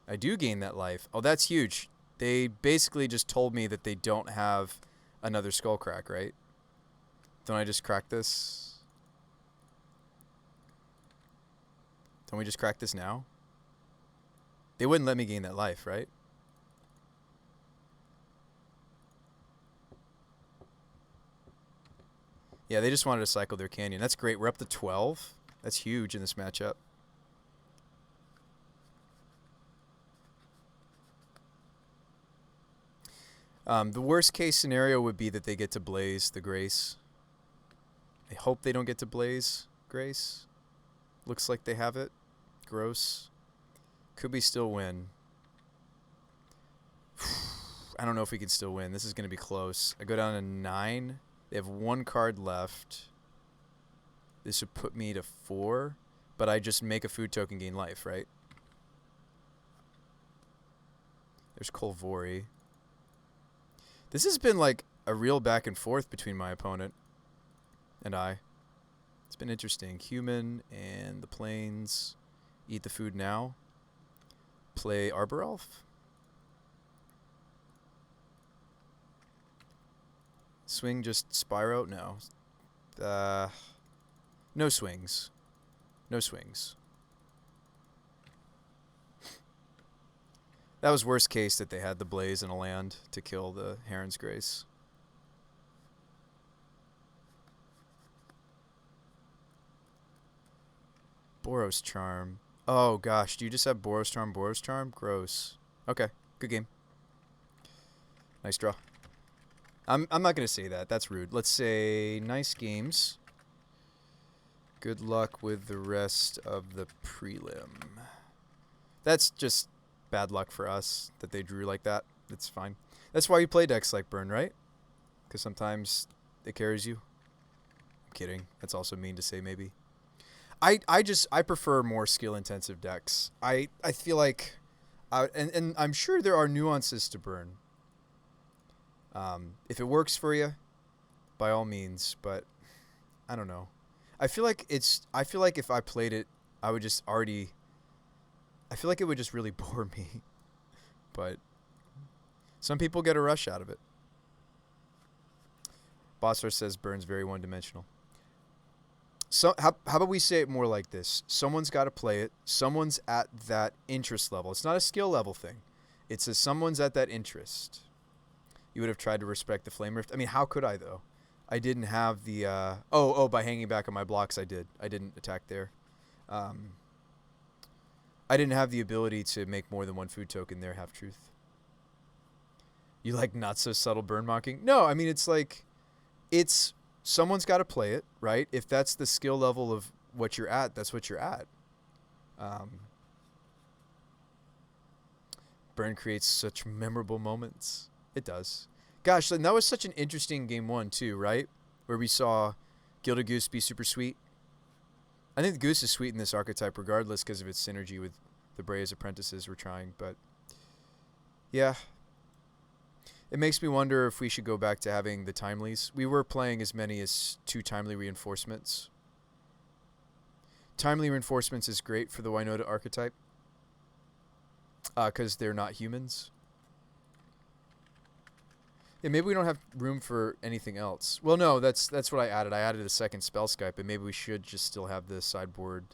I do gain that life. Oh, that's huge. They basically just told me that they don't have another Skullcrack, right? Don't I just crack this? Don't we just crack this now? They wouldn't let me gain that life, right? Yeah, they just wanted to cycle their canyon. That's great. We're up to 12. That's huge in this matchup. The worst case scenario would be that they get to Blaze the Grace. I hope they don't get to Blaze Grace. Looks like they have it. Gross. Could we still win? I don't know if we can still win. This is going to be close. I go down to 9. They have 1 card left. This would put me to 4. But I just make a food token, gain life, right? There's Kolvori. This has been like a real back and forth between my opponent and I. It's been interesting. Human and the plains. Eat the food now. Play Arbor Elf. Swing just Spyro? No. No swings. No swings. That was worst case that they had the Blaze and a land to kill the Heron's Grace. Boros Charm. Oh gosh, do you just have Boros Charm, Boros Charm? Gross. Okay, good game. Nice draw. I'm not going to say that. That's rude. Let's say nice games. Good luck with the rest of the prelim. That's just bad luck for us that they drew like that. It's fine. That's why you play decks like Burn, right? Because sometimes it carries you. I'm kidding. That's also mean to say, maybe. I prefer more skill intensive decks. I feel like, and I'm sure there are nuances to Burn. If it works for you, by all means. But I don't know. I feel like if I played it, I would just already. I feel like it would just really bore me. But some people get a rush out of it. Bossler says Burn's very one-dimensional. So how about we say it more like this? Someone's got to play it. Someone's at that interest level. It's not a skill level thing. It's a someone's at that interest. You would have tried to respect the Flame Rift. I mean, how could I, though? I didn't have the... by hanging back on my blocks, I did. I didn't attack there. I didn't have the ability to make more than one food token there, half-truth. You like not so subtle burn mocking? No, I mean, it's like... It's... Someone's got to play it, right? If that's the skill level of what you're at, that's what you're at. Burn creates such memorable moments. It does. Gosh, and that was such an interesting game one, too, right? Where we saw Gilded Goose be super sweet. I think the Goose is sweet in this archetype regardless because of its synergy with the Brea's apprentices we're trying, but yeah. It makes me wonder if we should go back to having the timelies. We were playing as many as 2 timely reinforcements. Timely reinforcements is great for the Winota archetype because they're not humans. Yeah, maybe we don't have room for anything else. Well, no, that's what I added. I added a second spell Skype, but maybe we should just still have the sideboard.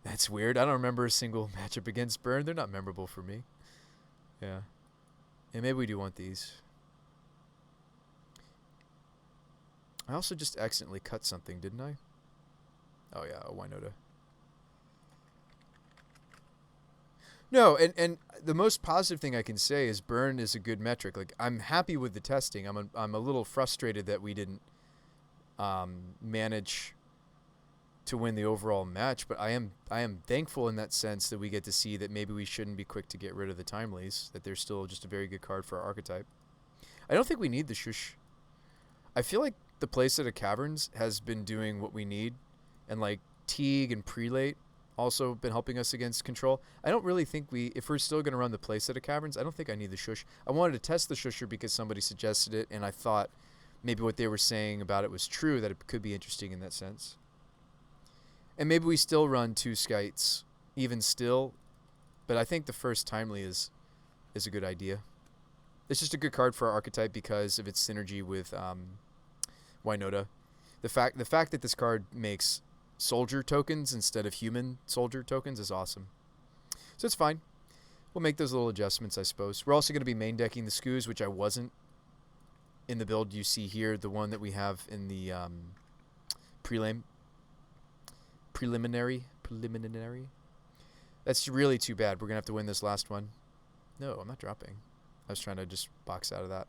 That's weird. I don't remember a single matchup against Burn. They're not memorable for me. Yeah. And maybe we do want these. I also just accidentally cut something, didn't I? Oh, yeah, a Winota. No, and the most positive thing I can say is Burn is a good metric. Like, I'm happy with the testing. I'm a little frustrated that we didn't manage to win the overall match, but I am thankful in that sense that we get to see that maybe we shouldn't be quick to get rid of the timelies, that they're still just a very good card for our archetype. I don't think we need the Shush. I feel like the playset of Caverns has been doing what we need, and like Teague and Prelate also been helping us against control. I don't really think if we're still going to run the playset of Caverns, I don't think I need the Shush. I wanted to test the Shusher because somebody suggested it, and I thought maybe what they were saying about it was true, that it could be interesting in that sense. And maybe we still run 2 Skites, even still. But I think the first timely is a good idea. It's just a good card for our archetype because of its synergy with Winota. The fact that this card makes soldier tokens instead of human soldier tokens is awesome. So it's fine. We'll make those little adjustments, I suppose. We're also going to be main decking the Skoos, which I wasn't in the build you see here, the one that we have in the Preliminary. That's really too bad. We're going to have to win this last one. No, I'm not dropping. I was trying to just box out of that.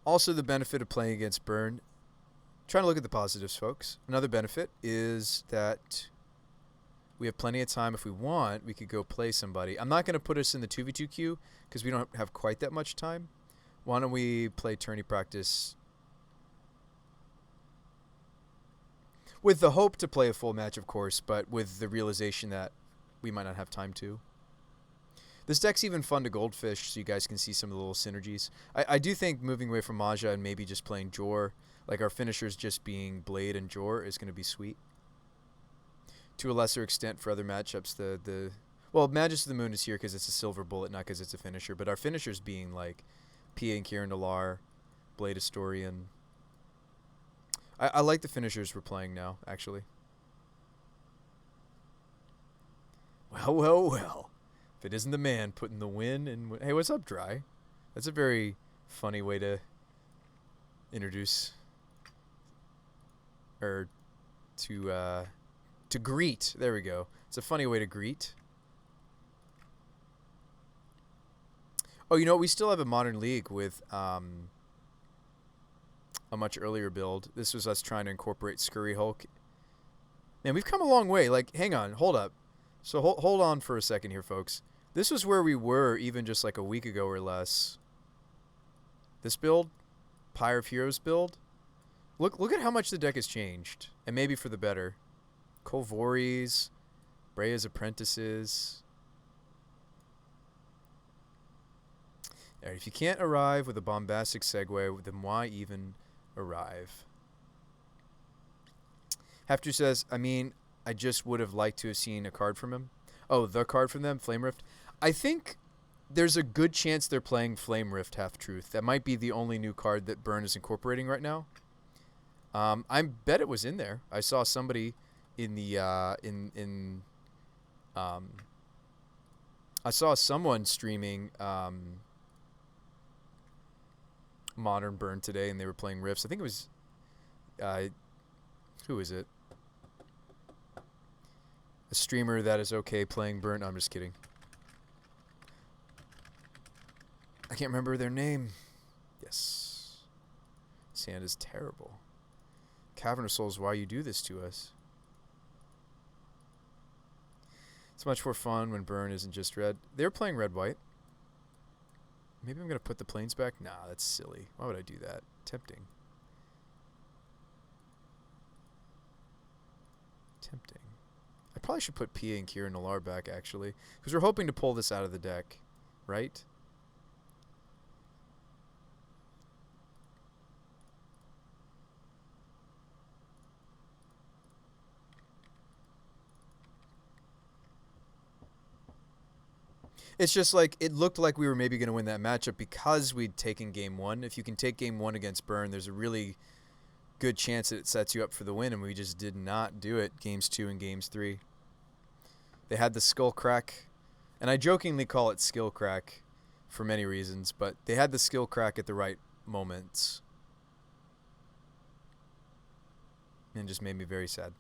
Also, the benefit of playing against Burn. Trying to look at the positives, folks. Another benefit is that we have plenty of time. If we want, we could go play somebody. I'm not going to put us in the 2v2 queue because we don't have quite that much time. Why don't we play tourney practice with the hope to play a full match, of course, but with the realization that we might not have time to. This deck's even fun to Goldfish, so you guys can see some of the little synergies. I do think moving away from Maja and maybe just playing Jor, like our finishers just being Blade and Jor, is going to be sweet. To a lesser extent for other matchups, well, Magus of the Moon is here because it's a silver bullet, not because it's a finisher, but our finishers being like Pia and Kieran Delar, Blade Historian. I like the finishers we're playing now, actually. Well. If it isn't the man putting the win in... Hey, what's up, Dry? That's a very funny way to introduce... Or to greet. There we go. It's a funny way to greet. Oh, you know, we still have a Modern League with... a much earlier build. This was us trying to incorporate Scurry Hulk. Man, we've come a long way. Like, hang on, hold up. So hold on for a second here, folks. This was where we were even just like a week ago or less. This build, Pyre of Heroes build. Look at how much the deck has changed. And maybe for the better. Kolvoris, Breya's Apprentices. Alright, if you can't arrive with a bombastic segue, then why even arrive? Hefter says, I mean, I just would have liked to have seen a card from him. Oh, the card from them, Flame Rift. I think there's a good chance they're playing Flame Rift, Half-Truth. That might be the only new card that Burn is incorporating right now. I bet it was in there. I saw somebody in the I saw someone streaming Modern Burn today, and they were playing Rifts. I think it was who is it? A streamer that is okay playing Burn. No, I'm just kidding. I can't remember their name. Yes. Sand is terrible. Cavern of Souls, why you do this to us? It's much more fun when Burn isn't just red. They're playing red-white. Maybe I'm going to put the planes back? Nah, that's silly. Why would I do that? Tempting. Tempting. I probably should put Pia and Kira and Nalar back, actually. Because we're hoping to pull this out of the deck. Right? It's just like, it looked like we were maybe going to win that matchup because we'd taken game one. If you can take game one against Burn, there's a really good chance that it sets you up for the win, and we just did not do it games 2 and games 3. They had the skull crack, and I jokingly call it skill crack for many reasons, but they had the skill crack at the right moments. And it just made me very sad.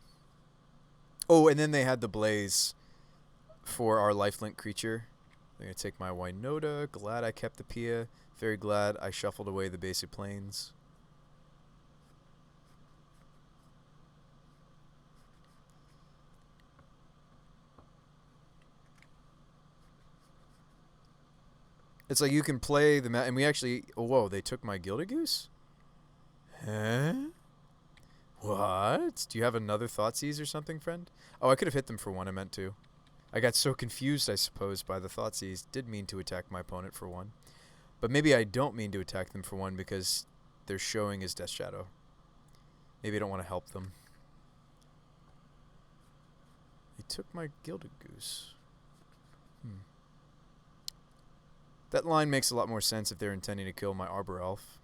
Oh, and then they had the blaze for our lifelink creature. I'm going to take my Winota. Glad I kept the Pia. Very glad I shuffled away the basic planes. It's like you can play the and we actually... Oh, whoa, they took my Gilded Goose? Huh? What? Do you have another Thoughtseize or something, friend? Oh, I could have hit them for one. I meant to. I got so confused, I suppose, by the Thoughtseize. Did mean to attack my opponent for one. But maybe I don't mean to attack them for one because they're showing his Death Shadow. Maybe I don't want to help them. He took my Gilded Goose. That line makes a lot more sense if they're intending to kill my Arbor Elf.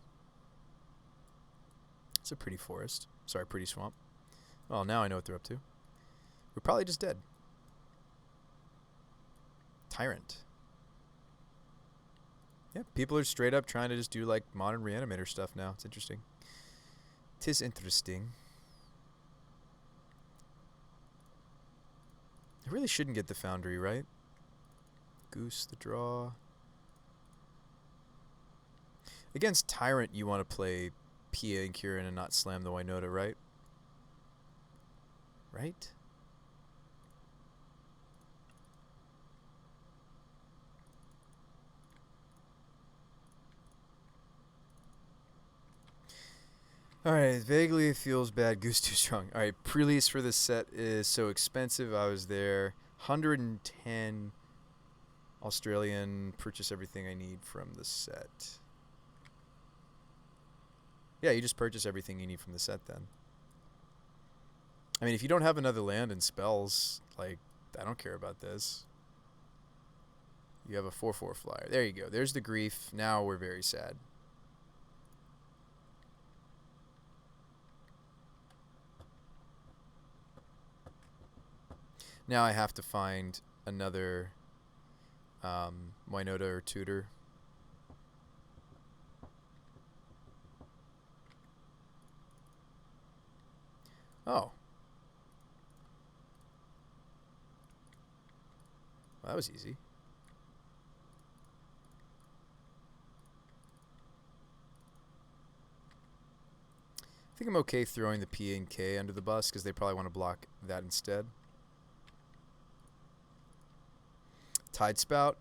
It's a pretty forest. Sorry, pretty swamp. Well, now I know what they're up to. We're probably just dead. Tyrant. Yeah, people are straight up trying to just do like modern reanimator stuff now. It's interesting. 'Tis interesting. I really shouldn't get the Foundry, right? Goose, the draw. Against Tyrant, you want to play Pia and Kieran and not slam the Winota, right? Right? Alright, vaguely feels bad. Goose too strong. Alright, pre-release for this set is so expensive. I was there. 110 Australian. Purchase everything I need from the set. Yeah, you just purchase everything you need from the set then. I mean, if you don't have another land and spells, like, I don't care about this. You have a 4/4 flyer. There you go. There's the grief. Now we're very sad. Now I have to find another Winota or tutor. Oh. Well, that was easy. I think I'm okay throwing the P and K under the bus because they probably want to block that instead. Tide Spout,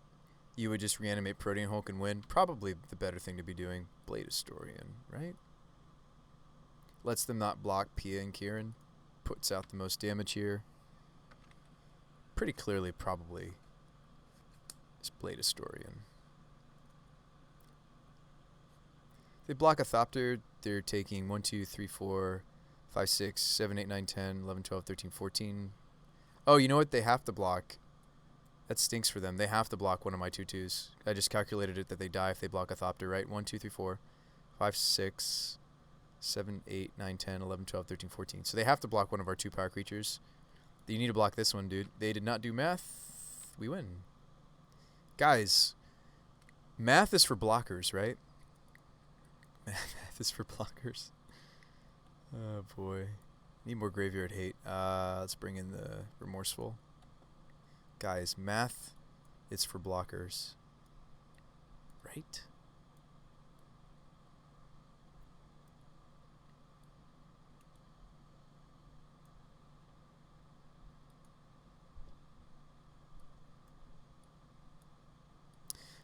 you would just reanimate Protean Hulk and win. Probably the better thing to be doing. Blade Historian, right? Lets them not block Pia and Kieran. Puts out the most damage here. Pretty clearly, probably, is Blade Historian. They block a Thopter, they're taking 1, 2, 3, 4, 5, 6, 7, 8, 9, 10, 11, 12, 13, 14. Oh, you know what? They have to block. That stinks for them. They have to block one of my 2/2s. I just calculated it that they die if they block a Thopter, right? 1, 2, 3, 4, 5, 6, 7, 8, 9, 10, 11, 12, 13, 14. So they have to block one of our 2 power creatures. You need to block this one, dude. They did not do math. We win. Guys, math is for blockers, right? Math is for blockers. Oh, boy. Need more graveyard hate. Let's bring in the remorseful. Guys, math is for blockers. Right?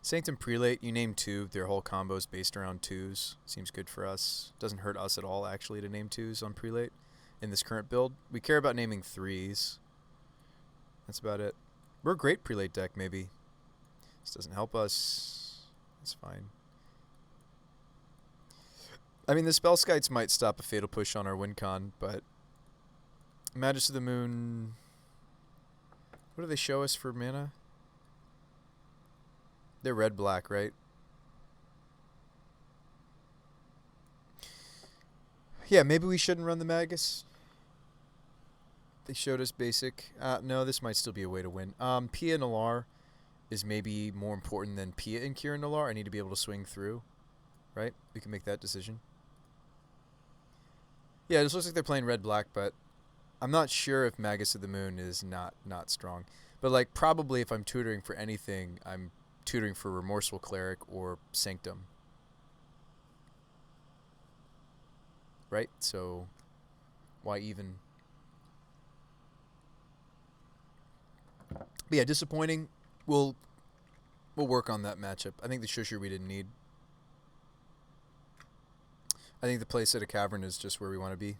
Sanctum Prelate, you name 2. Their whole combo is based around 2s. Seems good for us. Doesn't hurt us at all, actually, to name 2s on Prelate in this current build. We care about naming 3s. That's about it. We're a great Prelate deck, maybe. This doesn't help us. It's fine. I mean, the Spellskites might stop a Fatal Push on our win con, but Magus of the Moon... What do they show us for mana? They're red-black, right? Yeah, maybe we shouldn't run the Magus. They showed us basic. No, this might still be a way to win. Pia Nalar is maybe more important than Pia and Kieran Nalar. I need to be able to swing through, right? We can make that decision. Yeah, it just looks like they're playing red-black, but I'm not sure if Magus of the Moon is not strong. But, like, probably if I'm tutoring for anything, I'm tutoring for Remorseful Cleric or Sanctum. Right? So, why even? But yeah, disappointing. We'll work on that matchup. I think the Shusher we didn't need. I think the playset of Cavern is just where we want to be.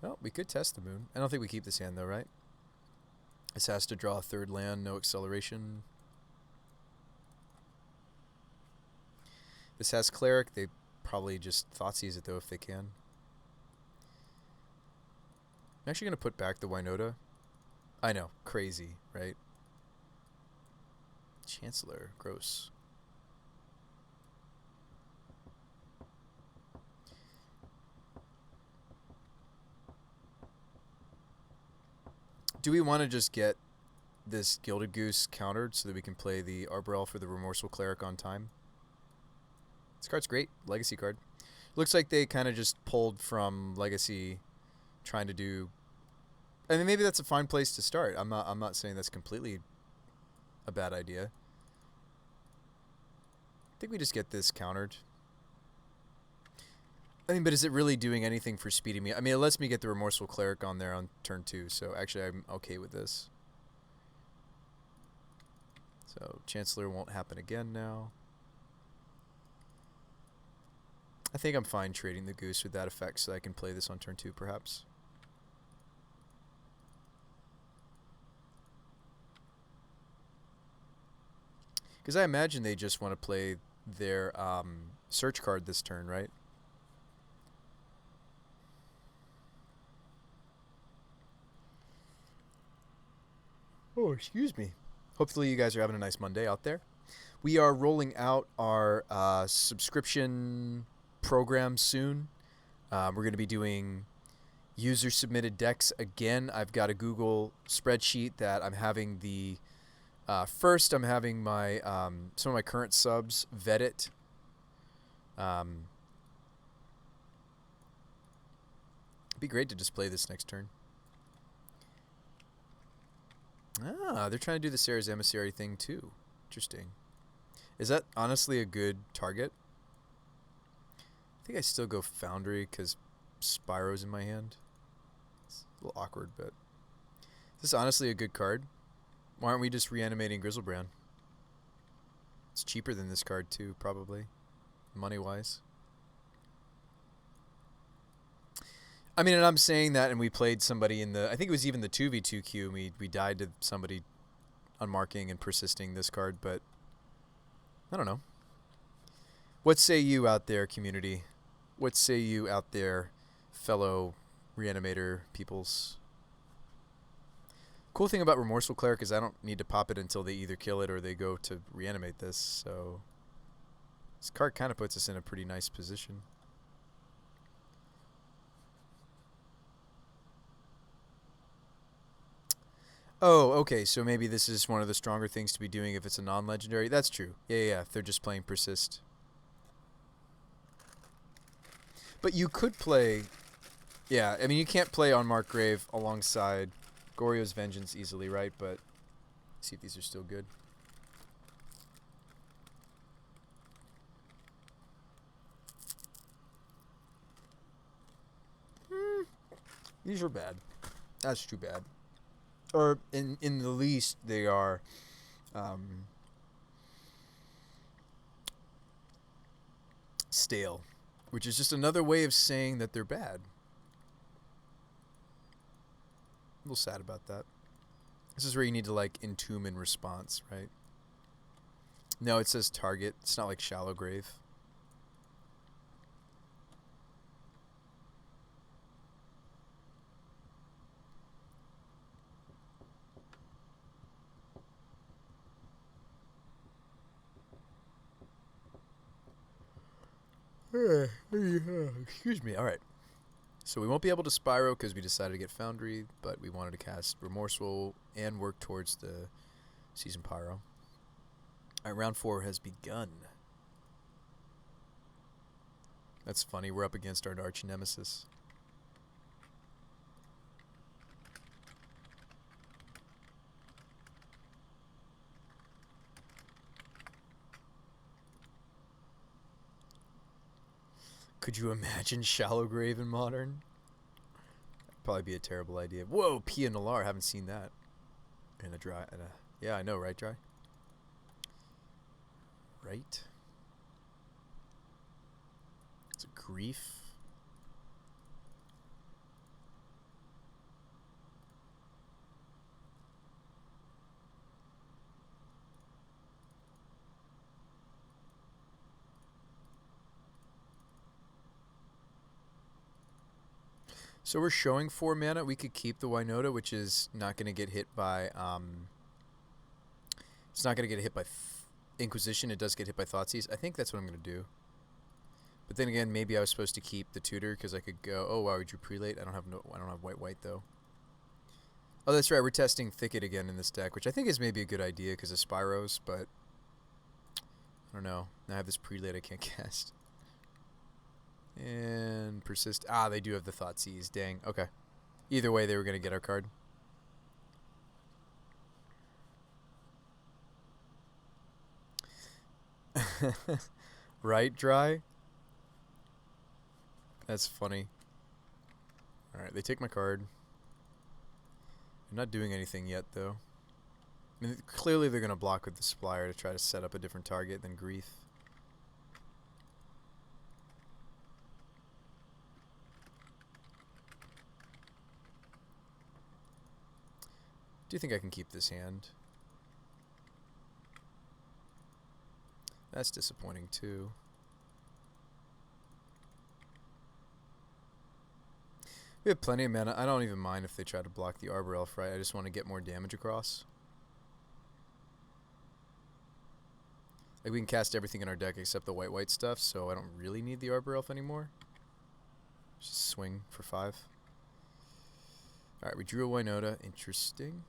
Well, we could test the Moon. I don't think we keep this hand though, right? This has to draw a 3rd land, no acceleration. This has Cleric. They probably just Thoughtseize it, though, if they can. I'm actually going to put back the Winota. I know. Crazy, right? Chancellor. Gross. Do we want to just get this Gilded Goose countered so that we can play the Arborel for the Remorseful Cleric on time? This card's great. Legacy card. Looks like they kind of just pulled from Legacy, trying to do... I mean, maybe that's a fine place to start. I'm not saying that's completely a bad idea. I think we just get this countered. I mean, but is it really doing anything for speeding me? I mean, it lets me get the Remorseful Cleric on there on turn 2, so actually I'm okay with this. So, Chancellor won't happen again now. I think I'm fine trading the Goose with that effect so I can play this on turn 2, perhaps. Because I imagine they just want to play their search card this turn, right? Oh, excuse me. Hopefully you guys are having a nice Monday out there. We are rolling out our subscription program soon. We're going to be doing user-submitted decks again. I've got a Google spreadsheet that I'm having the... first, I'm having my some of my current subs vet it. It'd be great to just play this next turn. Ah, they're trying to do the Sarah's Emissary thing too. Interesting. Is that honestly a good target? I think I still go Foundry because Spyro's in my hand. It's a little awkward, but is this honestly a good card? Why aren't we just reanimating Grizzlebrand? It's cheaper than this card too, probably, money-wise. I mean, and I'm saying that, and we played somebody in the, I think it was even the 2v2 queue, and we died to somebody unmarking and persisting this card, but I don't know. What say you out there, community? What say you out there, fellow reanimator peoples? Cool thing about Remorseful Cleric is I don't need to pop it until they either kill it or they go to reanimate this, so this card kind of puts us in a pretty nice position. Oh, okay, so maybe this is one of the stronger things to be doing if it's a non-legendary. That's true. Yeah, if they're just playing Persist. But you could play... Yeah, I mean, you can't play on Mark Grave alongside Goryo's Vengeance easily, right? But see if these are still good. These are bad. That's too bad. Or in the least, they are stale, which is just another way of saying that they're bad. A little sad about that. This is where you need to like entomb in response, right? No, it says target. It's not like Shallow Grave. Excuse me. All right. So we won't be able to Spyro because we decided to get Foundry, but we wanted to cast Remorseful and work towards the Season Pyro. All right, round 4 has begun. That's funny. We're up against our arch nemesis. Could you imagine Shallow Grave in Modern? That'd probably be a terrible idea. Whoa, Pia Nalar. Haven't seen that. And a dry. Yeah, I know, right, Dry? Right? It's a grief. So we're showing 4 mana. We could keep the Winota, which is not going to get hit by... it's not going to get hit by Inquisition. It does get hit by Thoughtseize. I think that's what I'm going to do. But then again, maybe I was supposed to keep the Tutor because I could go... Oh, wow, we drew Prelate. I don't have white, though. Oh, that's right. We're testing Thicket again in this deck, which I think is maybe a good idea because of Spyros, but... I don't know. Now I have this Prelate I can't cast. And Persist. Ah, they do have the Thoughtseize. Dang. Okay. Either way, they were going to get our card. Right, Dry? That's funny. Alright, they take my card. I'm not doing anything yet, though. I mean, clearly they're going to block with the Supplier to try to set up a different target than Grief. Do you think I can keep this hand? That's disappointing too. We have plenty of mana. I don't even mind if they try to block the Arbor Elf, right? I just want to get more damage across. Like we can cast everything in our deck except the white stuff, so I don't really need the Arbor Elf anymore. Just swing for 5. Alright, we drew a Winota. Interesting.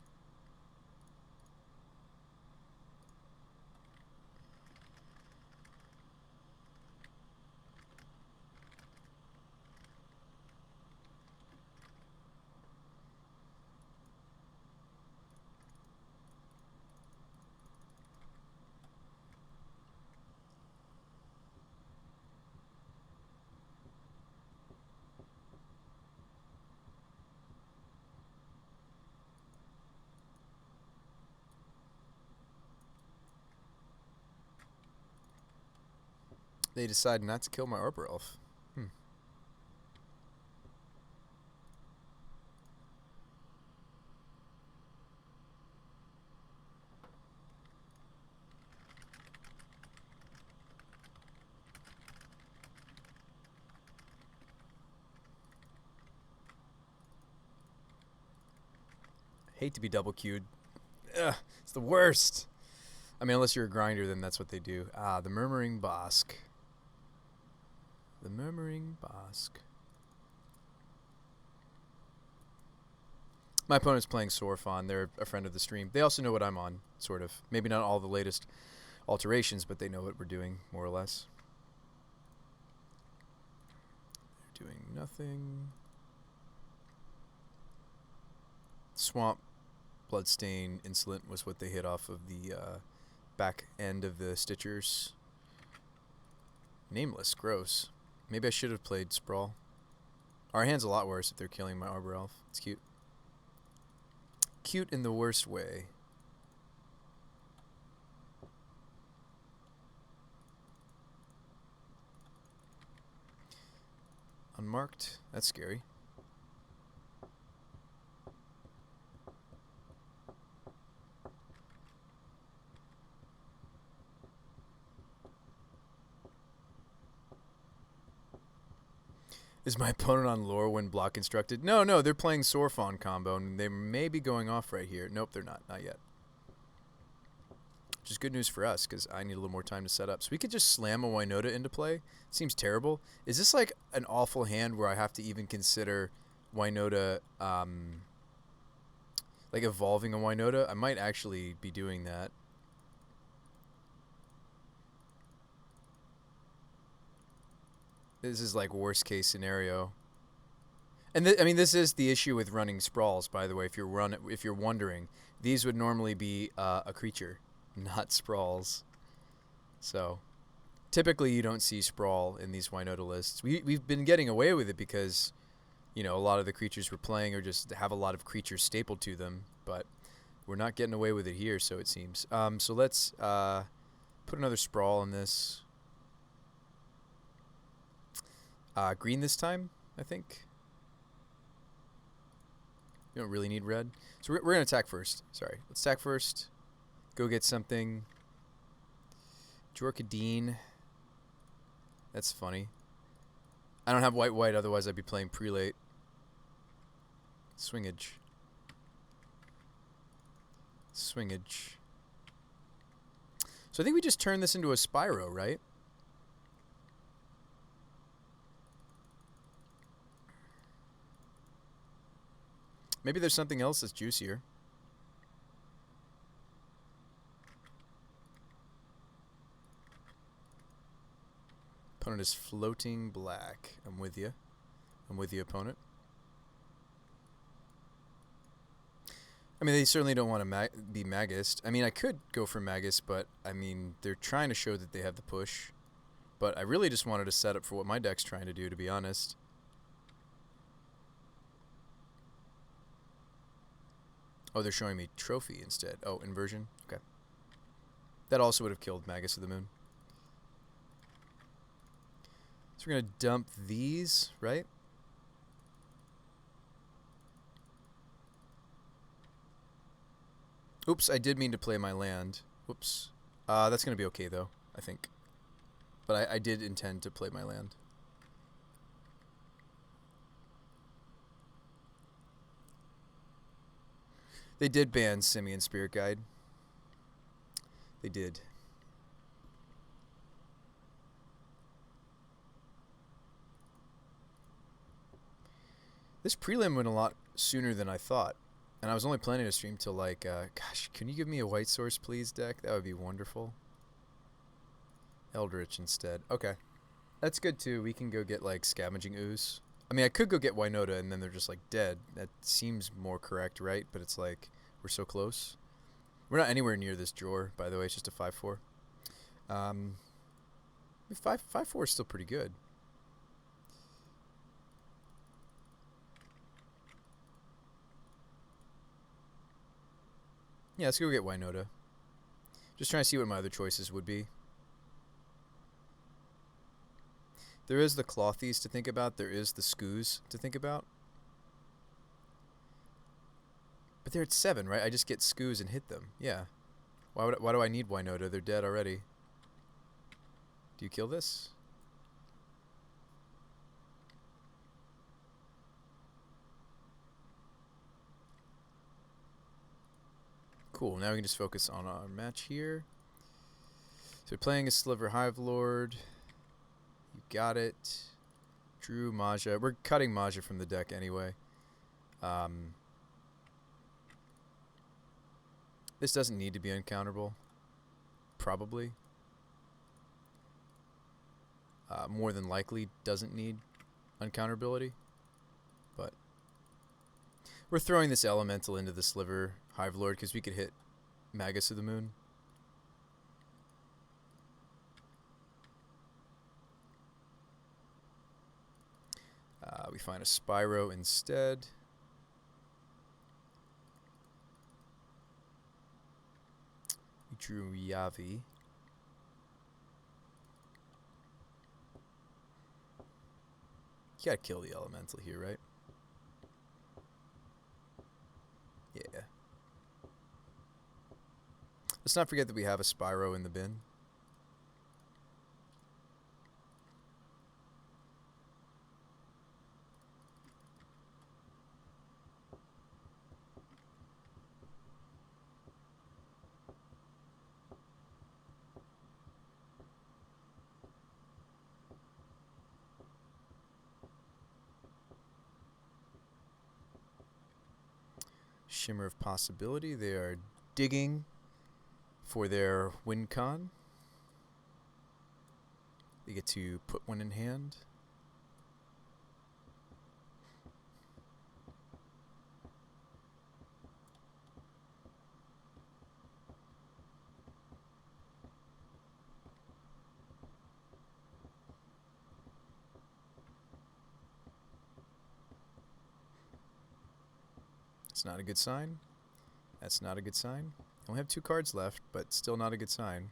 They decide not to kill my Arbor Elf. Hate to be double queued. Ugh, it's the worst. I mean, unless you're a grinder, then that's what they do. Ah, the Murmuring Bosk. The Murmuring Bosk. My opponent's playing Sorfon. They're a friend of the stream. They also know what I'm on, sort of. Maybe not all the latest alterations, but they know what we're doing, more or less. They're doing nothing. Swamp, Bloodstain, Insolent was what they hit off of the back end of the Stitchers. Nameless, gross. Maybe I should have played Sprawl. Our hand's a lot worse if they're killing my Arbor Elf. It's cute. Cute in the worst way. Unmarked. That's scary. Is my opponent on lore when block constructed? No, they're playing Sorfon combo, and they may be going off right here. Nope, they're not. Not yet. Which is good news for us, because I need a little more time to set up. So we could just slam a Winota into play. Seems terrible. Is this like an awful hand where I have to even consider Winota, like evolving a Winota? I might actually be doing that. This is like worst case scenario. And I mean, this is the issue with running Sprawls, by the way. If you're wondering, these would normally be a creature, not Sprawls. So typically you don't see Sprawl in these Winota lists. We've been getting away with it because, you know, a lot of the creatures we're playing are just have a lot of creatures stapled to them, but we're not getting away with it here, so it seems. So let's put another Sprawl in this. Green this time, I think. You don't really need red. So we're going to attack first. Sorry. Let's attack first. Go get something. Jorkadine. That's funny. I don't have white, otherwise I'd be playing prelate. Swingage. Swingage. So I think we just turned this into a Spyro, right? Maybe there's something else that's juicier. Opponent is floating black. I'm with you. I'm with you, opponent. I mean, they certainly don't want to be Magus. I mean, I could go for Magus, but, I mean, they're trying to show that they have the push. But I really just wanted to set up for what my deck's trying to do, to be honest. Oh, they're showing me Trophy instead. Oh, Inversion? Okay. That also would have killed Magus of the Moon. So we're going to dump these, right? Oops, I did mean to play my land. Whoops. That's going to be okay, though, I think. But I did intend to play my land. They did ban Simian Spirit Guide. They did. This prelim went a lot sooner than I thought. And I was only planning to stream till like, gosh, can you give me a white source, please, deck? That would be wonderful. Eldritch instead. Okay. That's good, too. We can go get, like, Scavenging Ooze. I mean, I could go get Winota, and then they're just, like, dead. That seems more correct, right? But it's like, we're so close. We're not anywhere near this drawer, by the way. It's just a 5-4. 5-4 is still pretty good. Yeah, let's go get Winota. Just trying to see what my other choices would be. There is the Clothies to think about. There is the Skoos to think about. But they're at 7, right? I just get Skoos and hit them. Yeah. Why do I need Winota? They're dead already. Do you kill this? Cool. Now we can just focus on our match here. So we're playing a Sliver Hive Lord. You got it. Drew Maja. We're cutting Maja from the deck anyway. This doesn't need to be uncounterable. Probably. More than likely doesn't need uncounterability. But we're throwing this elemental into the Sliver Hive Lord because we could hit Magus of the Moon. We find a Spyro instead. We drew Yavi. You gotta kill the elemental here, right? Yeah. Let's not forget that we have a Spyro in the bin. Shimmer of Possibility. They are digging for their win con. They get to put one in hand. It's not a good sign. That's not a good sign. Only have 2 cards left, but still not a good sign.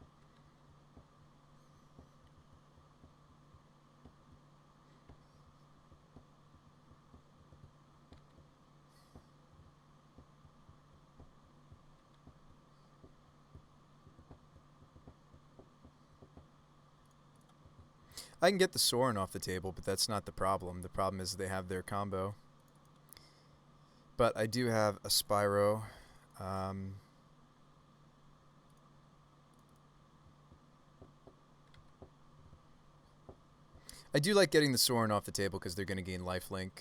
I can get the Sorin off the table, but that's not the problem. The problem is they have their combo. But I do have a Spyro. I do like getting the Sorin off the table because they're going to gain lifelink.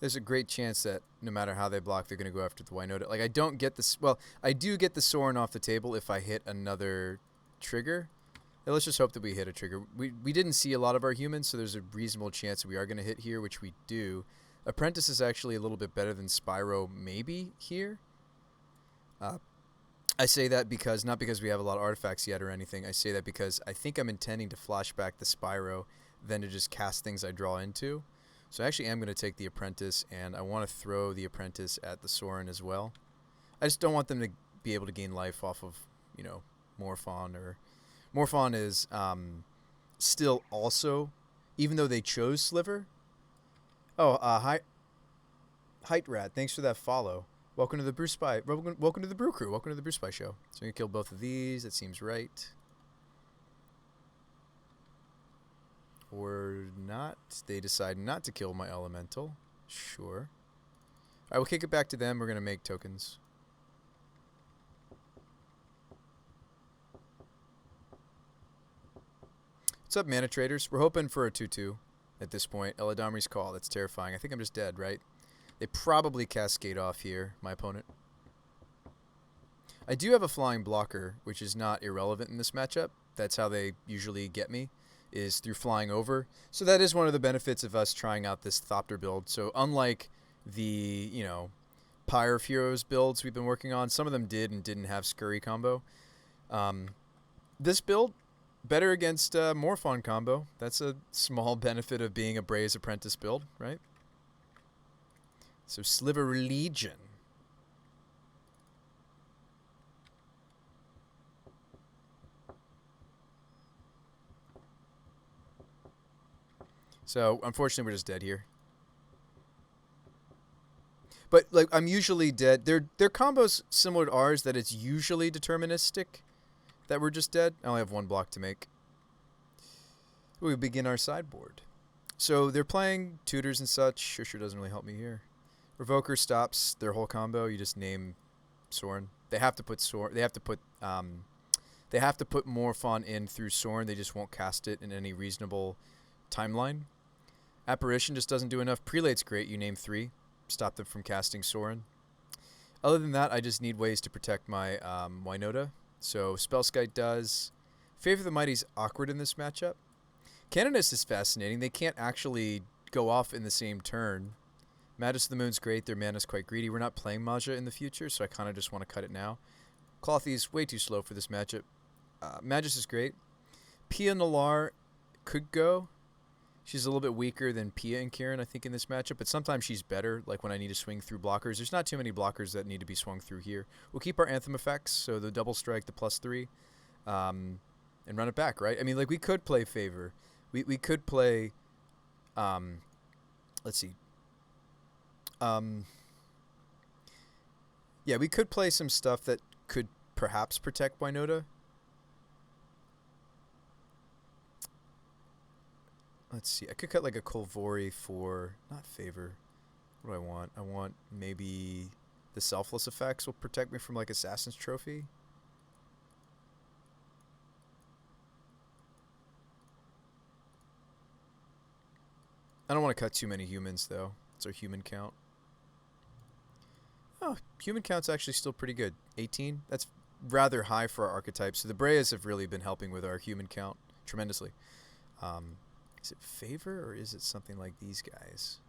There's a great chance that no matter how they block, they're going to go after the Winota. Like, I don't get this. Well, I do get the Sorin off the table if I hit another trigger. Now, let's just hope that we hit a trigger. We didn't see a lot of our humans, so there's a reasonable chance that we are going to hit here, which we do. Apprentice is actually a little bit better than Spyro, maybe, here. I say that because, not because we have a lot of artifacts yet or anything. I say that because I think I'm intending to flashback the Spyro than to just cast things I draw into. So I actually am going to take the Apprentice, and I want to throw the Apprentice at the Sorin as well. I just don't want them to be able to gain life off of, you know, Morphon. Or Morphon is still also, even though they chose Sliver. Oh, Height Rat, thanks for that follow. Welcome to the Brew Spy. Welcome to the Brew Crew. Welcome to the Brew Spy Show. So we can kill both of these. That seems right. Or not. They decide not to kill my elemental. Sure. Alright, we'll kick it back to them. We're going to make tokens. What's up, Mana Traders? We're hoping for a 2-2 at this point. Eladamri's Call. That's terrifying. I think I'm just dead, right? They probably cascade off here, my opponent. I do have a flying blocker, which is not irrelevant in this matchup. That's how they usually get me, is through flying over. So that is one of the benefits of us trying out this Thopter build. So unlike the, you know, Pyre of Heroes builds we've been working on, some of them did and didn't have Scurry combo. This build, better against Morphon combo. That's a small benefit of being a Bray's Apprentice build, right? So Sliver Legion. So unfortunately, we're just dead here. But like I'm usually dead. Their combos similar to ours that it's usually deterministic that we're just dead. I only have one block to make. We begin our sideboard. So they're playing tutors and such. Sure doesn't really help me here. Revoker stops their whole combo. You just name Sorin. They have to put Sorin. They have to put Morphon in through Sorin. They just won't cast it in any reasonable timeline. Apparition just doesn't do enough. Prelate's great. You name 3. Stop them from casting Sorin. Other than that, I just need ways to protect my Winota. So Spellskite does. Favor of the Mighty's awkward in this matchup. Canonist is fascinating. They can't actually go off in the same turn. Magus of the Moon's great. Their mana's quite greedy. We're not playing Maja in the future, so I kind of just want to cut it now. Clothy's way too slow for this matchup. Magus is great. Pia Nalar could go. She's a little bit weaker than Pia and Kieran, I think, in this matchup, but sometimes she's better, like when I need to swing through blockers. There's not too many blockers that need to be swung through here. We'll keep our Anthem effects, so the double strike, the +3, and run it back, right? I mean, like, we could play Favor. We could play, let's see. Yeah, we could play some stuff that could perhaps protect Winota. Let's see. I could cut like a Kolvori for not Favor. What do I want? I want maybe the Selfless effects will protect me from like Assassin's Trophy. I don't want to cut too many humans though. It's our human count. Oh, human count's actually still pretty good. 18? That's rather high for our archetype. So the Breas have really been helping with our human count tremendously. Is it Favor or is it something like these guys?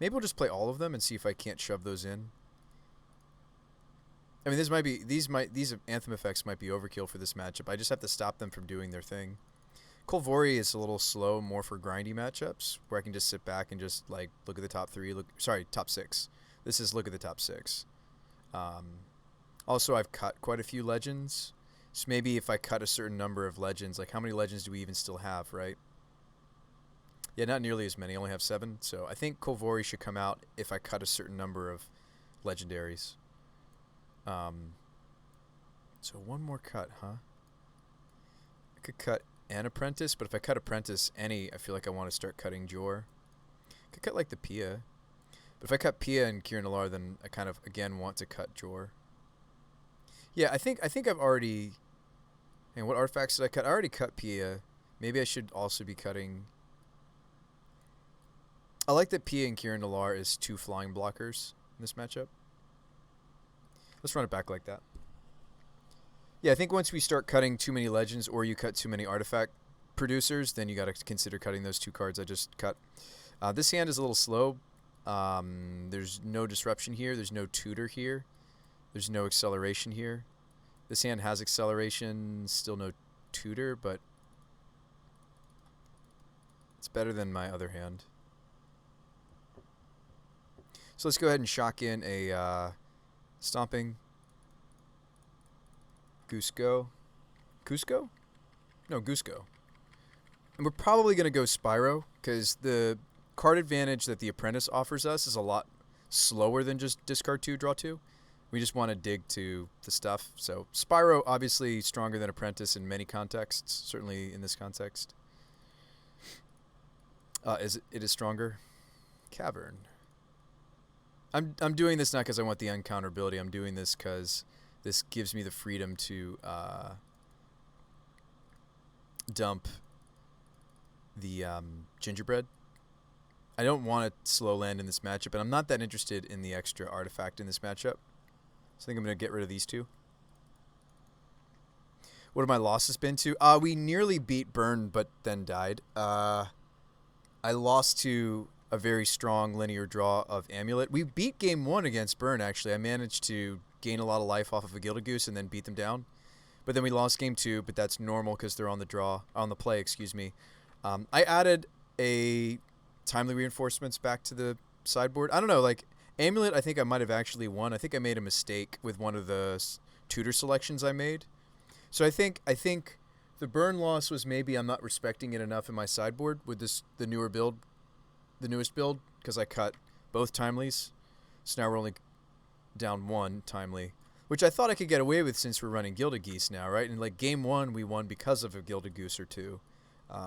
Maybe we'll just play all of them and see if I can't shove those in. I mean, these Anthem effects might be overkill for this matchup. I just have to stop them from doing their thing. Kolvori is a little slow, more for grindy matchups, where I can just sit back and just like look at the top 3. Top 6. This is look at the top 6. Also, I've cut quite a few legends. So maybe if I cut a certain number of legends, like how many legends do we even still have, right? Yeah, not nearly as many. I only have 7. So I think Kolvori should come out if I cut a certain number of legendaries. So one more cut, huh? I could cut an Apprentice, but if I cut Apprentice I feel like I want to start cutting Jor. I could cut like the Pia. But if I cut Pia and Kieran Alar, then I kind of, again, want to cut Jor. Yeah, I think I've already... And what artifacts did I cut? I already cut Pia. Maybe I should also be cutting... I like that Pia and Kieran Alar is 2 flying blockers in this matchup. Let's run it back like that. Yeah, I think once we start cutting too many legends or you cut too many artifact producers, then you got to consider cutting those 2 cards I just cut. This hand is a little slow. There's no disruption here. There's no tutor here. There's no acceleration here. This hand has acceleration, still no tutor, but it's better than my other hand. So let's go ahead and shock in a Stomping. Cusco. Cusco? No, Cusco. And we're probably going to go Spyro, because the card advantage that the Apprentice offers us is a lot slower than just discard 2, draw 2. We just want to dig to the stuff. So Spyro, obviously stronger than Apprentice in many contexts, certainly in this context. It is stronger. Cavern. I'm doing this not because I want the uncounterability. I'm doing this because this gives me the freedom to dump the Gingerbread. I don't want to slow land in this matchup, and I'm not that interested in the extra artifact in this matchup. So I think I'm going to get rid of these 2. What have my losses been to? We nearly beat Burn, but then died. I lost to a very strong linear draw of Amulet. We beat game 1 against Burn, actually. I managed to gain a lot of life off of a Gilded Goose and then beat them down. But then we lost game 2, but that's normal because they're on the play, excuse me. I added a Timely Reinforcements back to the sideboard. I don't know. Like Amulet, I think I might have actually won. I think I made a mistake with one of the tutor selections I made. So I think the burn loss was maybe I'm not respecting it enough in my sideboard with the newest build, because I cut both timelies. So now we're only down one timely, which I thought I could get away with since we're running Gilded Geese now, right? And like game one, we won because of a Gilded Goose or two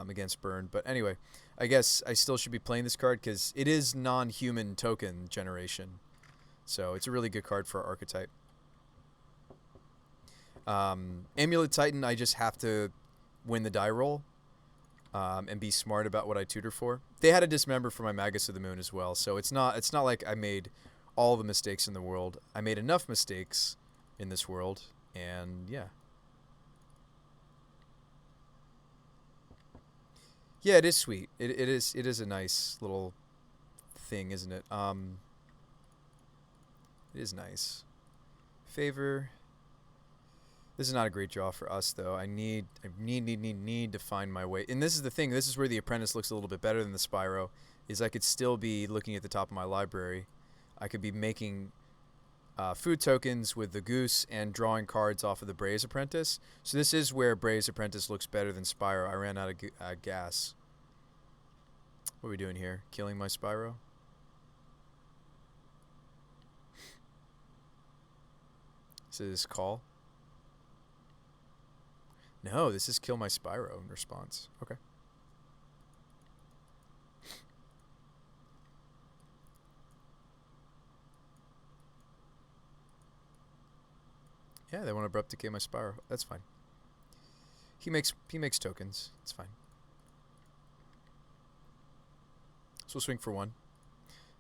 against Burn. But anyway, I guess I still should be playing this card because it is non-human token generation. So it's a really good card for our archetype. Amulet Titan, I just have to win the die roll and be smart about what I tutor for. They had a dismember for my Magus of the Moon as well, so it's not like I made all the mistakes in the world. I made enough mistakes in this world, and yeah. Yeah, it is sweet. It is a nice little thing, isn't it? It is nice. Favor. This is not a great draw for us, though. I need to find my way. And this is the thing. This is where the Apprentice looks a little bit better than the Spyro. Is I could still be looking at the top of my library. I could be making food tokens with the Goose and drawing cards off of the Bray's Apprentice. So this is where Bray's Apprentice looks better than Spyro. I ran out of gas. What are we doing here? Killing my Spyro? This is call. No, this is kill my Spyro in response. Okay. Yeah, they want to abrupt decay my Spyro. That's fine. He makes tokens. It's fine. So we'll swing for one.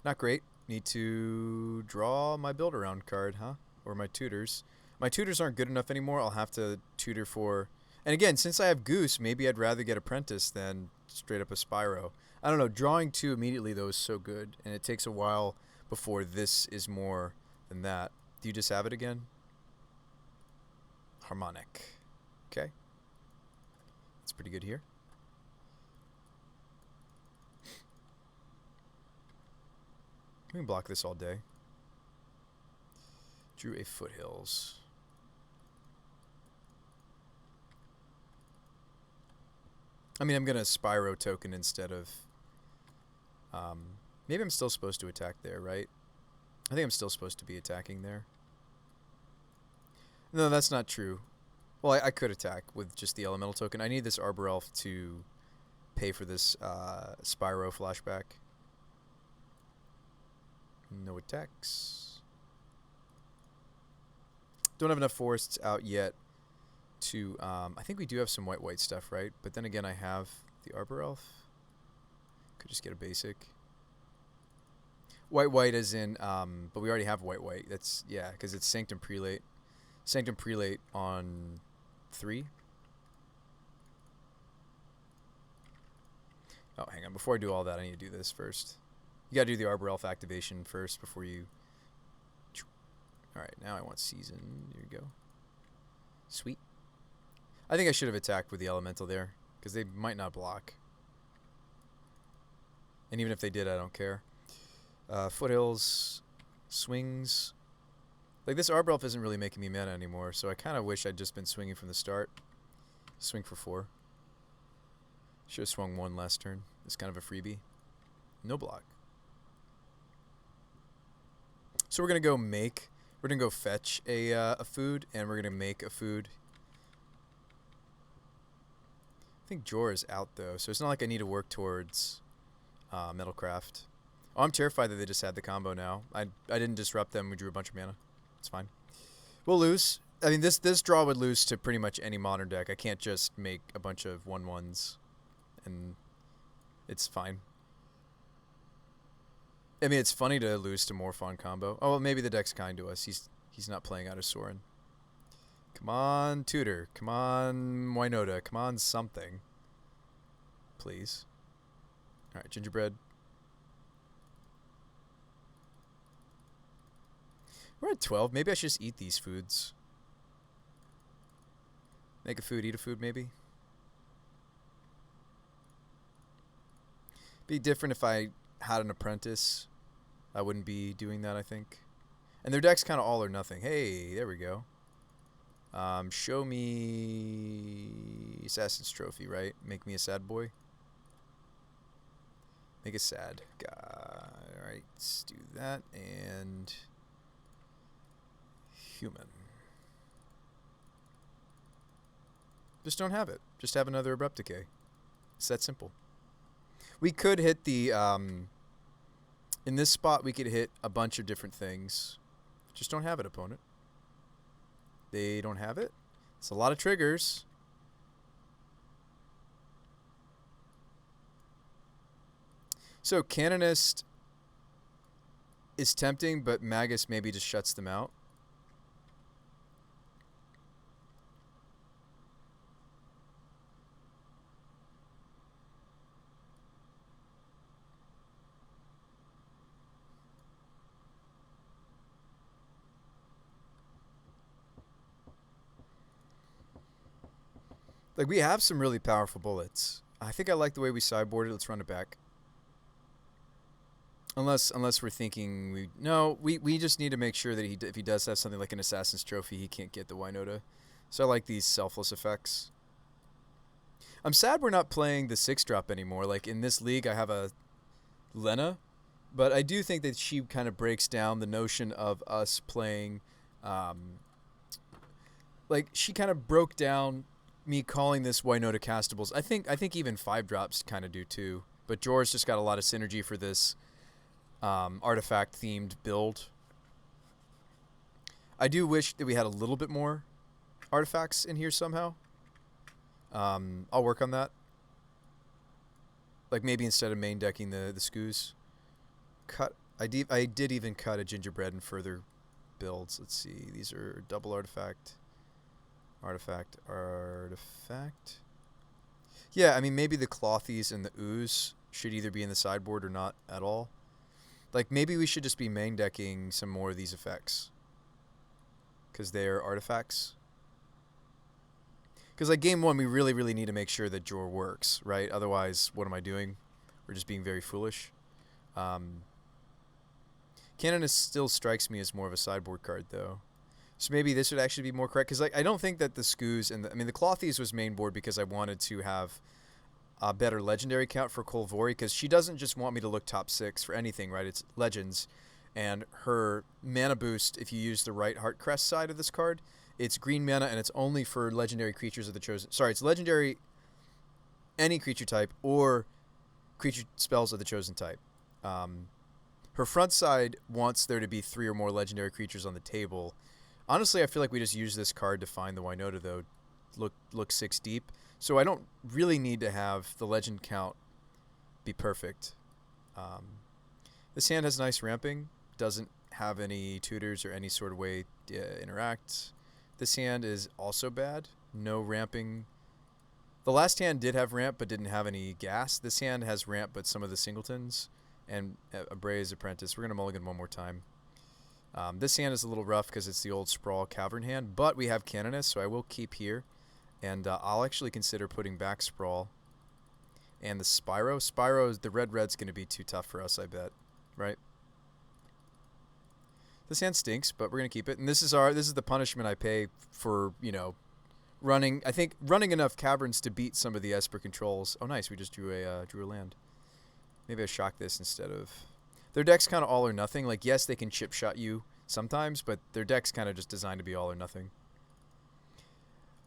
Not great. Need to draw my build around card, huh? Or my tutors. My tutors aren't good enough anymore. I'll have to tutor for... And again, since I have Goose, maybe I'd rather get Apprentice than straight up a Spyro. I don't know. Drawing two immediately, though, is so good. And it takes a while before this is more than that. Do you just have it again? Harmonic. Okay. That's pretty good here. We can block this all day. Drew a Foothills. I mean, I'm going to Spyro token instead of... maybe I'm still supposed to attack there, right? I think I'm still supposed to be attacking there. No, that's not true. Well, I could attack with just the Elemental token. I need this Arbor Elf to pay for this Spyro flashback. No attacks. Don't have enough forests out yet to... I think we do have some white stuff, right? But then again, I have the Arbor Elf. Could just get a basic. White as in... but we already have white. That's... Yeah, because it's Sanctum Prelate. Sanctum Prelate on 3. Oh, hang on. Before I do all that, I need to do this first. You gotta do the Arbor Elf activation first before you... Alright, now I want Season. Here you go. Sweet. I think I should have attacked with the Elemental there, because they might not block. And even if they did, I don't care. Foothills. Swings. Like, this Arbor Elf isn't really making me mana anymore, so I kind of wish I'd just been swinging from the start. Swing for 4. Should have swung 1 last turn. It's kind of a freebie. No block. So we're going to go make... We're going to go fetch a food, and we're going to make a food. I think Jorah's out, though, so it's not like I need to work towards Metalcraft. Oh, I'm terrified that they just had the combo now. I didn't disrupt them. We drew a bunch of mana. It's fine. We'll lose. I mean, this draw would lose to pretty much any modern deck. I can't just make a bunch of 1/1s, and it's fine. I mean, it's funny to lose to Morphon combo. Oh, well, maybe the deck's kind to us. He's not playing out of Sorin. Come on, Tutor. Come on, Winota. Come on, something. Please. All right, Gingerbread. We're at 12. Maybe I should just eat these foods. Make a food, eat a food, maybe. Be different if I had an Apprentice I wouldn't be doing that, I think. And their deck's kind of all or nothing. Hey, there we go. Show me Assassin's Trophy, right? Make me a sad boy. Make it sad. Alright, let's do that. And human. Just don't have it. Just have another Abrupt Decay. It's that simple. We could hit the... in this spot, we could hit a bunch of different things. Just don't have it, opponent. They don't have it. It's a lot of triggers. So Canonist is tempting, but Magus maybe just shuts them out. Like, we have some really powerful bullets. I think I like the way we sideboarded. Let's run it back. Unless we're thinking we just need to make sure that if he does have something like an Assassin's Trophy, he can't get the Winota. So I like these selfless effects. I'm sad we're not playing the 6-drop anymore. Like, in this league, I have a Lena, but I do think that she kind of breaks down the notion of us playing. Like, she kind of broke down me calling this Winota castables. I think even 5-drops kind of do too. But Jor's just got a lot of synergy for this artifact themed build. I do wish that we had a little bit more artifacts in here somehow. I'll work on that. Like, maybe instead of main decking the Skoos. I did even cut a gingerbread in further builds. Let's see. These are double artifact. Artifact. Yeah, I mean, maybe the Clothies and the Ooze should either be in the sideboard or not at all. Like, maybe we should just be main decking some more of these effects. Because they're artifacts. Because, like, game 1, we really, really need to make sure that Jor works, right? Otherwise, what am I doing? We're just being very foolish. Canonist still strikes me as more of a sideboard card, though. So maybe this would actually be more correct. Because, like, I don't think that the Skoos and the Clothies was main board because I wanted to have a better legendary count for Kolvori. Because she doesn't just want me to look top 6 for anything, right? It's legends. And her mana boost, if you use the right Heart Crest side of this card, it's green mana and it's only for legendary creatures of the chosen... Sorry, it's legendary any creature type or creature spells of the chosen type. Her front side wants there to be 3 or more legendary creatures on the table. Honestly, I feel like we just use this card to find the Winota, though. Look 6 deep. So I don't really need to have the legend count be perfect. This hand has nice ramping. Doesn't have any tutors or any sort of way to interact. This hand is also bad. No ramping. The last hand did have ramp, but didn't have any gas. This hand has ramp, but some of the singletons. And a Bray's Apprentice. We're going to mulligan one more time. This hand is a little rough because it's the old Sprawl Cavern hand, but we have Canonist, so I will keep here. And I'll actually consider putting back Sprawl. And the Spyro. Spyro, the red's going to be too tough for us, I bet. Right? This hand stinks, but we're going to keep it. And this is the punishment I pay for, running enough caverns to beat some of the Esper controls. Oh, nice. We just drew a land. Maybe I shock this instead of... Their deck's kind of all or nothing. Like, yes, they can chip shot you sometimes, but their deck's kind of just designed to be all or nothing.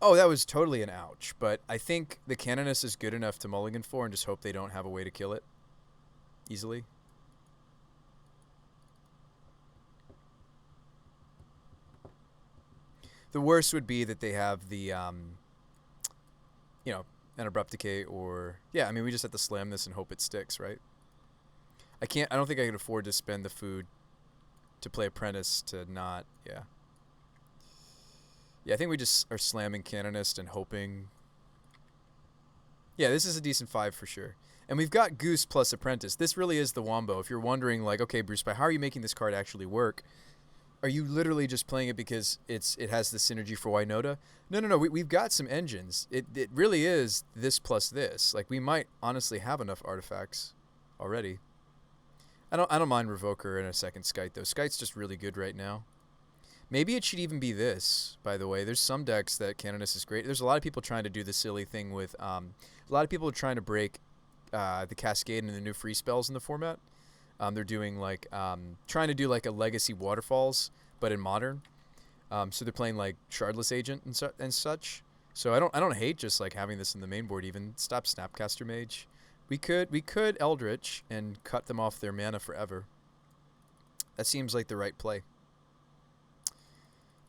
Oh, that was totally an ouch. But I think the Canonist is good enough to mulligan for and just hope they don't have a way to kill it easily. The worst would be that they have the, an Abrupt Decay or... Yeah, I mean, we just have to slam this and hope it sticks, right? I don't think I can afford to spend the food to play Apprentice to not... Yeah. Yeah, I think we just are slamming Canonist and hoping... Yeah, this is a decent 5 for sure. And we've got Goose plus Apprentice. This really is the wombo. If you're wondering, like, okay, Bruce, how are you making this card actually work? Are you literally just playing it because it has the synergy for Winota? No. We've got some engines. It really is this plus this. Like, we might honestly have enough artifacts already. I don't mind Revoker and a second Skite though. Skite's just really good right now. Maybe it should even be this, by the way. There's some decks that Canonist is great. There's a lot of people trying to do the silly thing with a lot of people are trying to break the Cascade and the new free spells in the format. They're doing like trying to do like a Legacy Waterfalls, but in Modern. So they're playing like Shardless Agent and such. So I don't hate just like having this in the main board. Even stop Snapcaster Mage. We could Eldritch and cut them off their mana forever. That seems like the right play.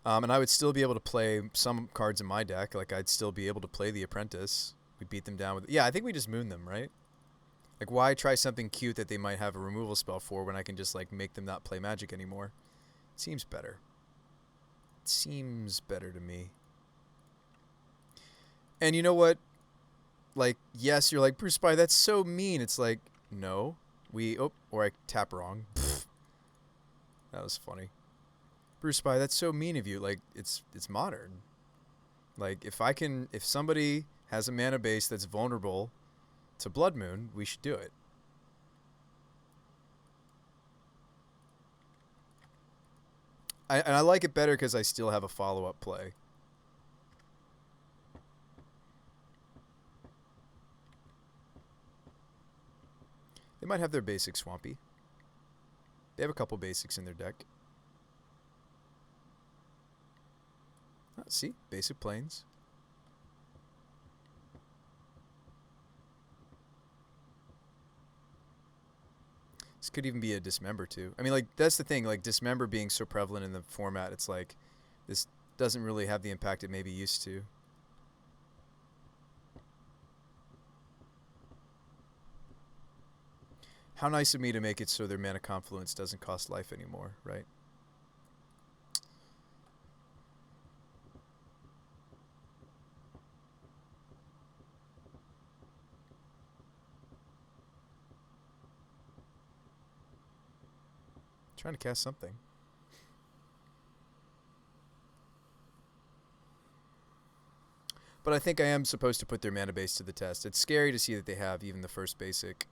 And I would still be able to play some cards in my deck. Like I'd still be able to play the Apprentice. We beat them down with. Yeah, I think we just moon them, right? Like, why try something cute that they might have a removal spell for when I can just, like, make them not play Magic anymore? It seems better. It seems better to me. And you know what? Like, yes, you're like, Bruce Spy, that's so mean. It's like, no. Or I tap wrong. That was funny. Bruce Spy, that's so mean of you. Like, it's Modern. Like, if somebody has a mana base that's vulnerable to Blood Moon, we should do it. And I like it better because I still have a follow-up play. They might have their basic Swampy. They have a couple basics in their deck. See? Basic Plains. This could even be a Dismember too. I mean, like, that's the thing. Like, Dismember being so prevalent in the format, it's like this doesn't really have the impact it maybe used to. How nice of me to make it so their Mana Confluence doesn't cost life anymore, right? Trying to cast something. But I think I am supposed to put their mana base to the test. It's scary to see that they have even the first basic.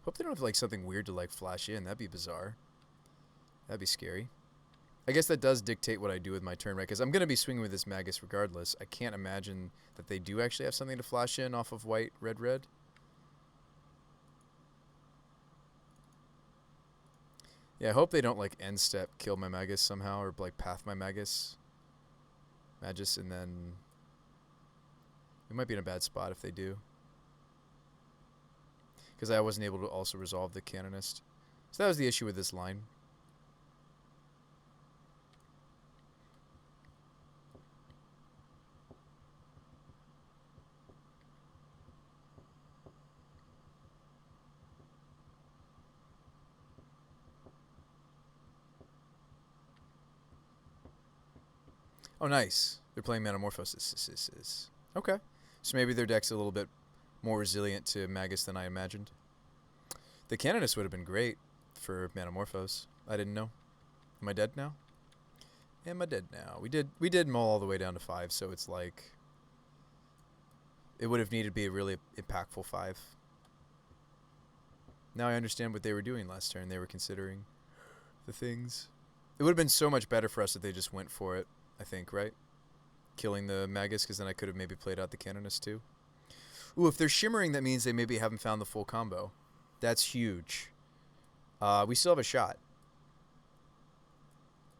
Hope they don't have like something weird to like flash in. That'd be bizarre. That'd be scary. I guess that does dictate what I do with my turn, right? Because I'm going to be swinging with this Magus regardless. I can't imagine that they do actually have something to flash in off of white, red, red. Yeah, I hope they don't, like, end step kill my Magus somehow, or, like, path my Magus. And then we might be in a bad spot if they do. Because I wasn't able to also resolve the Canonist. So that was the issue with this line. Oh, nice. They're playing Metamorphosis. Okay. So maybe their deck's a little bit more resilient to Magus than I imagined. The Canonist would have been great for Metamorphose. I didn't know. Am I dead now? Am I dead now? We did mull all the way down to 5, so it's like it would have needed to be a really impactful 5. Now I understand what they were doing last turn. They were considering the things. It would have been so much better for us if they just went for it. I think, right? Killing the Magus, because then I could have maybe played out the Canonist too. Ooh, if they're shimmering, that means they maybe haven't found the full combo. That's huge. We still have a shot.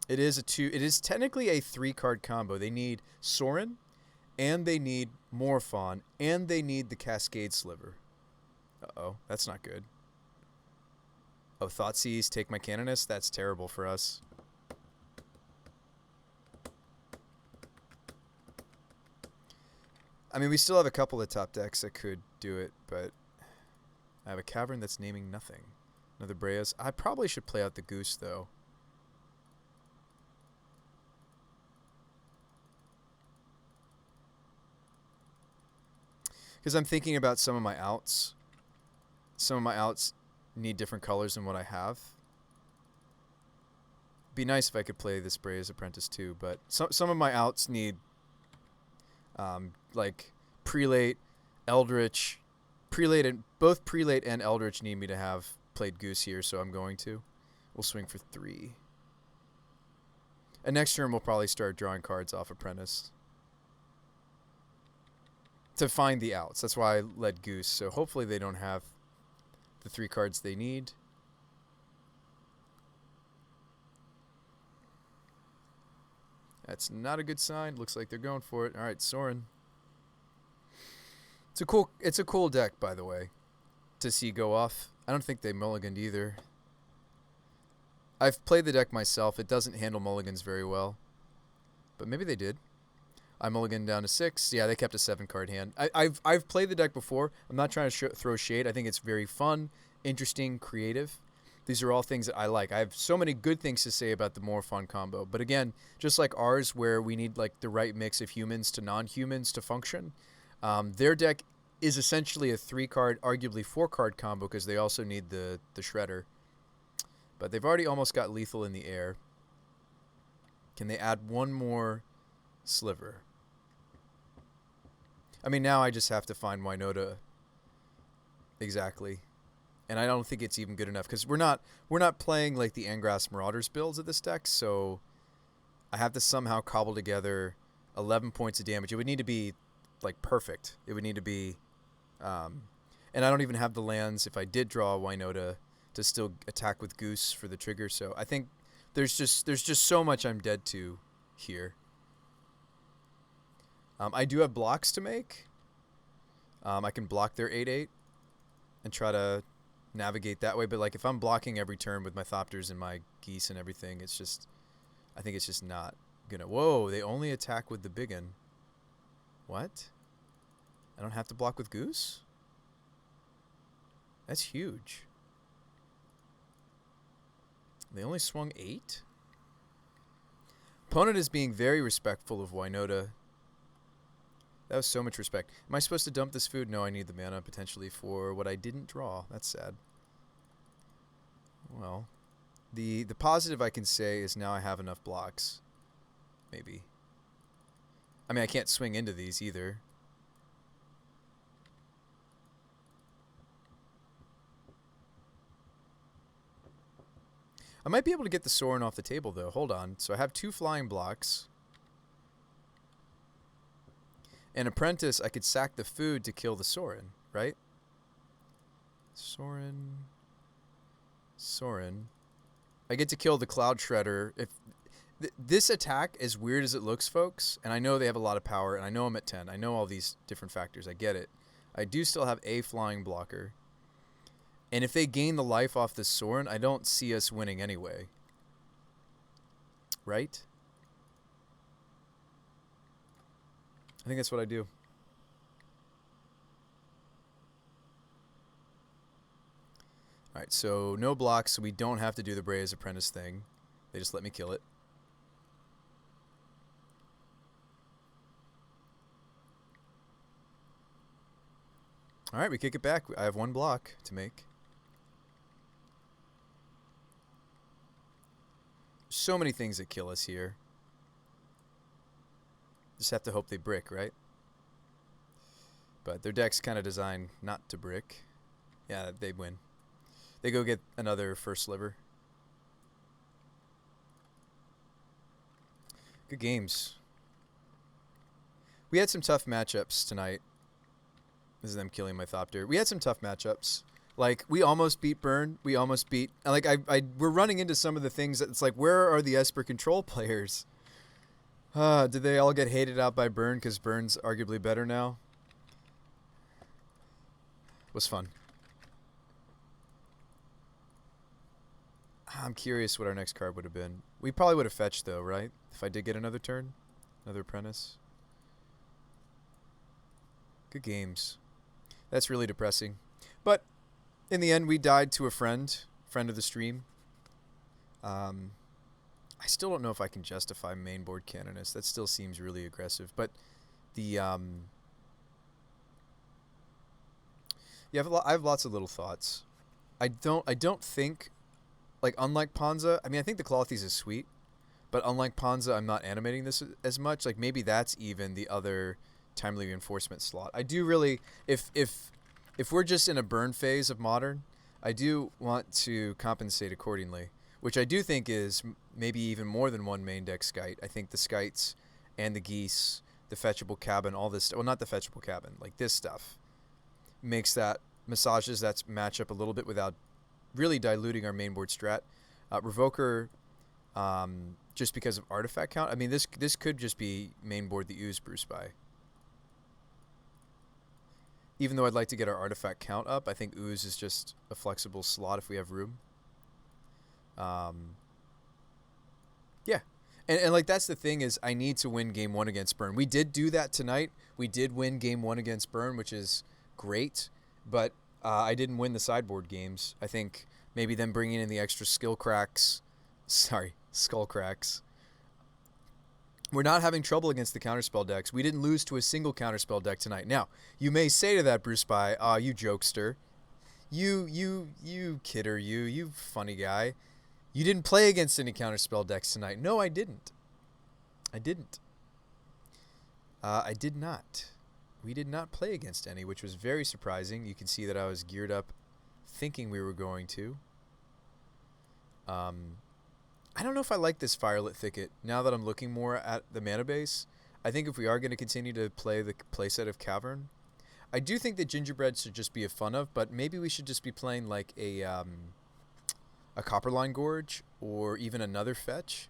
It is technically a 3-card combo. They need Sorin, and they need Morphon, and they need the Cascade Sliver. Uh-oh, that's not good. Oh, Thoughtseize, take my Canonist? That's terrible for us. I mean, we still have a couple of top decks that could do it, but I have a Cavern that's naming nothing. Another Breas. I probably should play out the Goose, though. Because I'm thinking about some of my outs. Some of my outs need different colors than what I have. Be nice if I could play this Breas Apprentice too, but some of my outs need like Prelate, Eldritch, both Prelate and Eldritch need me to have played Goose here, so I'm going to. We'll swing for 3. And next turn we'll probably start drawing cards off Apprentice to find the outs. That's why I led Goose. So hopefully they don't have the 3 cards they need. That's not a good sign. Looks like they're going for it. All right, Sorin. It's a cool deck, by the way, to see go off. I don't think they mulliganed either. I've played the deck myself. It doesn't handle mulligans very well, but maybe they did. I mulliganed down to 6. Yeah, they kept a 7-card hand. I've played the deck before. I'm not trying to throw shade. I think it's very fun, interesting, creative. These are all things that I like. I have so many good things to say about the Morphon combo. But again, just like ours, where we need like the right mix of humans to non-humans to function, their deck is essentially a 3-card, arguably 4-card combo because they also need the Shredder. But they've already almost got lethal in the air. Can they add one more sliver? I mean, now I just have to find Winota exactly. And I don't think it's even good enough because we're not playing like the Angrass Marauders builds of this deck, so I have to somehow cobble together 11 points of damage. It would need to be like perfect. It would need to be and I don't even have the lands if I did draw Winota to still attack with Goose for the trigger. So I think there's just so much I'm dead to here. I do have blocks to make. I can block their 8/8 and try to navigate that way. But like if I'm blocking every turn with my Thopters and my Geese and everything, it's just I think it's just not gonna. Whoa! They only attack with the big one. What? I don't have to block with Goose? That's huge. They only swung 8? Opponent is being very respectful of Winota. That was so much respect. Am I supposed to dump this food? No, I need the mana potentially for what I didn't draw. That's sad. Well, the positive I can say is now I have enough blocks. Maybe. I mean, I can't swing into these either. I might be able to get the Sorin off the table, though. Hold on. So I have 2 flying blocks. And Apprentice, I could sack the food to kill the Sorin, right? Sorin. I get to kill the Cloud Shredder. If this attack, as weird as it looks, folks, and I know they have a lot of power, and I know I'm at 10. I know all these different factors. I get it. I do still have a flying blocker. And if they gain the life off this Sorin, I don't see us winning anyway. Right? I think that's what I do. Alright, so no blocks, so we don't have to do the Brea's Apprentice thing. They just let me kill it. Alright, we kick it back. I have 1 block to make. So many things that kill us here. Just have to hope they brick, right? But their deck's kind of designed not to brick. Yeah, they win. They go get another first sliver. Good games. We had some tough matchups tonight. This is them killing my Thopter. We had some tough matchups. Like, we almost beat Burn. We almost beat... Like, we're running into some of the things that it's like, where are the Esper Control players? Did they all get hated out by Burn because Burn's arguably better now? Was fun. I'm curious what our next card would have been. We probably would have fetched, though, right? If I did get another turn? Another Apprentice? Good games. That's really depressing. But in the end, we died to a friend of the stream. I still don't know if I can justify mainboard Canonist. That still seems really aggressive. But the yeah, I have lots of little thoughts. I don't think, like, unlike Ponza, I mean, I think the Clothies is sweet, but unlike Ponza, I'm not animating this as much. Like, maybe that's even the other timely reinforcement slot. I do really, if if we're just in a burn phase of Modern, I do want to compensate accordingly, which I do think is maybe even more than one main deck Skite. I think the Skites and the Geese, the Fetchable Cabin, all this, well, not the Fetchable Cabin, like this stuff, massages that matchup a little bit without really diluting our main board strat. Revoker, just because of artifact count. I mean, this could just be main board the Ooze Bruce by. Even though I'd like to get our artifact count up, I think Ooze is just a flexible slot if we have room. Yeah. And like that's the thing is I need to win game 1 against Burn. We did do that tonight. We did win game 1 against Burn, which is great. But I didn't win the sideboard games. I think maybe them bringing in the extra skull cracks. We're not having trouble against the counterspell decks. We didn't lose to a single counterspell deck tonight. Now, you may say to that, Bruce By, you jokester. You kidder, you funny guy. You didn't play against any counterspell decks tonight. No, I didn't. I did not. We did not play against any, which was very surprising. You can see that I was geared up thinking we were going to. I don't know if I like this Firelit Thicket now that I'm looking more at the mana base. I think if we are going to continue to play the playset of Cavern, I do think that Gingerbread should just be a fun of, but maybe we should just be playing like a Copperline Gorge or even another fetch,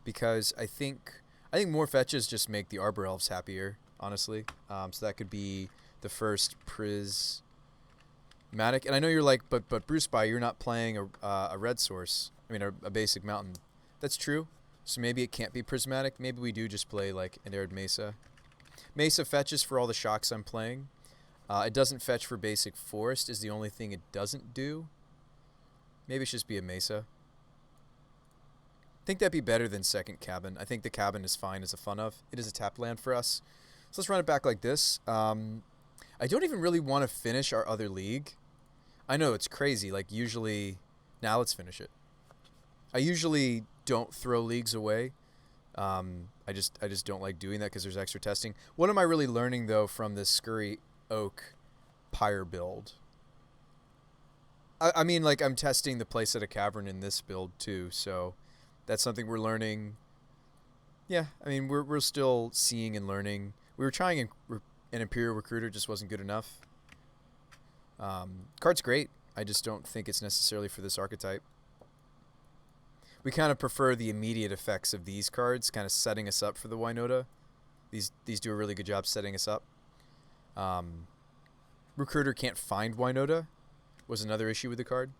because I think more fetches just make the Arbor Elves happier, honestly. So that could be the first Prismatic. And I know you're like, but Bruce By, you're not playing a red source. I mean, a basic mountain. That's true. So maybe it can't be Prismatic. Maybe we do just play like an Arid Mesa. Mesa fetches for all the shocks I'm playing. It doesn't fetch for basic Forest is the only thing it doesn't do. Maybe it should just be a Mesa. I think that'd be better than second Cabin. I think the Cabin is fine as a fun of. It is a tap land for us. So let's run it back like this. I don't even really want to finish our other league. I know it's crazy. Like usually, now let's finish it. I usually don't throw leagues away. I just don't like doing that because there's extra testing. What am I really learning though from this Scurry Oak Pyre build? I mean, like I'm testing the playset of Cavern in this build too, so that's something we're learning. Yeah, I mean we're still seeing and learning. We were trying an Imperial Recruiter, just wasn't good enough. Card's great. I just don't think it's necessarily for this archetype. We kind of prefer the immediate effects of these cards, kind of setting us up for the Winota. These do a really good job setting us up. Recruiter can't find Winota was another issue with the card.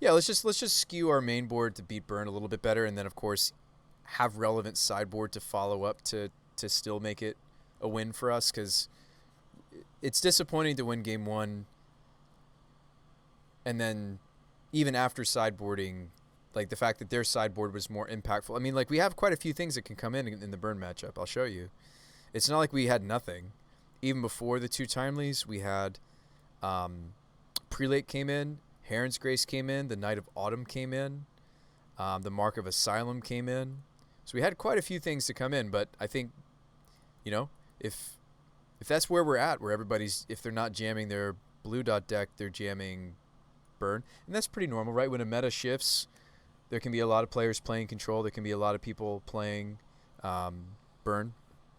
Yeah, let's just skew our main board to beat Burn a little bit better, and then of course have relevant sideboard to follow up to still make it a win for us, because it's disappointing to win game 1 and then even after sideboarding, like the fact that their sideboard was more impactful. I mean, like we have quite a few things that can come in the Burn matchup. I'll show you. It's not like we had nothing. Even before the 2 timelies, we had Prelate came in, Heron's Grace came in, the Knight of Autumn came in, the Mark of Asylum came in. So we had quite a few things to come in, but I think, you know, if that's where we're at, where everybody's, if they're not jamming their blue dot deck, they're jamming Burn. And that's pretty normal, right? When a meta shifts, there can be a lot of players playing Control. There can be a lot of people playing Burn.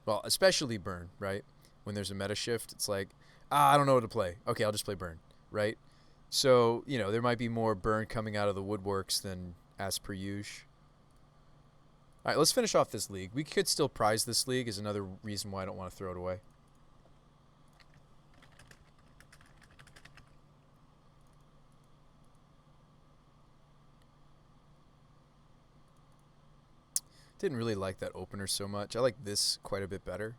Well, especially Burn, right? When there's a meta shift, it's like, I don't know what to play. Okay, I'll just play Burn, right? So, you know, there might be more Burn coming out of the woodworks than as per usual. All right, let's finish off this league. We could still prize this league is another reason why I don't want to throw it away. Didn't really like that opener so much. I like this quite a bit better.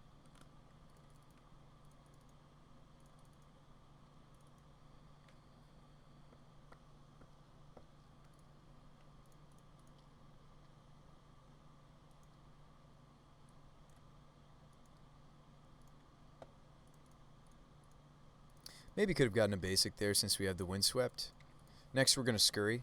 Maybe could have gotten a basic there since we have the Windswept. Next we're going to Scurry.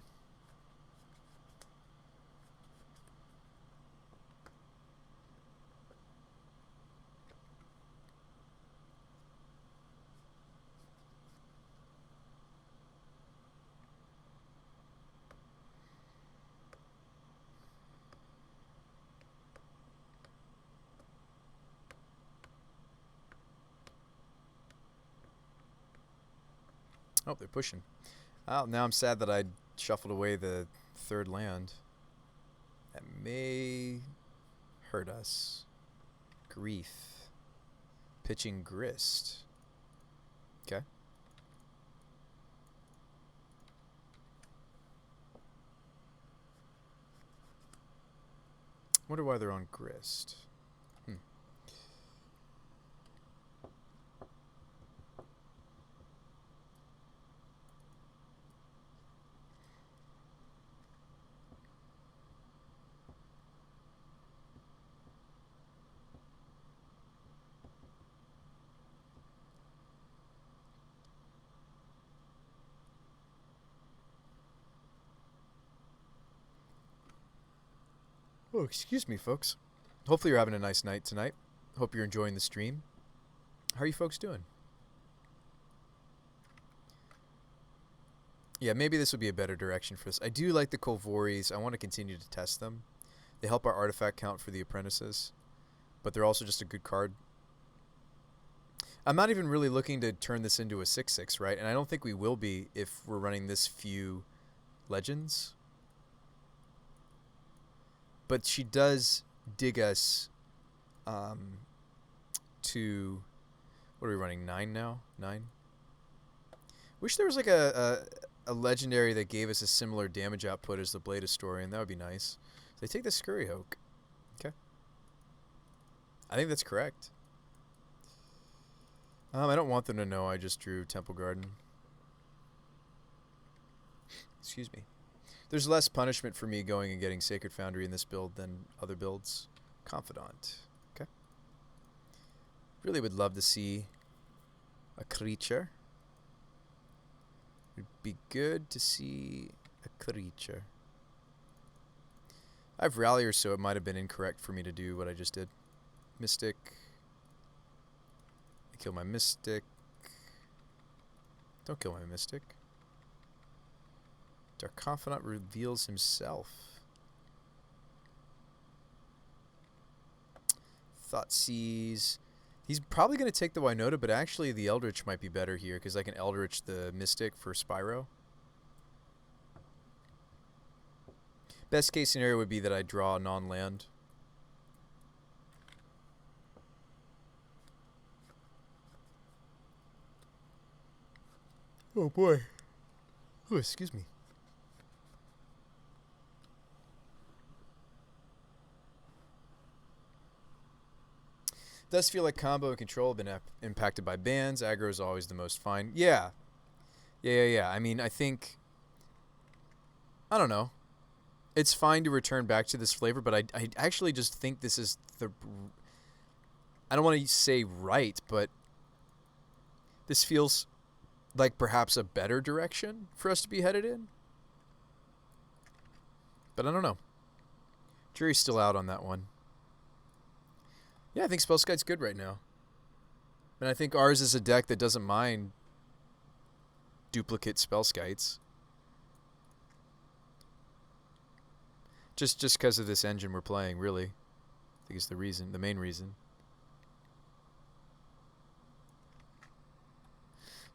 Oh, they're pushing. Oh, now I'm sad that I shuffled away the third land. That may hurt us. Grief. Pitching Grist. Okay. Wonder why they're on Grist. Oh, excuse me, folks. Hopefully you're having a nice night tonight. Hope you're enjoying the stream. How are you folks doing? Yeah, maybe this would be a better direction for this. I do like the Kolvoris. I want to continue to test them. They help our artifact count for the apprentices, but they're also just a good card. I'm not even really looking to turn this into a 6/6, right? And I don't think we will be if we're running this few legends. But she does dig us to... What are we running? 9 now? 9? Wish there was like a legendary that gave us a similar damage output as the Blade Historian. That would be nice. So they take the Scurry Hoke. Okay. I think that's correct. I don't want them to know I just drew Temple Garden. Excuse me. There's less punishment for me going and getting Sacred Foundry in this build than other builds. Confidant. Okay. Really would love to see a creature. It'd be good to see a creature. I have Rallier, so it might have been incorrect for me to do what I just did. Mystic. I kill my Mystic. Don't kill my Mystic. Dark Confidant reveals himself. Thoughtseize. He's probably going to take the Winota, but actually the Eldritch might be better here because I can Eldritch the Mystic for Spyro. Best case scenario would be that I draw non-land. Oh boy. Oh, excuse me. Does feel like combo and control have been impacted by bans. Aggro is always the most fine. Yeah. Yeah. I mean, I think... I don't know. It's fine to return back to this flavor, but I actually just think this is the... I don't want to say right, but this feels like perhaps a better direction for us to be headed in. But I don't know. Jury's still out on that one. Yeah, I think Spellskite's good right now. And I think ours is a deck that doesn't mind duplicate Spellskites. Just because of this engine we're playing, really. I think it's the reason, the main reason.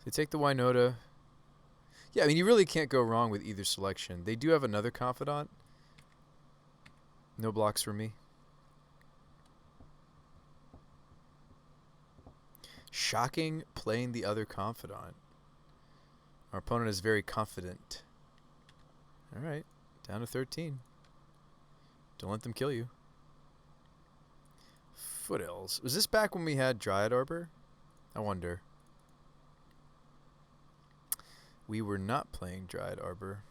They take the Winota. Yeah, I mean, you really can't go wrong with either selection. They do have another Confidant. No blocks for me. Shocking playing the other Confidant. Our opponent is very confident. Alright, down to 13. Don't let them kill you. Foothills. Was this back when we had Dryad Arbor? I wonder. We were not playing Dryad Arbor.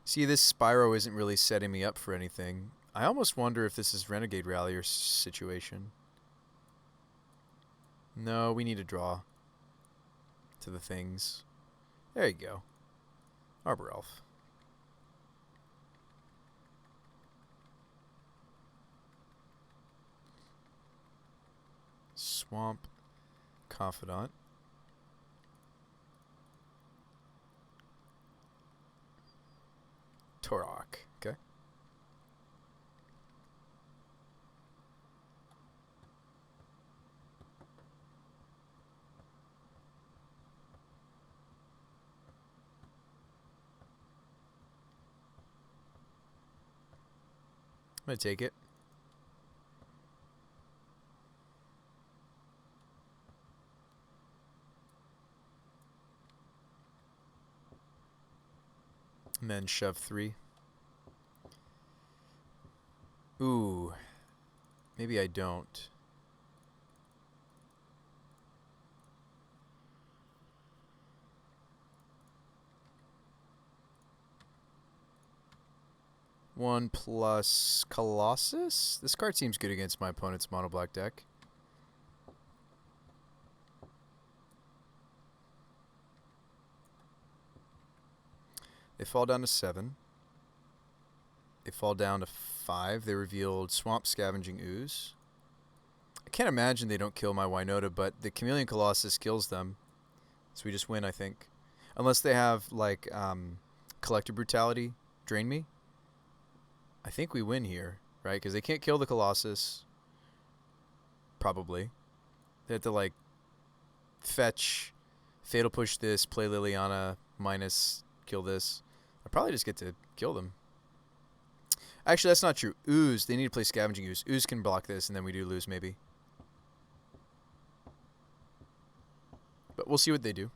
See, this Spyro isn't really setting me up for anything. I almost wonder if this is Renegade Rallier situation. No, we need to draw to the things. There you go. Arbor Elf. Swamp Confidant. Torok. Okay. I'm going to take it. And then shove 3. Ooh. Maybe I don't. One plus Colossus? This card seems good against my opponent's mono black deck. They fall down to 7. They fall down to 5. They revealed Swamp Scavenging Ooze. I can't imagine they don't kill my Winota, but the Chameleon Colossus kills them. So we just win, I think. Unless they have, like, Collector Brutality, Drain Me. I think we win here, right? Because they can't kill the Colossus. Probably. They have to, like, fetch, Fatal Push this, play Liliana, minus, kill this. I probably just get to kill them. Actually, that's not true. Ooze. They need to play Scavenging Ooze. Ooze can block this, and then we do lose, maybe. But we'll see what they do.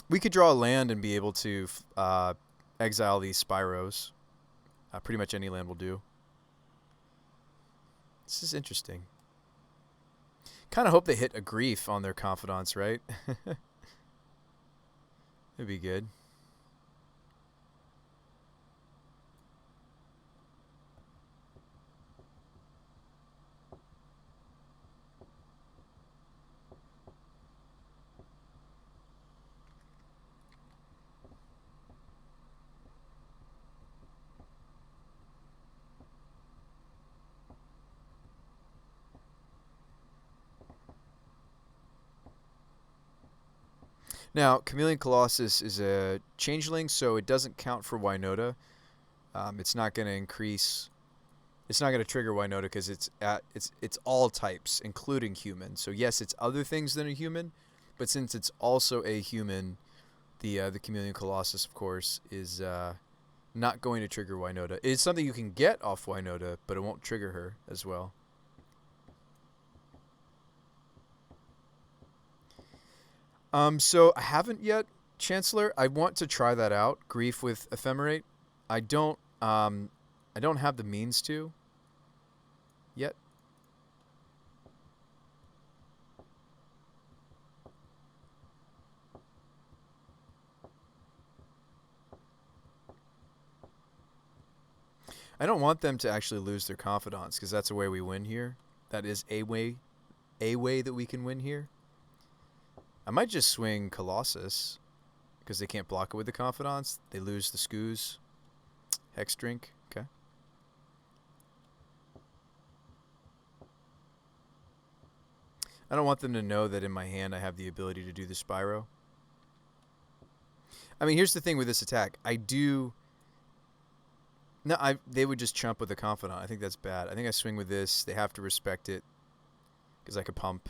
We could draw a land and be able to exile these Spyros. Pretty much any land will do. This is interesting. Kind of hope they hit a Grief on their Confidants, right? It'd be good. Now, Chameleon Colossus is a changeling, so it doesn't count for Winota. It's not going to increase. It's not going to trigger Winota because it's all types, including human. So yes, it's other things than a human, but since it's also a human, the Chameleon Colossus, of course, is not going to trigger Winota. It's something you can get off Winota, but it won't trigger her as well. So I haven't yet, Chancellor. I want to try that out. Grief with Ephemerate. I don't have the means to yet. I don't want them to actually lose their confidants because that's a way we win here. That is a way that we can win here. I might just swing Colossus because they can't block it with the confidants. They lose the Scoos. Hex Drink. Okay. I don't want them to know that in my hand I have the ability to do the Spyro. I mean, here's the thing with this attack. They would just chump with the confidant. I think that's bad. I think I swing with this. They have to respect it because I could pump.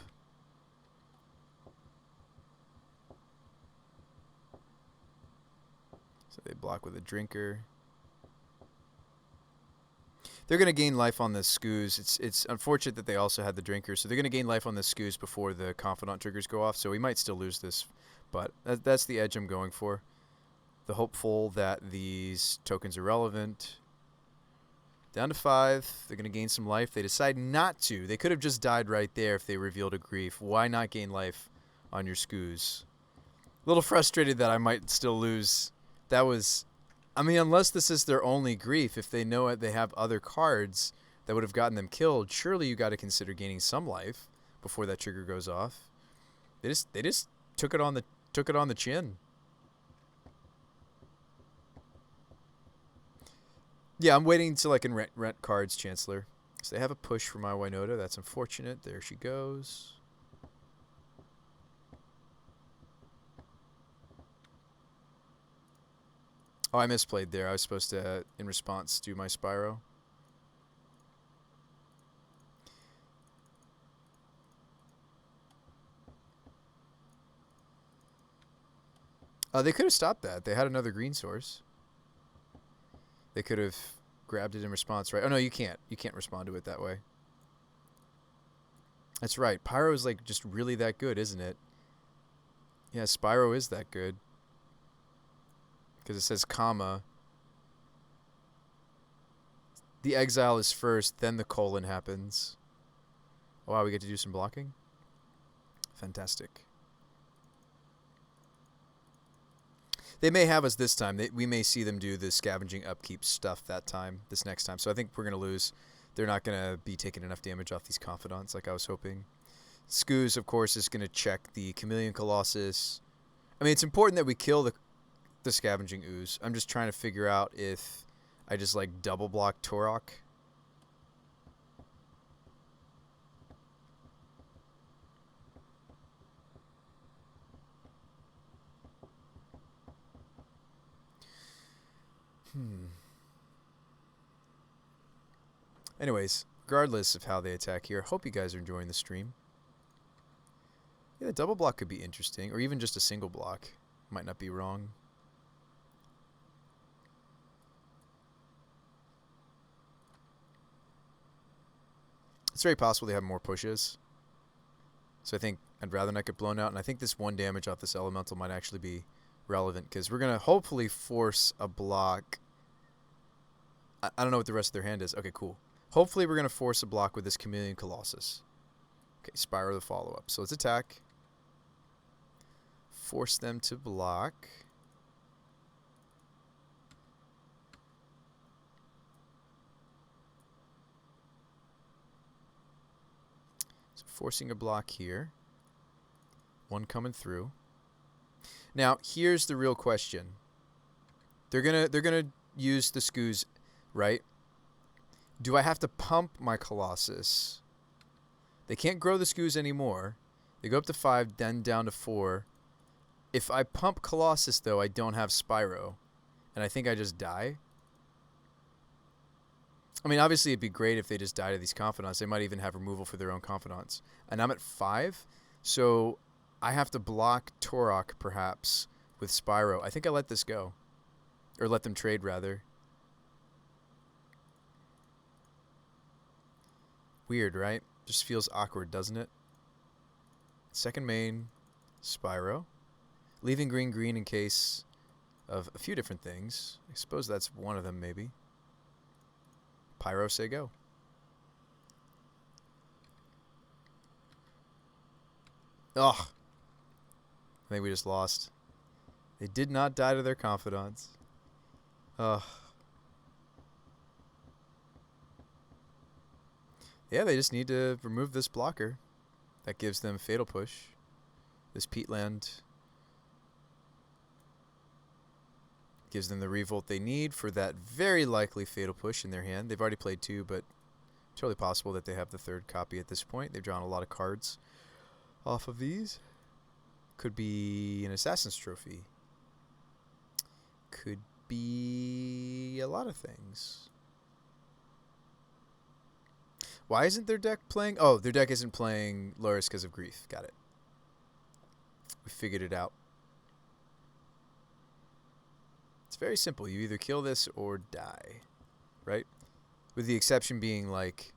So they block with a drinker. They're going to gain life on the Scoos. It's unfortunate that they also had the drinker. So they're going to gain life on the Scoos before the confidant triggers go off. So we might still lose this. But that's the edge I'm going for. The hopeful that these tokens are relevant. Down to 5. They're going to gain some life. They decide not to. They could have just died right there if they revealed a Grief. Why not gain life on your Scoos? A little frustrated that I might still lose. That was, I mean, unless this is their only Grief, if they know it, they have other cards that would have gotten them killed. Surely you got to consider gaining some life before that trigger goes off. They just took it on the chin. Yeah, I'm waiting until I can rent cards, Chancellor. So they have a push for my Winota. That's unfortunate. There she goes. Oh, I misplayed there. I was supposed to, in response, do my Spyro. They could have stopped that. They had another green source. They could have grabbed it in response, right? Oh, no, you can't. You can't respond to it that way. That's right. Pyro is like just really that good, isn't it? Yeah, Spyro is that good. Because it says comma. The exile is first, then the colon happens. Oh, wow, we get to do some blocking? Fantastic. They may have us this time. We may see them do the scavenging upkeep stuff this next time. So I think we're going to lose. They're not going to be taking enough damage off these Confidants like I was hoping. Scooz, of course, is going to check the Chameleon Colossus. I mean, it's important that we kill the Scavenging Ooze. I'm just trying to figure out if I just, like, double block Torok. Anyways, regardless of how they attack here, hope you guys are enjoying the stream. Yeah, the double block could be interesting, or even just a single block. Might not be wrong. It's very possible they have more pushes. So I think I'd rather not get blown out, and I think this 1 damage off this elemental might actually be relevant, because we're going to hopefully force a block. I don't know what the rest of their hand is. Okay, cool. Hopefully we're going to force a block with this Chameleon Colossus. Okay, Spyro the follow-up. So let's attack. Force them to block. So forcing a block here. 1 coming through. Now, here's the real question. They're gonna use the Scooz, right? Do I have to pump my Colossus? They can't grow the Scooz anymore. They go up to 5, then down to 4. If I pump Colossus, though, I don't have Spyro. And I think I just die. I mean, obviously, it'd be great if they just die to these Confidants. They might even have removal for their own Confidants. And I'm at 5, so I have to block Torok, perhaps, with Spyro. I think I let this go. Or let them trade, rather. Weird, right? Just feels awkward, doesn't it? Second main, Spyro. Leaving green in case of a few different things. I suppose that's one of them, maybe. Pyro, say go. Ugh. I think we just lost. They did not die to their Confidants. Ugh. Yeah, they just need to remove this blocker. That gives them Fatal Push. This Peatland gives them the Revolt they need for that very likely Fatal Push in their hand. They've already played 2, but it's totally possible that they have the 3rd copy at this point. They've drawn a lot of cards off of these. Could be an Assassin's Trophy. Could be a lot of things. Why isn't their deck playing? Oh, their deck isn't playing Loris because of Grief. Got it. We figured it out. It's very simple. You either kill this or die, right? With the exception being like,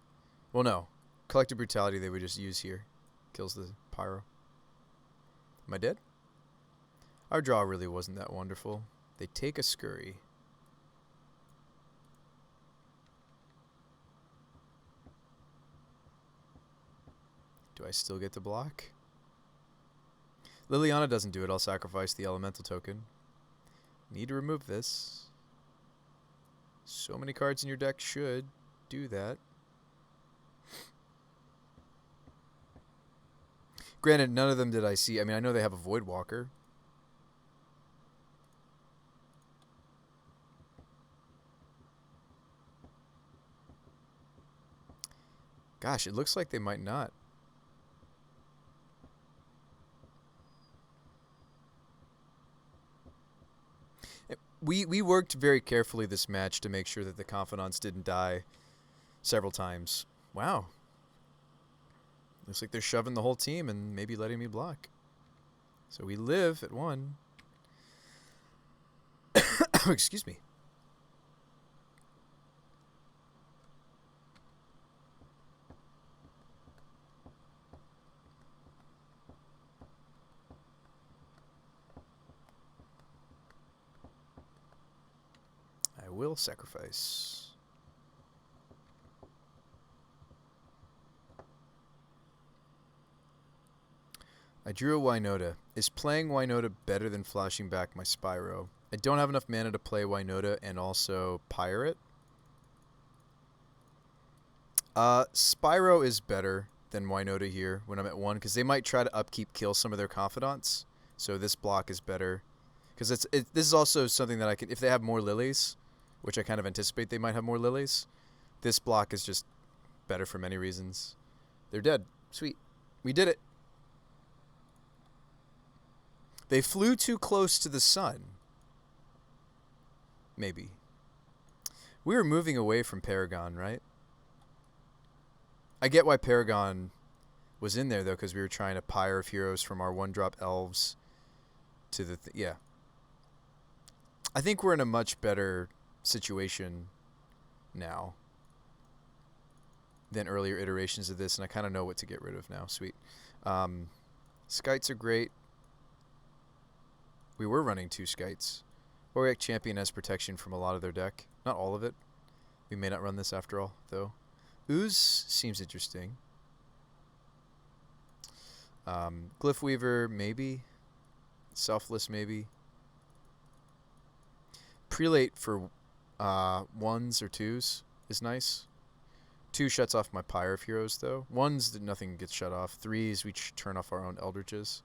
well, no. Collective Brutality they would just use here. Kills the Pyro. Am I dead? Our draw really wasn't that wonderful. They take a Scurry. Do I still get to block? Liliana doesn't do it. I'll sacrifice the elemental token. Need to remove this. So many cards in your deck should do that. Granted, none of them did I see. I mean, I know they have a Voidwalker. Gosh, it looks like they might not. we worked very carefully this match to make sure that the Confidants didn't die several times. Wow. Looks like they're shoving the whole team and maybe letting me block. So we live at 1. Excuse me. I will sacrifice. I drew a Winota. Is playing Winota better than flashing back my Spyro? I don't have enough mana to play Winota and also Pirate. Spyro is better than Winota here when I'm at 1 because they might try to upkeep kill some of their Confidants. So this block is better. Because this is also something that I can... If they have more Lilies, which I kind of anticipate they might have more Lilies, this block is just better for many reasons. They're dead. Sweet. We did it. They flew too close to the sun. Maybe. We were moving away from Paragon, right? I get why Paragon was in there, though, because we were trying to Pyre of Heroes from our 1-drop elves to the... yeah. I think we're in a much better situation now than earlier iterations of this, and I kind of know what to get rid of now. Sweet. Skites are great. We were running 2 Skites. Auric Champion has protection from a lot of their deck. Not all of it. We may not run this after all, though. Ooze seems interesting. Glyph Weaver, maybe. Selfless, maybe. Prelate for 1s or 2s is nice. 2 shuts off my Pyre of Heroes, though. 1s, nothing gets shut off. 3s, we turn off our own Eldritches.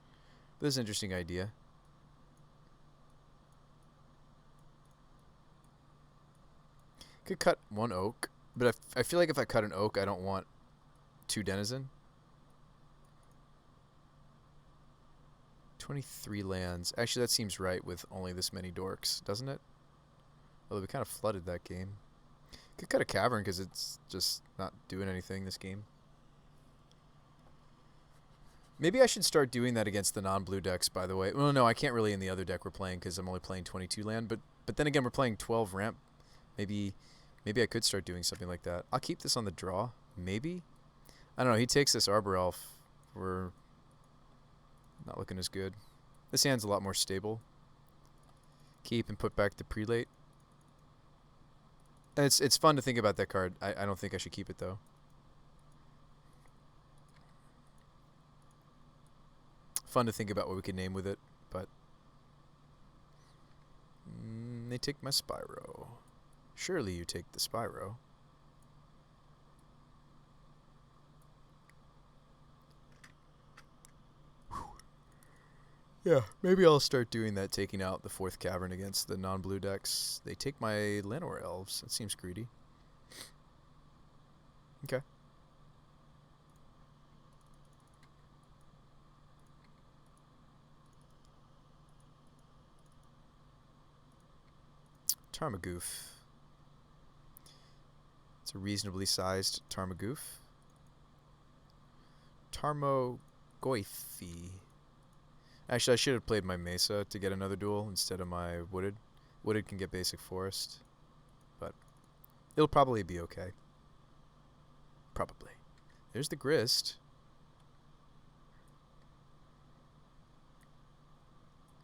This is an interesting idea. Could cut 1 Oak, but I feel like if I cut an Oak, I don't want 2 Denizen. 23 lands. Actually, that seems right with only this many dorks, doesn't it? Although we kind of flooded that game. Could cut a Cavern because it's just not doing anything this game. Maybe I should start doing that against the non-blue decks, by the way. Well, no, I can't really in the other deck we're playing because I'm only playing 22 land. But then again, we're playing 12 ramp. Maybe I could start doing something like that. I'll keep this on the draw. Maybe. I don't know. He takes this Arbor Elf. We're not looking as good. This hand's a lot more stable. Keep and put back the Prelate. And it's fun to think about that card. I don't think I should keep it, though. Fun to think about what we could name with it, but... they take my Spyro. Surely you take the Spyro. Yeah, maybe I'll start doing that, taking out the 4th Cavern against the non-blue decks. They take my Llanowar Elves. That seems greedy. Okay. Tarmogoyf. It's a reasonably sized Tarmogoyf. Tarmogoyfi. Actually, I should have played my Mesa to get another duel instead of my Wooded. Wooded can get basic Forest, but it'll probably be okay. Probably. There's the Grist.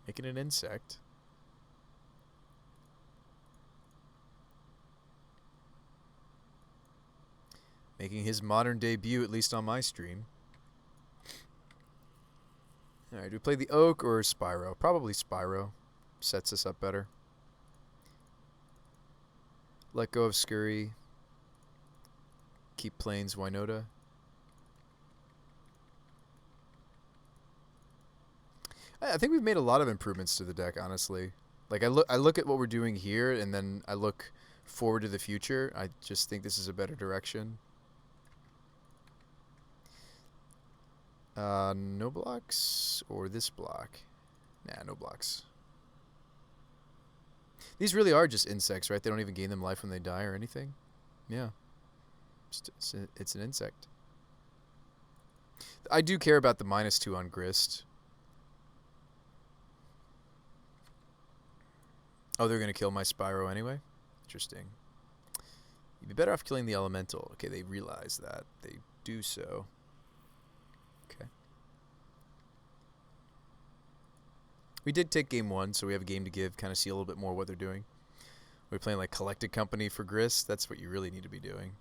Making an insect. Making his modern debut, at least on my stream. Alright, do we play the Oak or Spyro? Probably Spyro. Sets us up better. Let go of Scurry. Keep Plains Winota. I think we've made a lot of improvements to the deck, honestly. Like I look at what we're doing here, and then I look forward to the future. I just think this is a better direction. No blocks or this block? Nah, no blocks. These really are just insects, right? They don't even gain them life when they die or anything. Yeah. It's an insect. I do care about the -2 on Grist. Oh, they're going to kill my Spyro anyway? Interesting. You'd be better off killing the Elemental. Okay, they realize that. They do so. Okay. We did take game 1, so we have a game to give, kind of see a little bit more what they're doing. We're playing like Collected Company for Grist. That's what you really need to be doing.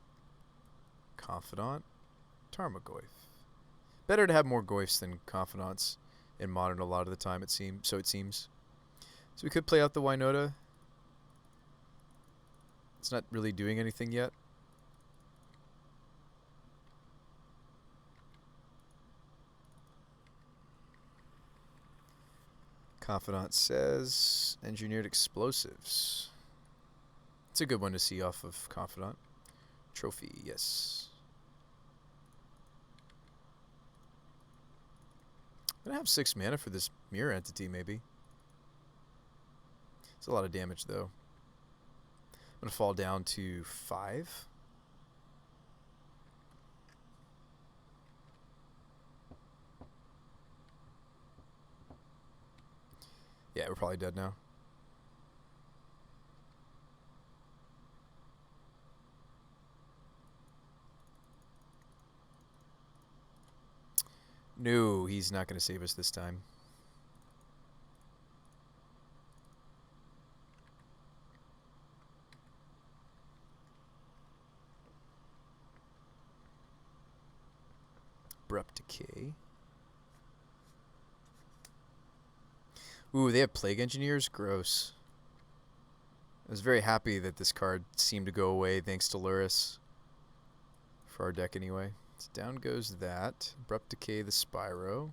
Confidant. Tarmogoyf. Better to have more Goyfs than Confidants in Modern a lot of the time, it seems. So we could play out the Winota. It's not really doing anything yet. Confidant says engineered explosives. It's a good one to see off of Confidant. Trophy, yes. I'm gonna have 6 mana for this mirror entity, maybe. It's a lot of damage, though. I'm gonna fall down to 5. Yeah, we're probably dead now. No, he's not going to save us this time. Abrupt Decay. Ooh, they have Plague Engineers? Gross. I was very happy that this card seemed to go away thanks to Luris. For our deck anyway. So down goes that. Abrupt Decay the Spyro.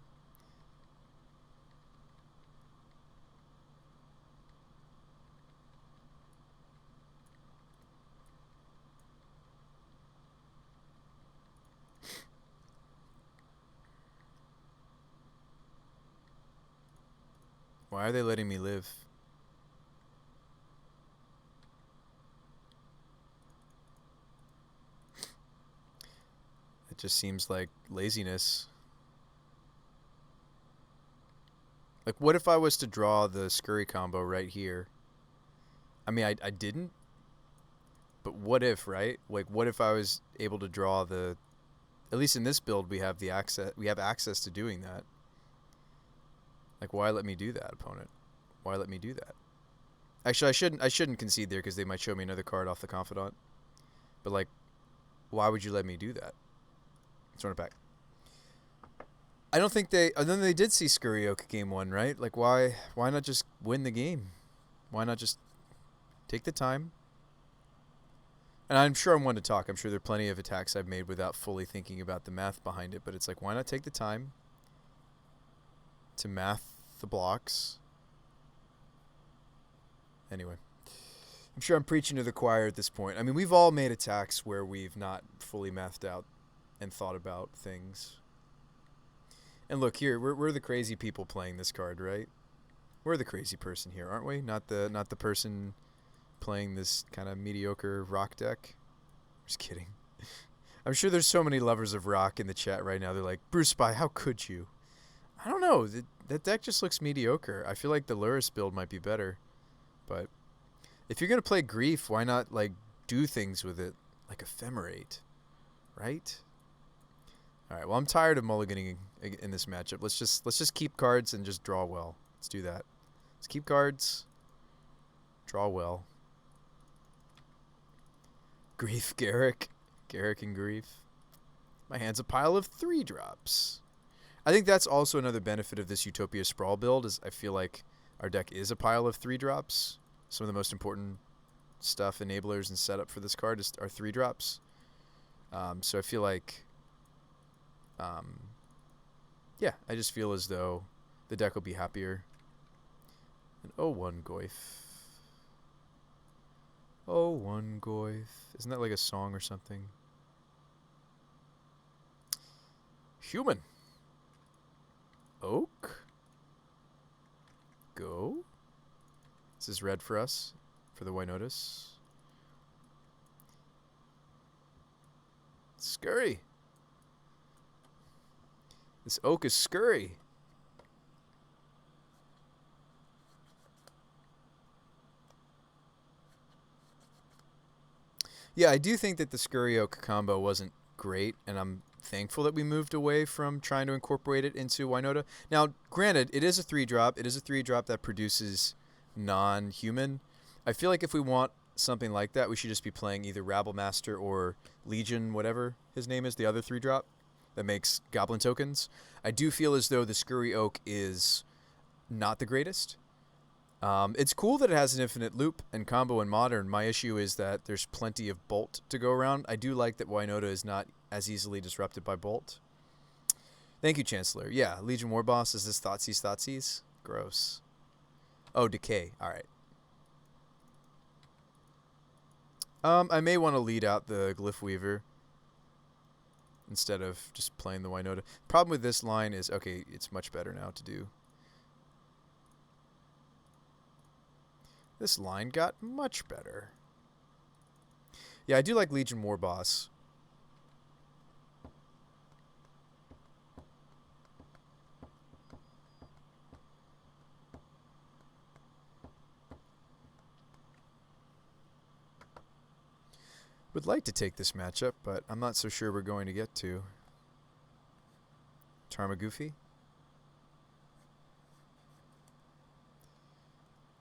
Why are they letting me live? It just seems like laziness. Like, what if I was to draw the Scurry combo right here? I mean, I didn't. But what if, right? Like, what if I was able to draw the... At least in this build, we have access to doing that. Like, why let me do that, opponent? Why let me do that? Actually, I shouldn't concede there because they might show me another card off the Confidant. But, like, why would you let me do that? Let's run it back. I don't think they... And then they did see Scurryoke game 1, right? Like, why not just win the game? Why not just take the time? And I'm sure I'm one to talk. I'm sure there are plenty of attacks I've made without fully thinking about the math behind it. But it's like, why not take the time to math the blocks? Anyway. I'm sure I'm preaching to the choir at this point. I mean, we've all made attacks where we've not fully mathed out and thought about things. And look here, we're the crazy people playing this card, right? We're the crazy person here, aren't we? Not the person playing this kind of mediocre rock deck. Just kidding. I'm sure there's so many lovers of rock in the chat right now. They're like, Bruce Spy, how could you? I don't know. That deck just looks mediocre. I feel like the Luris build might be better. But if you're going to play Grief, why not, like, do things with it like Ephemerate, right? All right, well, I'm tired of mulliganing in this matchup. Let's just keep cards and just draw well. Let's do that. Let's keep cards, draw well. Grief, Garrick and Grief. My hand's a pile of 3-drops. I think that's also another benefit of this Utopia Sprawl build is I feel like our deck is a pile of 3-drops. Some of the most important stuff, enablers, and setup for this card are 3-drops. So I feel like, yeah, I just feel as though the deck will be happier. An 0-1 Goyf. 0-1 Goyf. Isn't that like a song or something? Human. Oak. Go. This is red for us. for the Winotas. Scurry. This oak is scurry. Yeah, I do think that the scurry oak combo wasn't great, and I'm thankful that we moved away from trying to incorporate it into Winota. Now, granted, it is a 3-drop. It is a 3-drop that produces non-human. I feel like if we want something like that, we should just be playing either Rabble Master or Legion, whatever his name is, the other 3-drop that makes Goblin tokens. I do feel as though the scurry oak is not the greatest. It's cool that it has an infinite loop and combo in Modern. My issue is that there's plenty of Bolt to go around. I do like that Winota is not as easily disrupted by Bolt. Thank you, Chancellor. Yeah, Legion Warboss. Is this Thoughtseize? Gross. Oh, Decay. All right. I may want to lead out the Glyph Weaver instead of just playing the Winota. Problem with this line is, okay, it's much better now to do. This line got much better. Yeah, I do like Legion Warboss. Would like to take this matchup, but I'm not so sure we're going to get to. Tarmogoofy.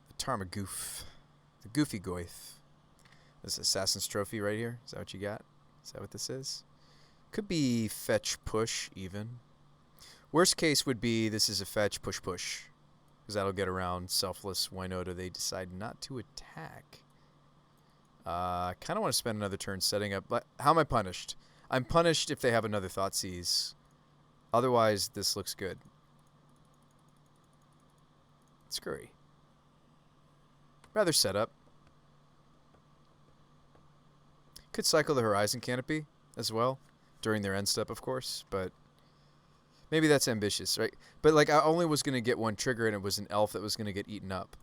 The Tarmagoof. The Goofy Goith. This Assassin's Trophy right here. Is that what you got? Is that what this is? Could be fetch push even. Worst case would be this is a fetch push push. Because that'll get around Selfless Winota. They decide not to attack. I kind of want to spend another turn setting up. But how am I punished? I'm punished if they have another Thoughtseize. Otherwise, this looks good. Scurry. Rather setup. Could cycle the Horizon Canopy as well. During their end step, of course. But maybe that's ambitious, right? But like I only was going to get one trigger and it was an elf that was going to get eaten up.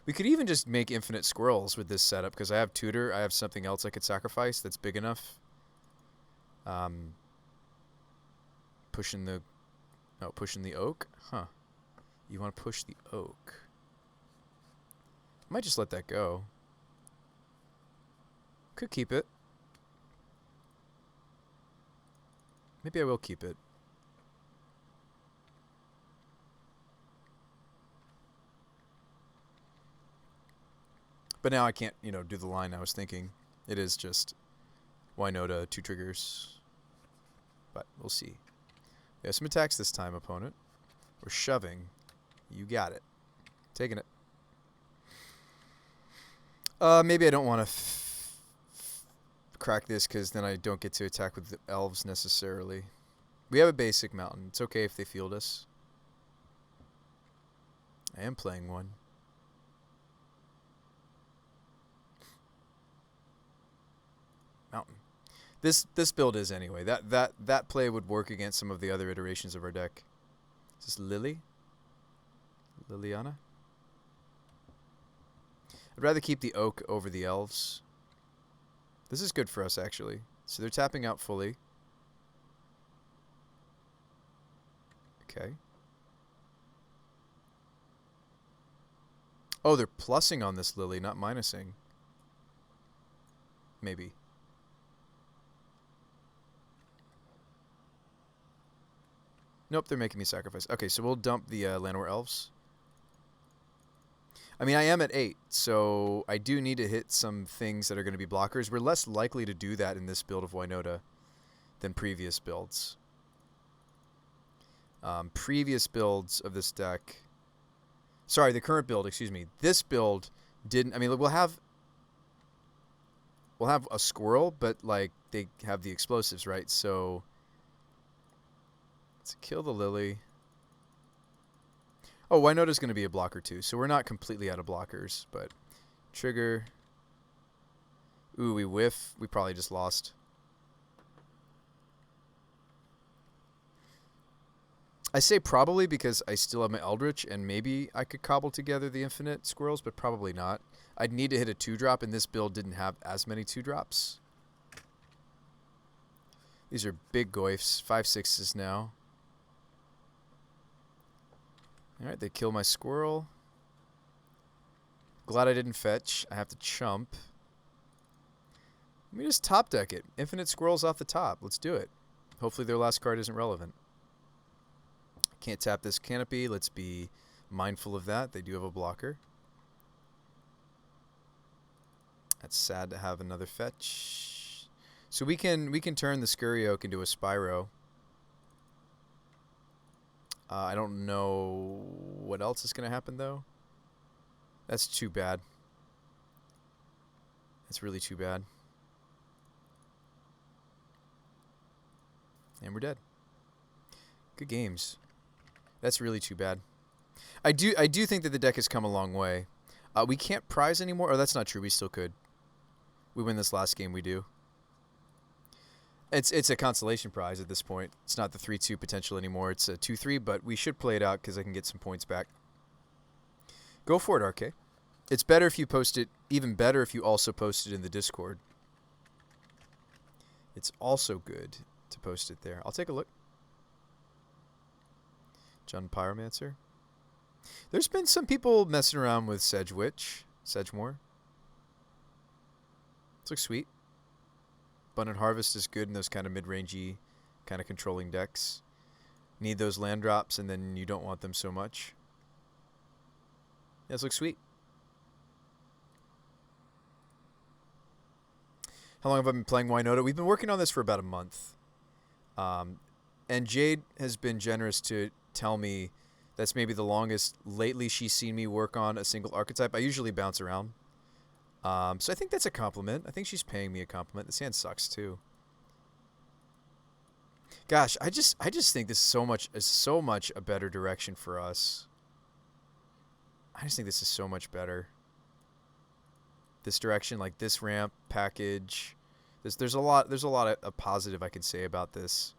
We could even just make infinite squirrels with this setup because I have Tutor. I have something else I could sacrifice that's big enough. Pushing the oak? Huh. You want to push the oak. I might just let that go. Could keep it. Maybe I will keep it. But now I can't, do the line I was thinking. It is just Winota, 2 triggers. But we'll see. We have some attacks this time, opponent. We're shoving. You got it. Taking it. Maybe I don't want to crack this because then I don't get to attack with the elves necessarily. We have a basic mountain. It's okay if they field us. I am playing one. Mountain. This build is anyway. That play would work against some of the other iterations of our deck. Is this Lily? Liliana? I'd rather keep the oak over the elves. This is good for us actually. So they're tapping out fully. Okay. Oh, they're plussing on this Lily, not minusing. Maybe. Nope, they're making me sacrifice. Okay, so we'll dump the Llanowar Elves. I mean, I am at 8, so I do need to hit some things that are going to be blockers. We're less likely to do that in this build of Winota than previous builds. Previous builds of this deck... Sorry, the current build, excuse me. This build didn't... I mean, we'll have a squirrel, but, like, they have the explosives, right? So... Let's kill the Lily. Oh, Winota's going to be a blocker too, so we're not completely out of blockers, but trigger. Ooh, we whiff. We probably just lost. I say probably because I still have my Eldritch, and maybe I could cobble together the infinite squirrels, but probably not. I'd need to hit a 2-drop, and this build didn't have as many 2-drops. These are big goifs, 5/6s now. Alright, they kill my squirrel. Glad I didn't fetch. I have to chump. Let me just top deck it. Infinite squirrels off the top. Let's do it. Hopefully their last card isn't relevant. Can't tap this canopy. Let's be mindful of that. They do have a blocker. That's sad to have another fetch. So we can turn the Scurry Oak into a Spyro. I don't know what else is going to happen, though. That's too bad. That's really too bad. And we're dead. Good games. That's really too bad. I do think that the deck has come a long way. We can't prize anymore. Oh, that's not true. We still could. We win this last game, we do. It's a consolation prize at this point. It's not the 3-2 potential anymore. It's a 2-3, but we should play it out because I can get some points back. Go for it, RK. It's better if you post it. Even better if you also post it in the Discord. It's also good to post it there. I'll take a look. John Pyromancer. There's been some people messing around with Sedgemore. This looks sweet. Abundant Harvest is good in those kind of mid-rangey, kind of controlling decks. Need those land drops, and then you don't want them so much. Yeah, this looks sweet. How long have I been playing Winota? We've been working on this for about a month. And Jade has been generous to tell me that's maybe the longest lately she's seen me work on a single archetype. I usually bounce around. So I think that's a compliment. I think she's paying me a compliment. This hand sucks too. Gosh, I just think this is so much a better direction for us. I just think this is so much better. This direction, like this ramp package. There's a lot of positive I can say about this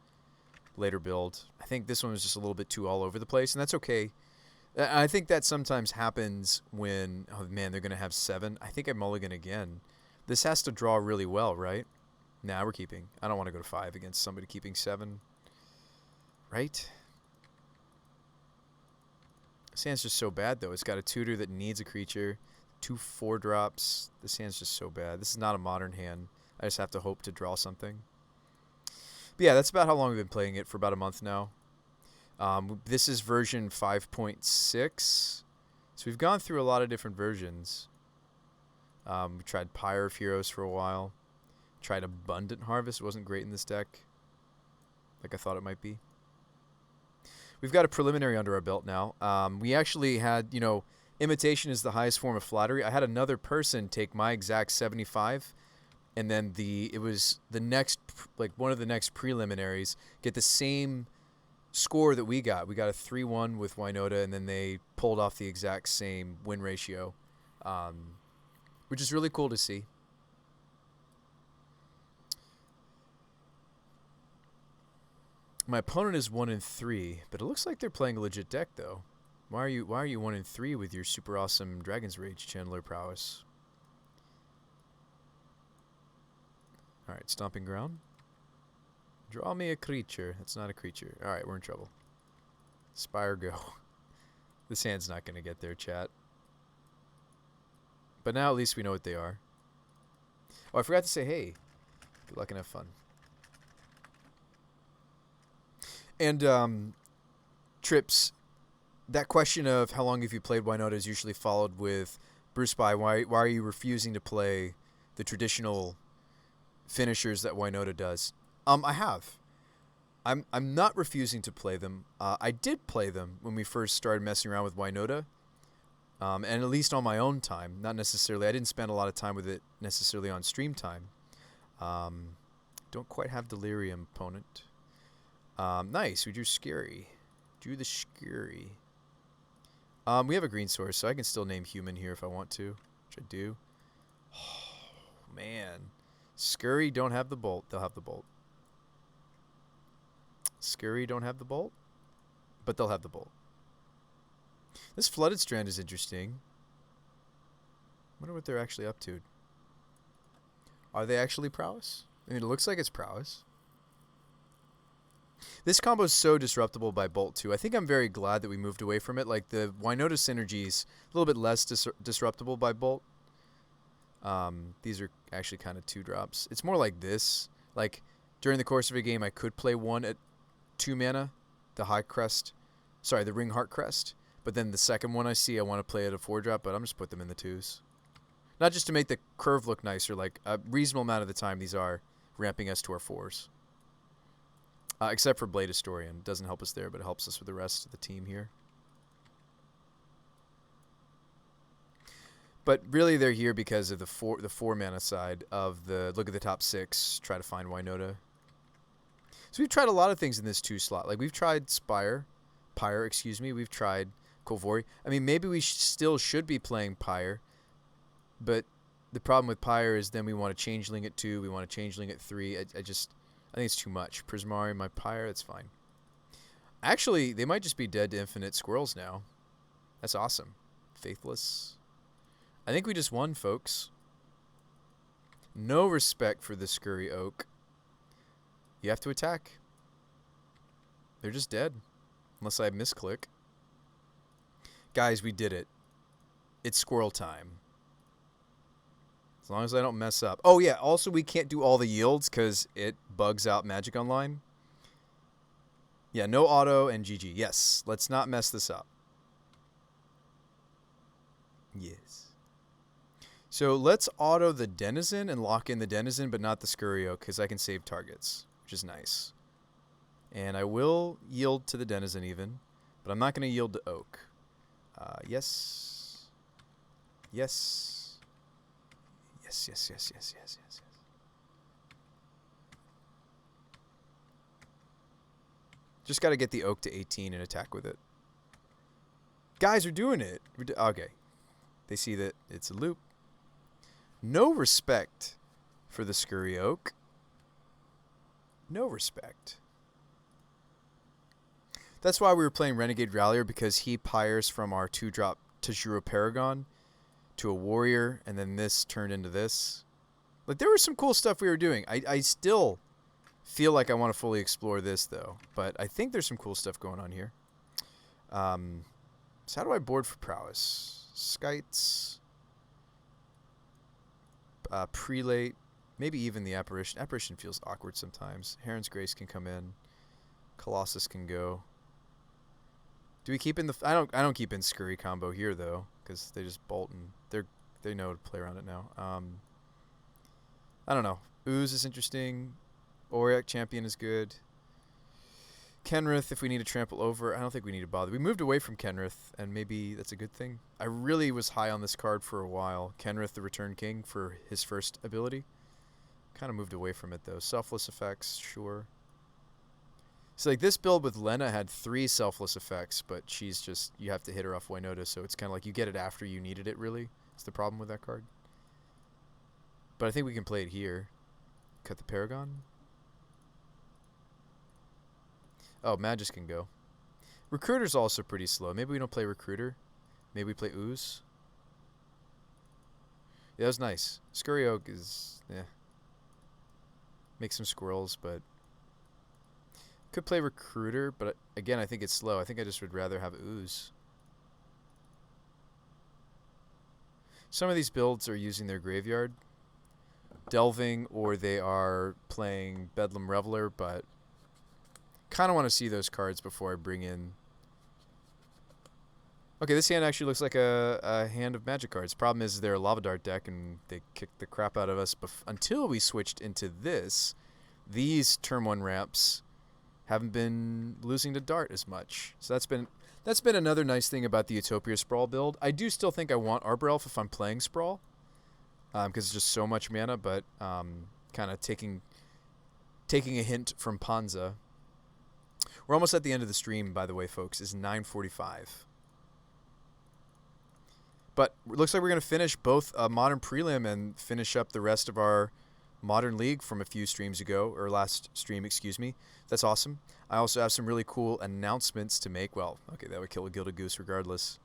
later build. I think this one was just a little bit too all over the place, and that's okay. I think that sometimes happens when, oh man, they're going to have 7. I think I mulligan again. This has to draw really well, right? Nah, we're keeping. I don't want to go to 5 against somebody keeping 7. Right? This hand's just so bad, though. It's got a tutor that needs a creature. 2 4-drops. This hand's just so bad. This is not a modern hand. I just have to hope to draw something. But yeah, that's about how long we've been playing it, for about a month now. This is version 5.6. So we've gone through a lot of different versions. We tried Pyre of Heroes for a while. Tried Abundant Harvest. It wasn't great in this deck, like I thought it might be. We've got a preliminary under our belt now. We actually had, imitation is the highest form of flattery. I had another person take my exact 75, and then it was the next, like one of the next preliminaries, get the same score that we got. We got a 3-1 with Winota, and then they pulled off the exact same win ratio, which is really cool to see. My opponent is 1-3, but it looks like they're playing a legit deck, though. Why are you 1-3 with your super awesome Dragon's Rage Chandler prowess? All right, Stomping Ground. Draw me a creature. That's not a creature. All right, we're in trouble. Spire go. This hand's not going to get there, chat. But now at least we know what they are. Oh, I forgot to say, hey, good luck and have fun. And Trips, that question of how long have you played Winota is usually followed with, Bruce By, why are you refusing to play the traditional finishers that Winota does? I have. I'm not refusing to play them. I did play them when we first started messing around with Winota, and at least on my own time. Not necessarily. I didn't spend a lot of time with it necessarily on stream time. Don't quite have Delirium opponent. Nice. We drew Scary. Drew the Scary. We have a green source, so I can still name Human here if I want to, which I do. Oh, man. Scurry don't have the bolt. They'll have the bolt. Scurry don't have the bolt. but they'll have the Bolt. This Flooded Strand is interesting. Wonder what they're actually up to. Are they actually prowess? I mean, it looks like it's prowess. This combo is so disruptible by Bolt too. I think I'm very glad that we moved away from it. Like the Winota synergies, a little bit less disruptible by Bolt. These are actually kind of 2-drops. It's more like this. Like during the course of a game, I could play one at 2 mana, the Ring Heart Crest. But then the second one I see, I want to play at a 4-drop, but I'm just put them in the 2s. Not just to make the curve look nicer, like a reasonable amount of the time these are ramping us to our 4s. Except for Blade Historian. It doesn't help us there, but it helps us with the rest of the team here. But really they're here because of the 4 mana side of the look at the top 6, try to find Winota. So we've tried a lot of things in this 2 slot. Like we've tried Pyre, we've tried Kolvori. I mean, maybe we still should be playing Pyre, but the problem with Pyre is then we want to Changeling at 2, we want to Changeling at 3. I think it's too much. Prismari, my Pyre, that's fine. Actually, they might just be dead to infinite squirrels now. That's awesome. Faithless. I think we just won, folks. No respect for the Scurry Oak. You have to attack. They're just dead. Unless I misclick. Guys, we did it. It's squirrel time. As long as I don't mess up. Oh, yeah. Also, we can't do all the yields because it bugs out Magic Online. Yeah, no auto and GG. Yes. Let's not mess this up. Yes. So let's auto the Denizen and lock in the Denizen, but not the Scurry Oak because I can save targets, which is nice. And I will yield to the Denizen even, but I'm not going to yield to Oak. Yes. Yes. Yes. Just got to get the Oak to 18 and attack with it. Guys are doing it. Okay. They see that it's a loop. No respect for the Scurry Oak. No respect. That's why we were playing Renegade Rallier, because he pyres from our 2-drop Tajuro Paragon to a Warrior, and then this turned into this. Like, there was some cool stuff we were doing. I still feel like I want to fully explore this, though. But I think there's some cool stuff going on here. So how do I board for prowess? Skites. Prelate. Maybe even the Apparition. Apparition feels awkward sometimes. Heron's Grace can come in. Colossus can go. Do we keep in the... I don't keep in Scurry combo here, though, because they just bolt and they know to play around it now. I don't know. Ooze is interesting. Auric Champion is good. Kenrith, if we need to trample over, I don't think we need to bother. We moved away from Kenrith, and maybe that's a good thing. I really was high on this card for a while. Kenrith, the Return King, for his first ability. Kind of moved away from it, though. Selfless effects, sure. So, like, this build with Lena had 3 selfless effects, but she's just, you have to hit her off Winota, so it's kind of like you get it after you needed it, really. That's the problem with that card. But I think we can play it here. Cut the Paragon. Oh, Magus can go. Recruiter's also pretty slow. Maybe we don't play Recruiter. Maybe we play Ooze. Yeah, that was nice. Scurry Oak is, yeah. Make some squirrels, but... Could play Recruiter, but again, I think it's slow. I think I just would rather have Ooze. Some of these builds are using their graveyard. Delving, or they are playing Bedlam Reveler, but... kind of want to see those cards before I bring in... Okay, this hand actually looks like a hand of Magic cards. Problem is they're a Lava Dart deck, and they kicked the crap out of us until we switched into this. These Turn 1 ramps haven't been losing to Dart as much. So that's been another nice thing about the Utopia Sprawl build. I do still think I want Arbor Elf if I'm playing Sprawl, because it's just so much mana, but kind of taking a hint from Panza. We're almost at the end of the stream, by the way, folks. It's 9:45. But it looks like we're going to finish both Modern Prelim and finish up the rest of our Modern League from a few streams ago, or last stream, excuse me. That's awesome. I also have some really cool announcements to make. Well, okay, that would kill a Gilded Goose regardless.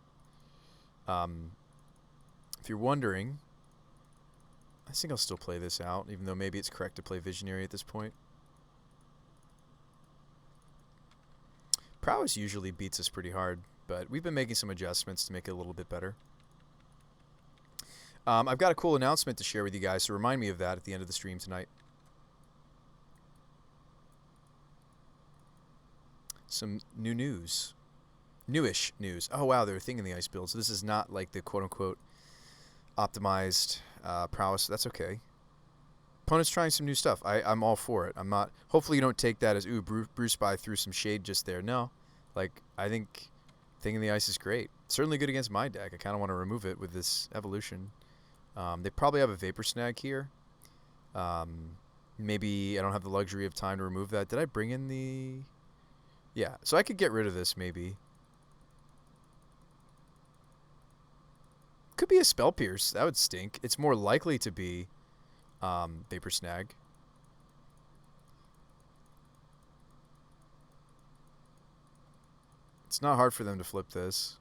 If you're wondering, I think I'll still play this out, even though maybe it's correct to play Visionary at this point. Prowess usually beats us pretty hard, but we've been making some adjustments to make it a little bit better. I've got a cool announcement to share with you guys, so remind me of that at the end of the stream tonight. Some new news. Newish news. Oh, wow, they're a thing in the ice build, so this is not like the quote-unquote optimized prowess. That's okay. Opponent's trying some new stuff. I'm all for it. I'm not... Hopefully you don't take that as, ooh, Bruce By threw some shade just there. No. Like, I think Thing in the Ice is great. Certainly good against my deck. I kind of want to remove it with this evolution. They probably have a Vapor Snag here. Maybe I don't have the luxury of time to remove that. Did I bring in the... Yeah, so I could get rid of this maybe. Could be a Spell Pierce. That would stink. It's more likely to be Vapor Snag. It's not hard for them to flip this.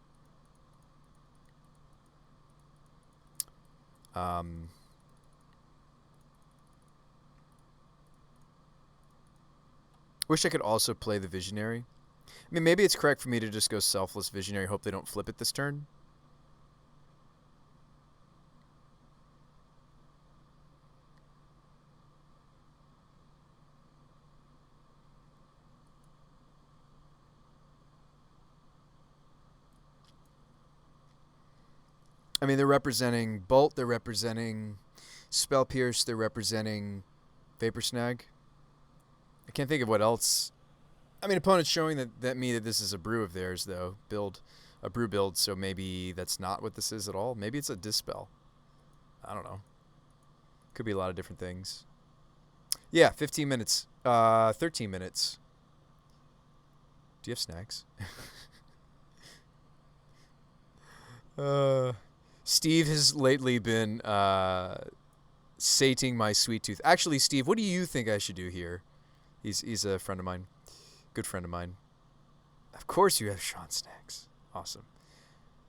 Wish I could also play the Visionary. I mean, maybe it's correct for me to just go Selfless Visionary, hope they don't flip it this turn. I mean, they're representing Bolt, they're representing Spell Pierce, they're representing Vapor Snag. I can't think of what else. I mean, opponent's showing that this is a brew of theirs, though. A brew build, so maybe that's not what this is at all. Maybe it's a Dispel. I don't know. Could be a lot of different things. Yeah, 15 minutes. 13 minutes. Do you have snacks? Steve has lately been sating my sweet tooth. Actually, Steve, what do you think I should do here? He's a friend of mine. Good friend of mine. Of course you have Sean snacks. Awesome.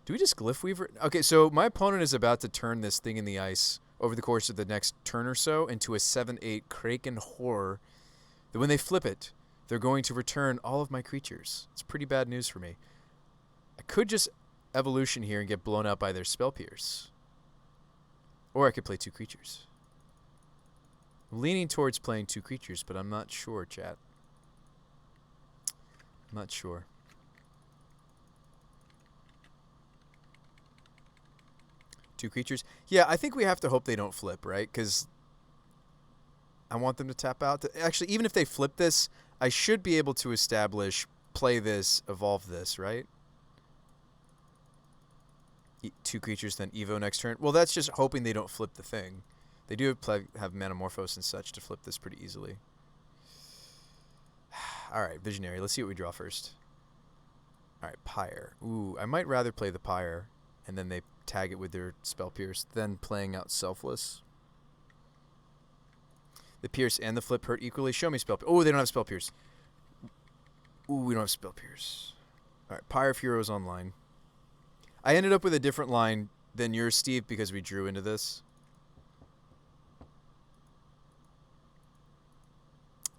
Do we just Glyph Weaver? Okay, so my opponent is about to turn this Thing in the Ice over the course of the next turn or so into a 7/8 Kraken Horror. That when they flip it, they're going to return all of my creatures. It's pretty bad news for me. I could just Evolution here and get blown out by their Spell Pierce. Or I could play 2 creatures. I'm leaning towards playing 2 creatures, but I'm not sure, chat. I'm not sure. Two creatures? Yeah, I think we have to hope they don't flip, right? Because I want them to tap out. Actually, even if they flip this, I should be able to establish, play this, evolve this, right? 2 creatures, then Evo next turn. Well, that's just hoping they don't flip the thing. They do have Manamorphose and such to flip this pretty easily. Alright, Visionary. Let's see what we draw first. Alright, Pyre. Ooh, I might rather play the Pyre, and then they tag it with their Spell Pierce, then playing out Selfless. The Pierce and the Flip hurt equally. Show me Spell Pierce. Oh, they don't have Spell Pierce. Ooh, we don't have Spell Pierce. Alright, Pyre of Heroes online. I ended up with a different line than yours, Steve, because we drew into this.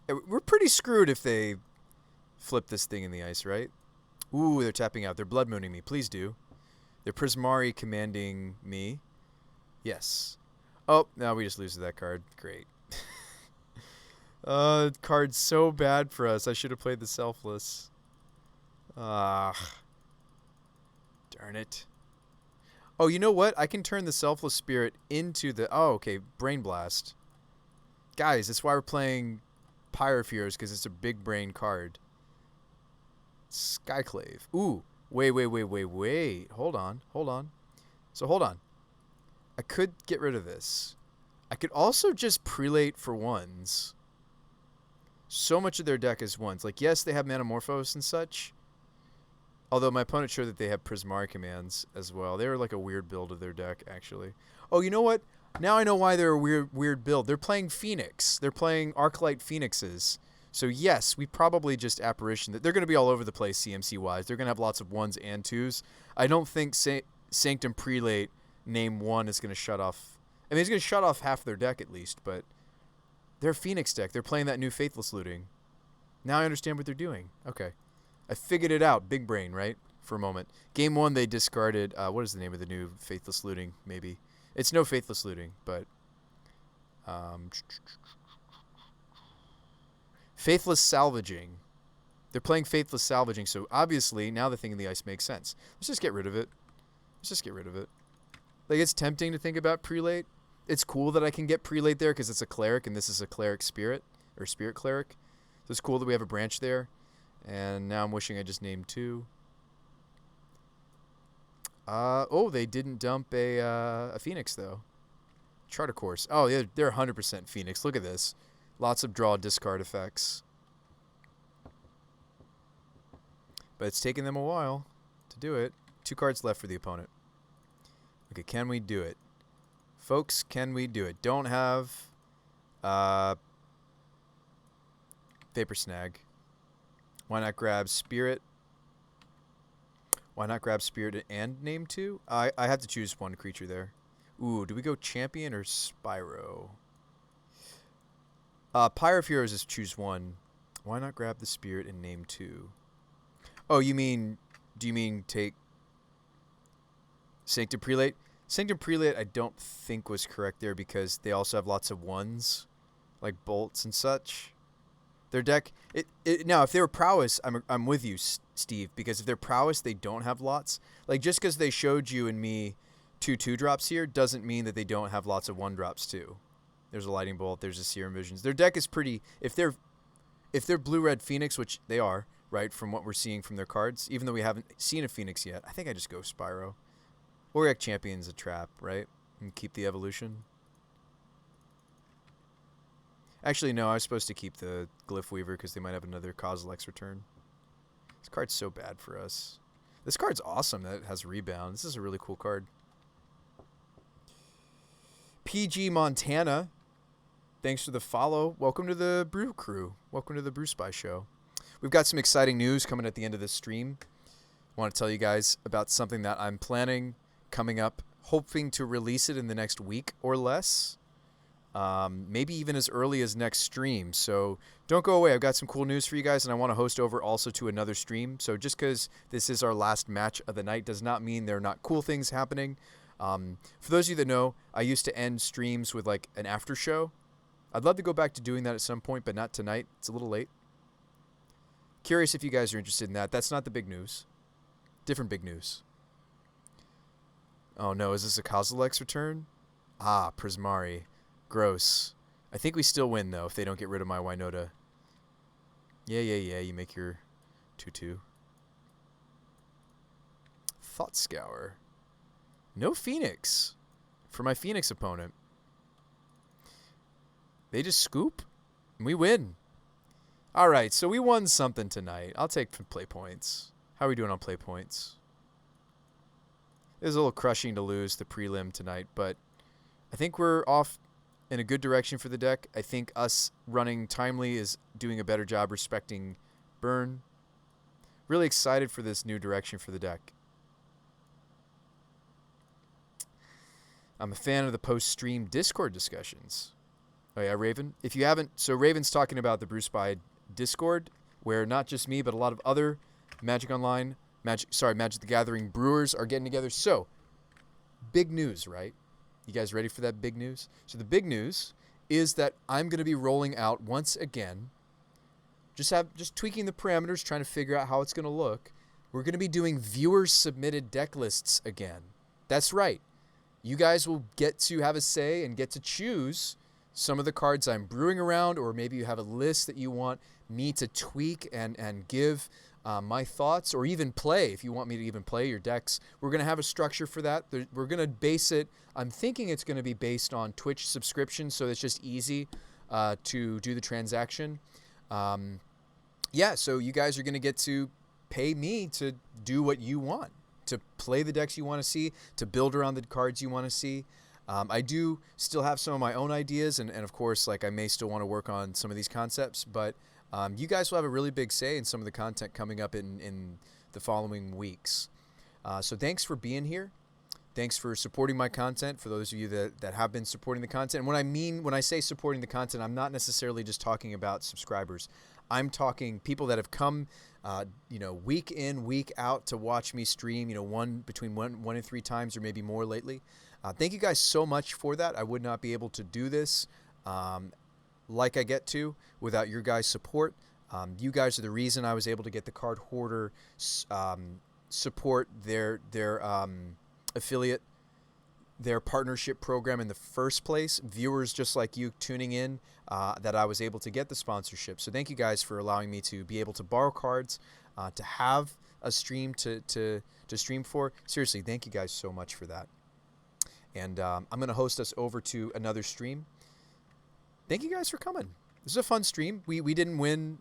We're pretty screwed if they flip this Thing in the Ice, right? Ooh, they're tapping out. They're Blood Mooning me. Please do. They're Prismari commanding me. Yes. Oh, now we just lose to that card. Great. Card's so bad for us. I should have played the Selfless. Darn it. Oh, you know what? I can turn the Selfless Spirit into the... Oh, okay. Brain Blast. Guys, that's why we're playing Pyre of Heroes, because it's a big brain card. Skyclave. Ooh. Wait. Hold on. So, hold on. I could get rid of this. I could also just prelate for 1s. So much of their deck is 1s. Like, yes, they have Manamorphose and such. Although my opponent showed that they have Prismari commands as well. They were like a weird build of their deck, actually. Oh, you know what? Now I know why they're a weird build. They're playing Phoenix. They're playing Arclight Phoenixes. So yes, we probably just apparition that they're going to be all over the place CMC wise. They're going to have lots of 1s and 2s. I don't think Sanctum Prelate name 1 is going to shut off. I mean, it's going to shut off half their deck at least, but they're a Phoenix deck. They're playing that new Faithless Looting. Now I understand what they're doing. Okay. I figured it out. Big brain, right? For a moment. Game 1, they discarded, what is the name of the new Faithless Looting, maybe? It's no Faithless Looting, but Faithless Salvaging. They're playing Faithless Salvaging, so obviously now the Thing in the Ice makes sense. Let's just get rid of it. Like, it's tempting to think about Prelate. It's cool that I can get Prelate there because it's a Cleric, and this is a Cleric Spirit, or Spirit Cleric. So it's cool that we have a branch there. And now I'm wishing I just named 2. Oh, they didn't dump a Phoenix, though. Charter Course. Oh, yeah, they're 100% Phoenix. Look at this. Lots of draw discard effects. But it's taken them a while to do it. 2 cards left for the opponent. Okay, can we do it? Folks, can we do it? Don't have Vapor Snag. Why not grab Spirit? Why not grab Spirit and name 2? I have to choose 1 creature there. Ooh, do we go Champion or Spyro? Pyre of Heroes is choose 1. Why not grab the Spirit and name 2? Oh, do you mean take Sanctum Prelate? Sanctum Prelate I don't think was correct there because they also have lots of 1s, like bolts and such. Their deck, now if they were prowess, I'm with you, Steve, because if they're prowess, they don't have lots. Like, just because they showed you and me 2/2 drops here doesn't mean that they don't have lots of 1 drops too. There's a Lightning Bolt, there's a Serum Visions. Their deck is pretty, if they're blue-red Phoenix, which they are, right, from what we're seeing from their cards, even though we haven't seen a Phoenix yet, I think I just go Spyro. Or like Champion's a trap, right? And keep the evolution. Actually, no, I was supposed to keep the Glyph Weaver because they might have another Kozilek's Return. This card's so bad for us. This card's awesome that it has Rebound. This is a really cool card. PG Montana, thanks for the follow. Welcome to the Brew Crew. Welcome to the Brew Spy Show. We've got some exciting news coming at the end of this stream. I want to tell you guys about something that I'm planning coming up, hoping to release it in the next week or less. Maybe even as early as next stream. So don't go away. I've got some cool news for you guys, and I want to host over also to another stream. So just because this is our last match of the night does not mean there are not cool things happening. For those of you that know, I used to end streams with like an after show. I'd love to go back to doing that at some point, but not tonight. It's a little late. Curious if you guys are interested in that. That's not the big news. Different big news. Oh no, is this a Kozilek's Return? Ah, Prismari. Gross. I think we still win, though, if they don't get rid of my Winota. Yeah, you make your 2/2. Thought Scour. No Phoenix for my Phoenix opponent. They just scoop, and we win. All right, so we won something tonight. I'll take play points. How are we doing on play points? It was a little crushing to lose the prelim tonight, but I think we're off in a good direction for the deck. I think us running Timely is doing a better job respecting burn. Really excited for this new direction for the deck. I'm a fan of the post-stream Discord discussions. Oh yeah, Raven. If you haven't, so Raven's talking about the Brew Spy Discord, where not just me, but a lot of other Magic the Gathering brewers are getting together. So, big news, right? You guys ready for that big news? So the big news is that I'm going to be rolling out once again, just tweaking the parameters, trying to figure out how it's going to look. We're going to be doing viewers submitted deck lists again. That's right. You guys will get to have a say and get to choose some of the cards I'm brewing around, or maybe you have a list that you want me to tweak and give my thoughts, or even play if you want me to even play your decks. We're going to have a structure for that. We're going to base it. I'm thinking it's going to be based on Twitch subscription, so it's just easy to do the transaction. Yeah, so you guys are going to get to pay me to do what you want, to play the decks you want to see, to build around the cards you want to see. I do still have some of my own ideas, and of course, like I may still want to work on some of these concepts, but you guys will have a really big say in some of the content coming up in the following weeks. So thanks for being here. Thanks for supporting my content. For those of you that have been supporting the content, and when I say supporting the content, I'm not necessarily just talking about subscribers. I'm talking people that have come, week in, week out to watch me stream. Between one and 3 times, or maybe more lately. Thank you guys so much for that. I would not be able to do this like I get to without your guys' support. You guys are the reason I was able to get the Card Hoarder support their affiliate, their partnership program in the first place. Viewers just like you tuning in, that I was able to get the sponsorship. So thank you guys for allowing me to be able to borrow cards, to have a stream to stream for. Seriously, thank you guys so much for that. And I'm going to host us over to another stream. Thank you guys for coming. This is a fun stream. We didn't win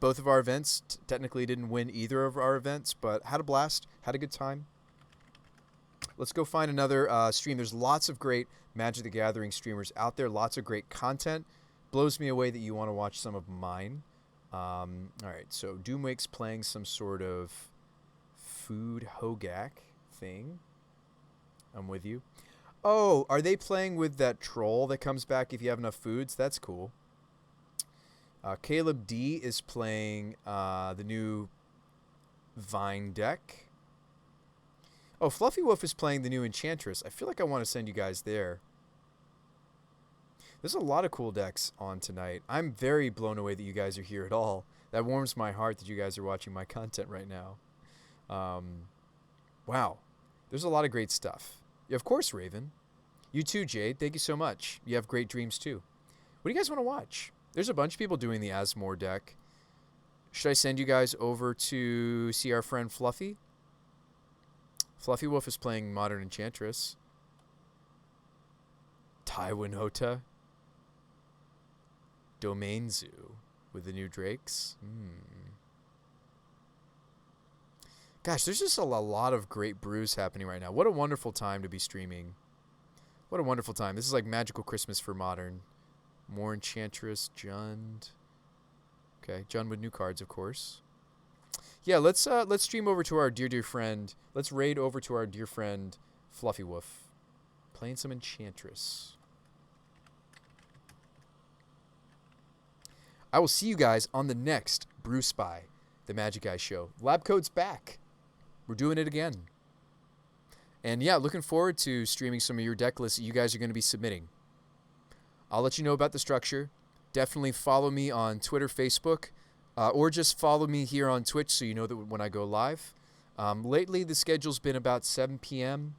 both of our events. Technically didn't win either of our events, but had a blast, had a good time. Let's go find another stream. There's lots of great Magic the Gathering streamers out there. Lots of great content. Blows me away that you want to watch some of mine. All right, so Doomwake's playing some sort of food Hogak thing. I'm with you. Oh, are they playing with that troll that comes back if you have enough foods? That's cool. Caleb D is playing the new Vine deck. Oh, Fluffy Wolf is playing the new Enchantress. I feel like I want to send you guys there. There's a lot of cool decks on tonight. I'm very blown away that you guys are here at all. That warms my heart that you guys are watching my content right now. Wow. There's a lot of great stuff. Yeah, of course, Raven. You too, Jade. Thank you so much. You have great dreams, too. What do you guys want to watch? There's a bunch of people doing the Asmore deck. Should I send you guys over to see our friend Fluffy? Fluffy Wolf is playing Modern Enchantress. Winota. Domain Zoo with the new Drakes. Gosh, there's just a lot of great brews happening right now. What a wonderful time to be streaming. What a wonderful time. This is like magical Christmas for Modern. More Enchantress, Jund. Okay, Jund with new cards, of course. Yeah, let's stream over to our dear friend. Let's raid over to our dear friend Fluffy Wolf. Playing some Enchantress. I will see you guys on the next Brew Spy, the Magic Guy show. Lab Code's back. We're doing it again. And yeah, looking forward to streaming some of your deck lists that you guys are going to be submitting. I'll let you know about the structure. Definitely follow me on Twitter, Facebook, or just follow me here on Twitch so you know that when I go live. Lately, the schedule's been about 7 p.m.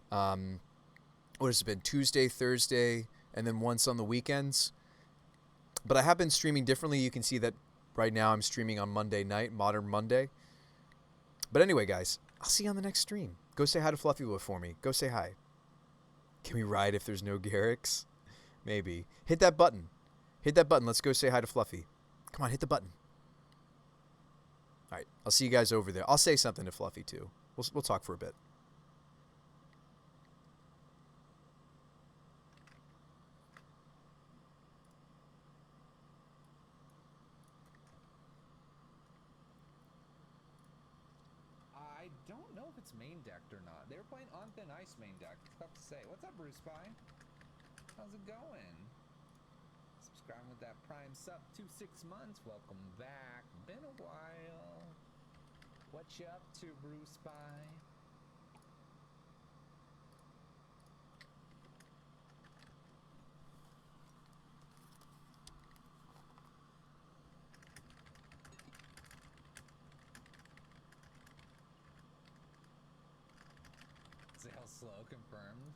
What has it been? Tuesday, Thursday, and then once on the weekends. But I have been streaming differently. You can see that right now I'm streaming on Monday night, Modern Monday. But anyway, guys, I'll see you on the next stream. Go say hi to Fluffy Wolf for me. Go say hi. Can we ride if there's no Garrix? Maybe. Hit that button. Hit that button. Let's go say hi to Fluffy. Come on, hit the button. All right, I'll see you guys over there. I'll say something to Fluffy, too. We'll talk for a bit. I don't know if it's main decked or not. They were playing On Thin Ice main deck. Tough to say. What's up, Bruce Spy? How's it going? Subscribing with that Prime sub 6 months. Welcome back. Been a while. What you up to, Bruce Spy? Sale slow confirmed.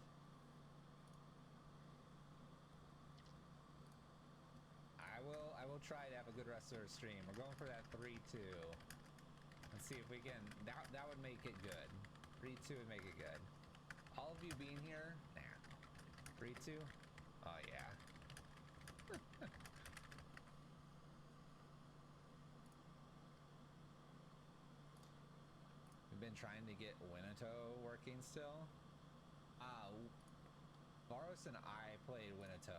I will try to have a good rest of our stream. We're going for that 3-2. Let's see if we can. That would make it good. 3-2 would make it good. All of you being here, nah. 3-2. Oh yeah. We've been trying to get Winota working still. Varos and I played Winota.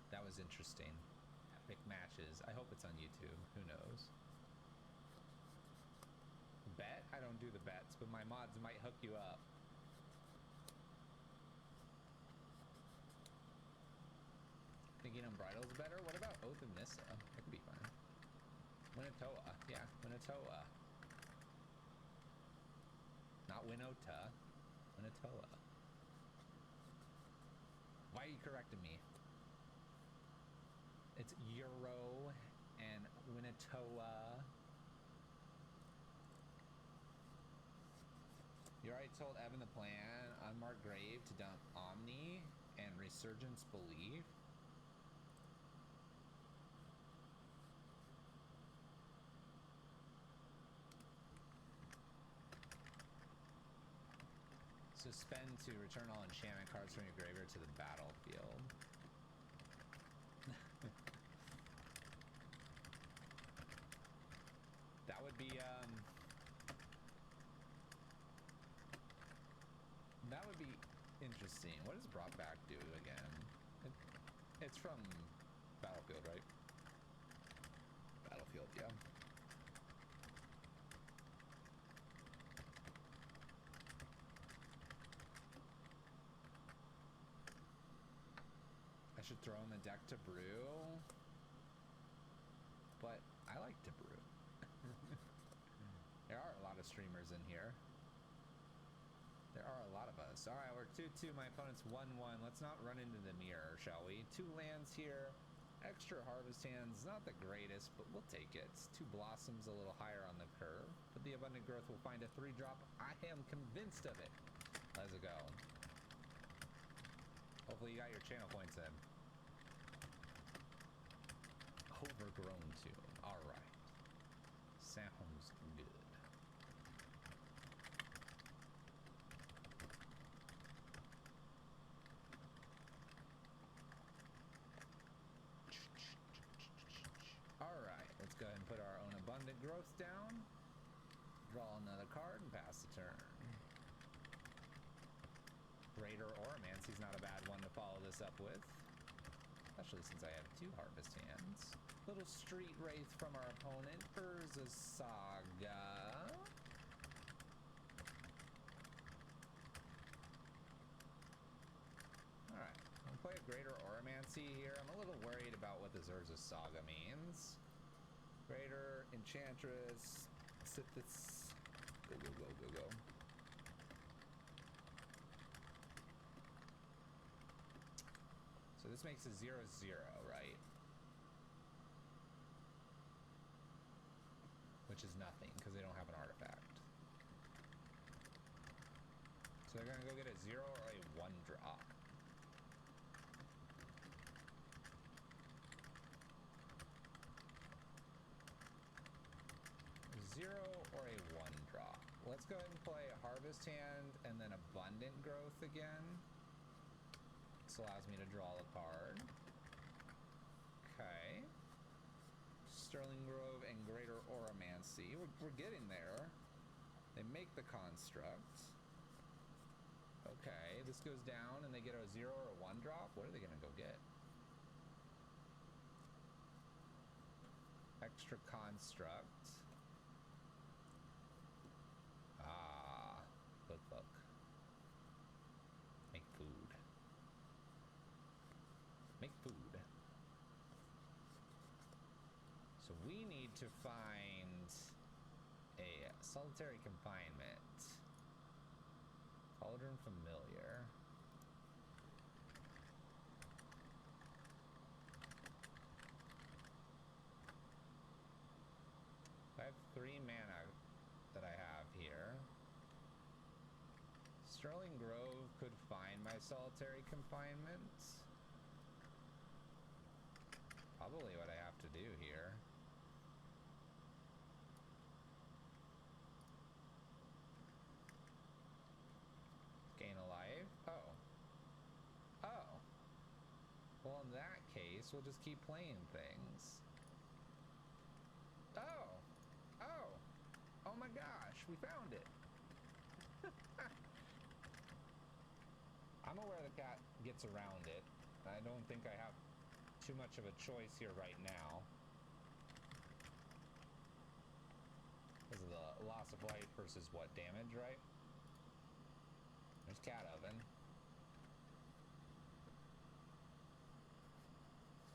That was interesting. Epic matches. I hope it's on YouTube. Who knows? Bet? I don't do the bets, but my mods might hook you up. Thinking Unbridled's better? What about Oath of Nissa? That could be fun. Winota. Yeah, Winota. Not Winota. Winota. Why are you correcting me? It's Euro and Winota. You already told Evan the plan. Unmarked Grave to dump Omni and Resurgence Belief. Suspend to return all enchantment cards from your graveyard to the battlefield. That would be interesting. What does brought back do again? It's from Battlefield, right? Battlefield, yeah. I should throw in the deck to brew, but I like to brew. There are a lot of streamers in here. There are a lot of us. All right, we're 2-2. My opponent's 1-1. Let's not run into the mirror, shall we? 2 lands here. Extra harvest hands. Not the greatest, but we'll take it. 2 blossoms a little higher on the curve. But the abundant growth will find a 3-drop. I am convinced of it. Let's go. Hopefully you got your channel points in. Overgrown tune. All right. Sounds good. All right, let's go ahead and put our own abundant growth down. Draw another card and pass the turn. Greater Oromancy's not a bad one to follow this up with. Especially since I have 2 harvest hands. Little Street Wraith from our opponent. Urza Saga. Alright, I'll play a Greater Oromancy here. I'm a little worried about what this Urza Saga means. Greater, Enchantress, Sithis. Go, go, go, go, go. So this makes a 0-0, right? Which is nothing, because they don't have an artifact. So they're gonna go get a 0 or a 1-drop. Or a 1-drop. Let's go ahead and play a Harvest Hand and then Abundant Growth again. This allows me to draw a card. Okay. Sterling Grove and Greater Oromancy. We're getting there. They make the construct. Okay, this goes down and they get a 0 or a 1-drop. What are they gonna go get? Extra construct. Ah, look. Make food. Make food. So we need to find a solitary confinement. Cauldron Familiar. I have 3 mana that I have here. Sterling Grove could find my solitary confinement. Probably what I have to do here. Gain a life? Oh. Well, in that case, we'll just keep playing things. Oh my gosh, we found it. I'm aware the cat gets around it. I don't think I have too much of a choice here right now. Because of the loss of life versus what, damage, right? There's cat oven.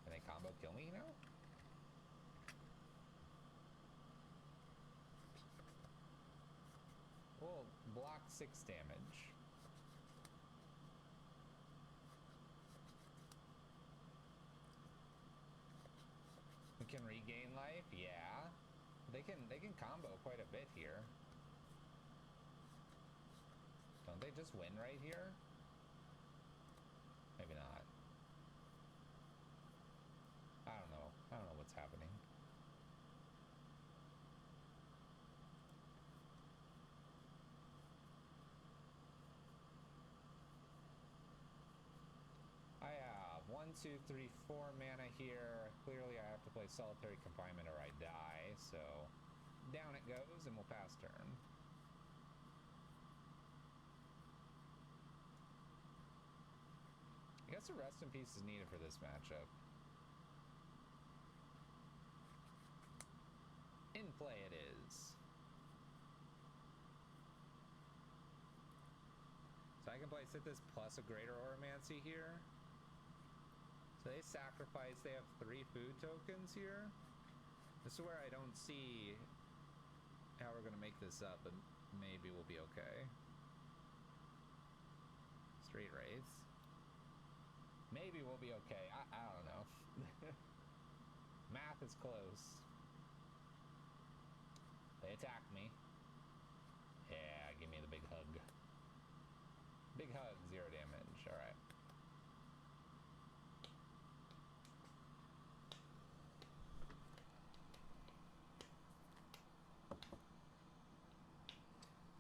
Can they combo kill me, you know? Well, block 6 damage. We can regain life, yeah. They can combo quite a bit here. Don't they just win right here? Maybe not. I don't know. I don't know what's happening. I have 1, 2, 3, 4 mana here. Clearly I have to play Solitary Confinement or I die, so down it goes and we'll pass turn. I guess a rest in peace is needed for this matchup. In play it is. So I can play Sithis plus a Greater Oromancy here. So they sacrifice, they have 3 food tokens here. This is where I don't see how we're gonna make this up, but maybe we'll be okay. Straight Wraiths. Maybe we'll be okay. I don't know. Math is close. They attack me. Yeah, give me the big hug. Big hug, 0 damage. Alright.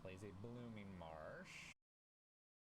Plays a Blooming Marsh.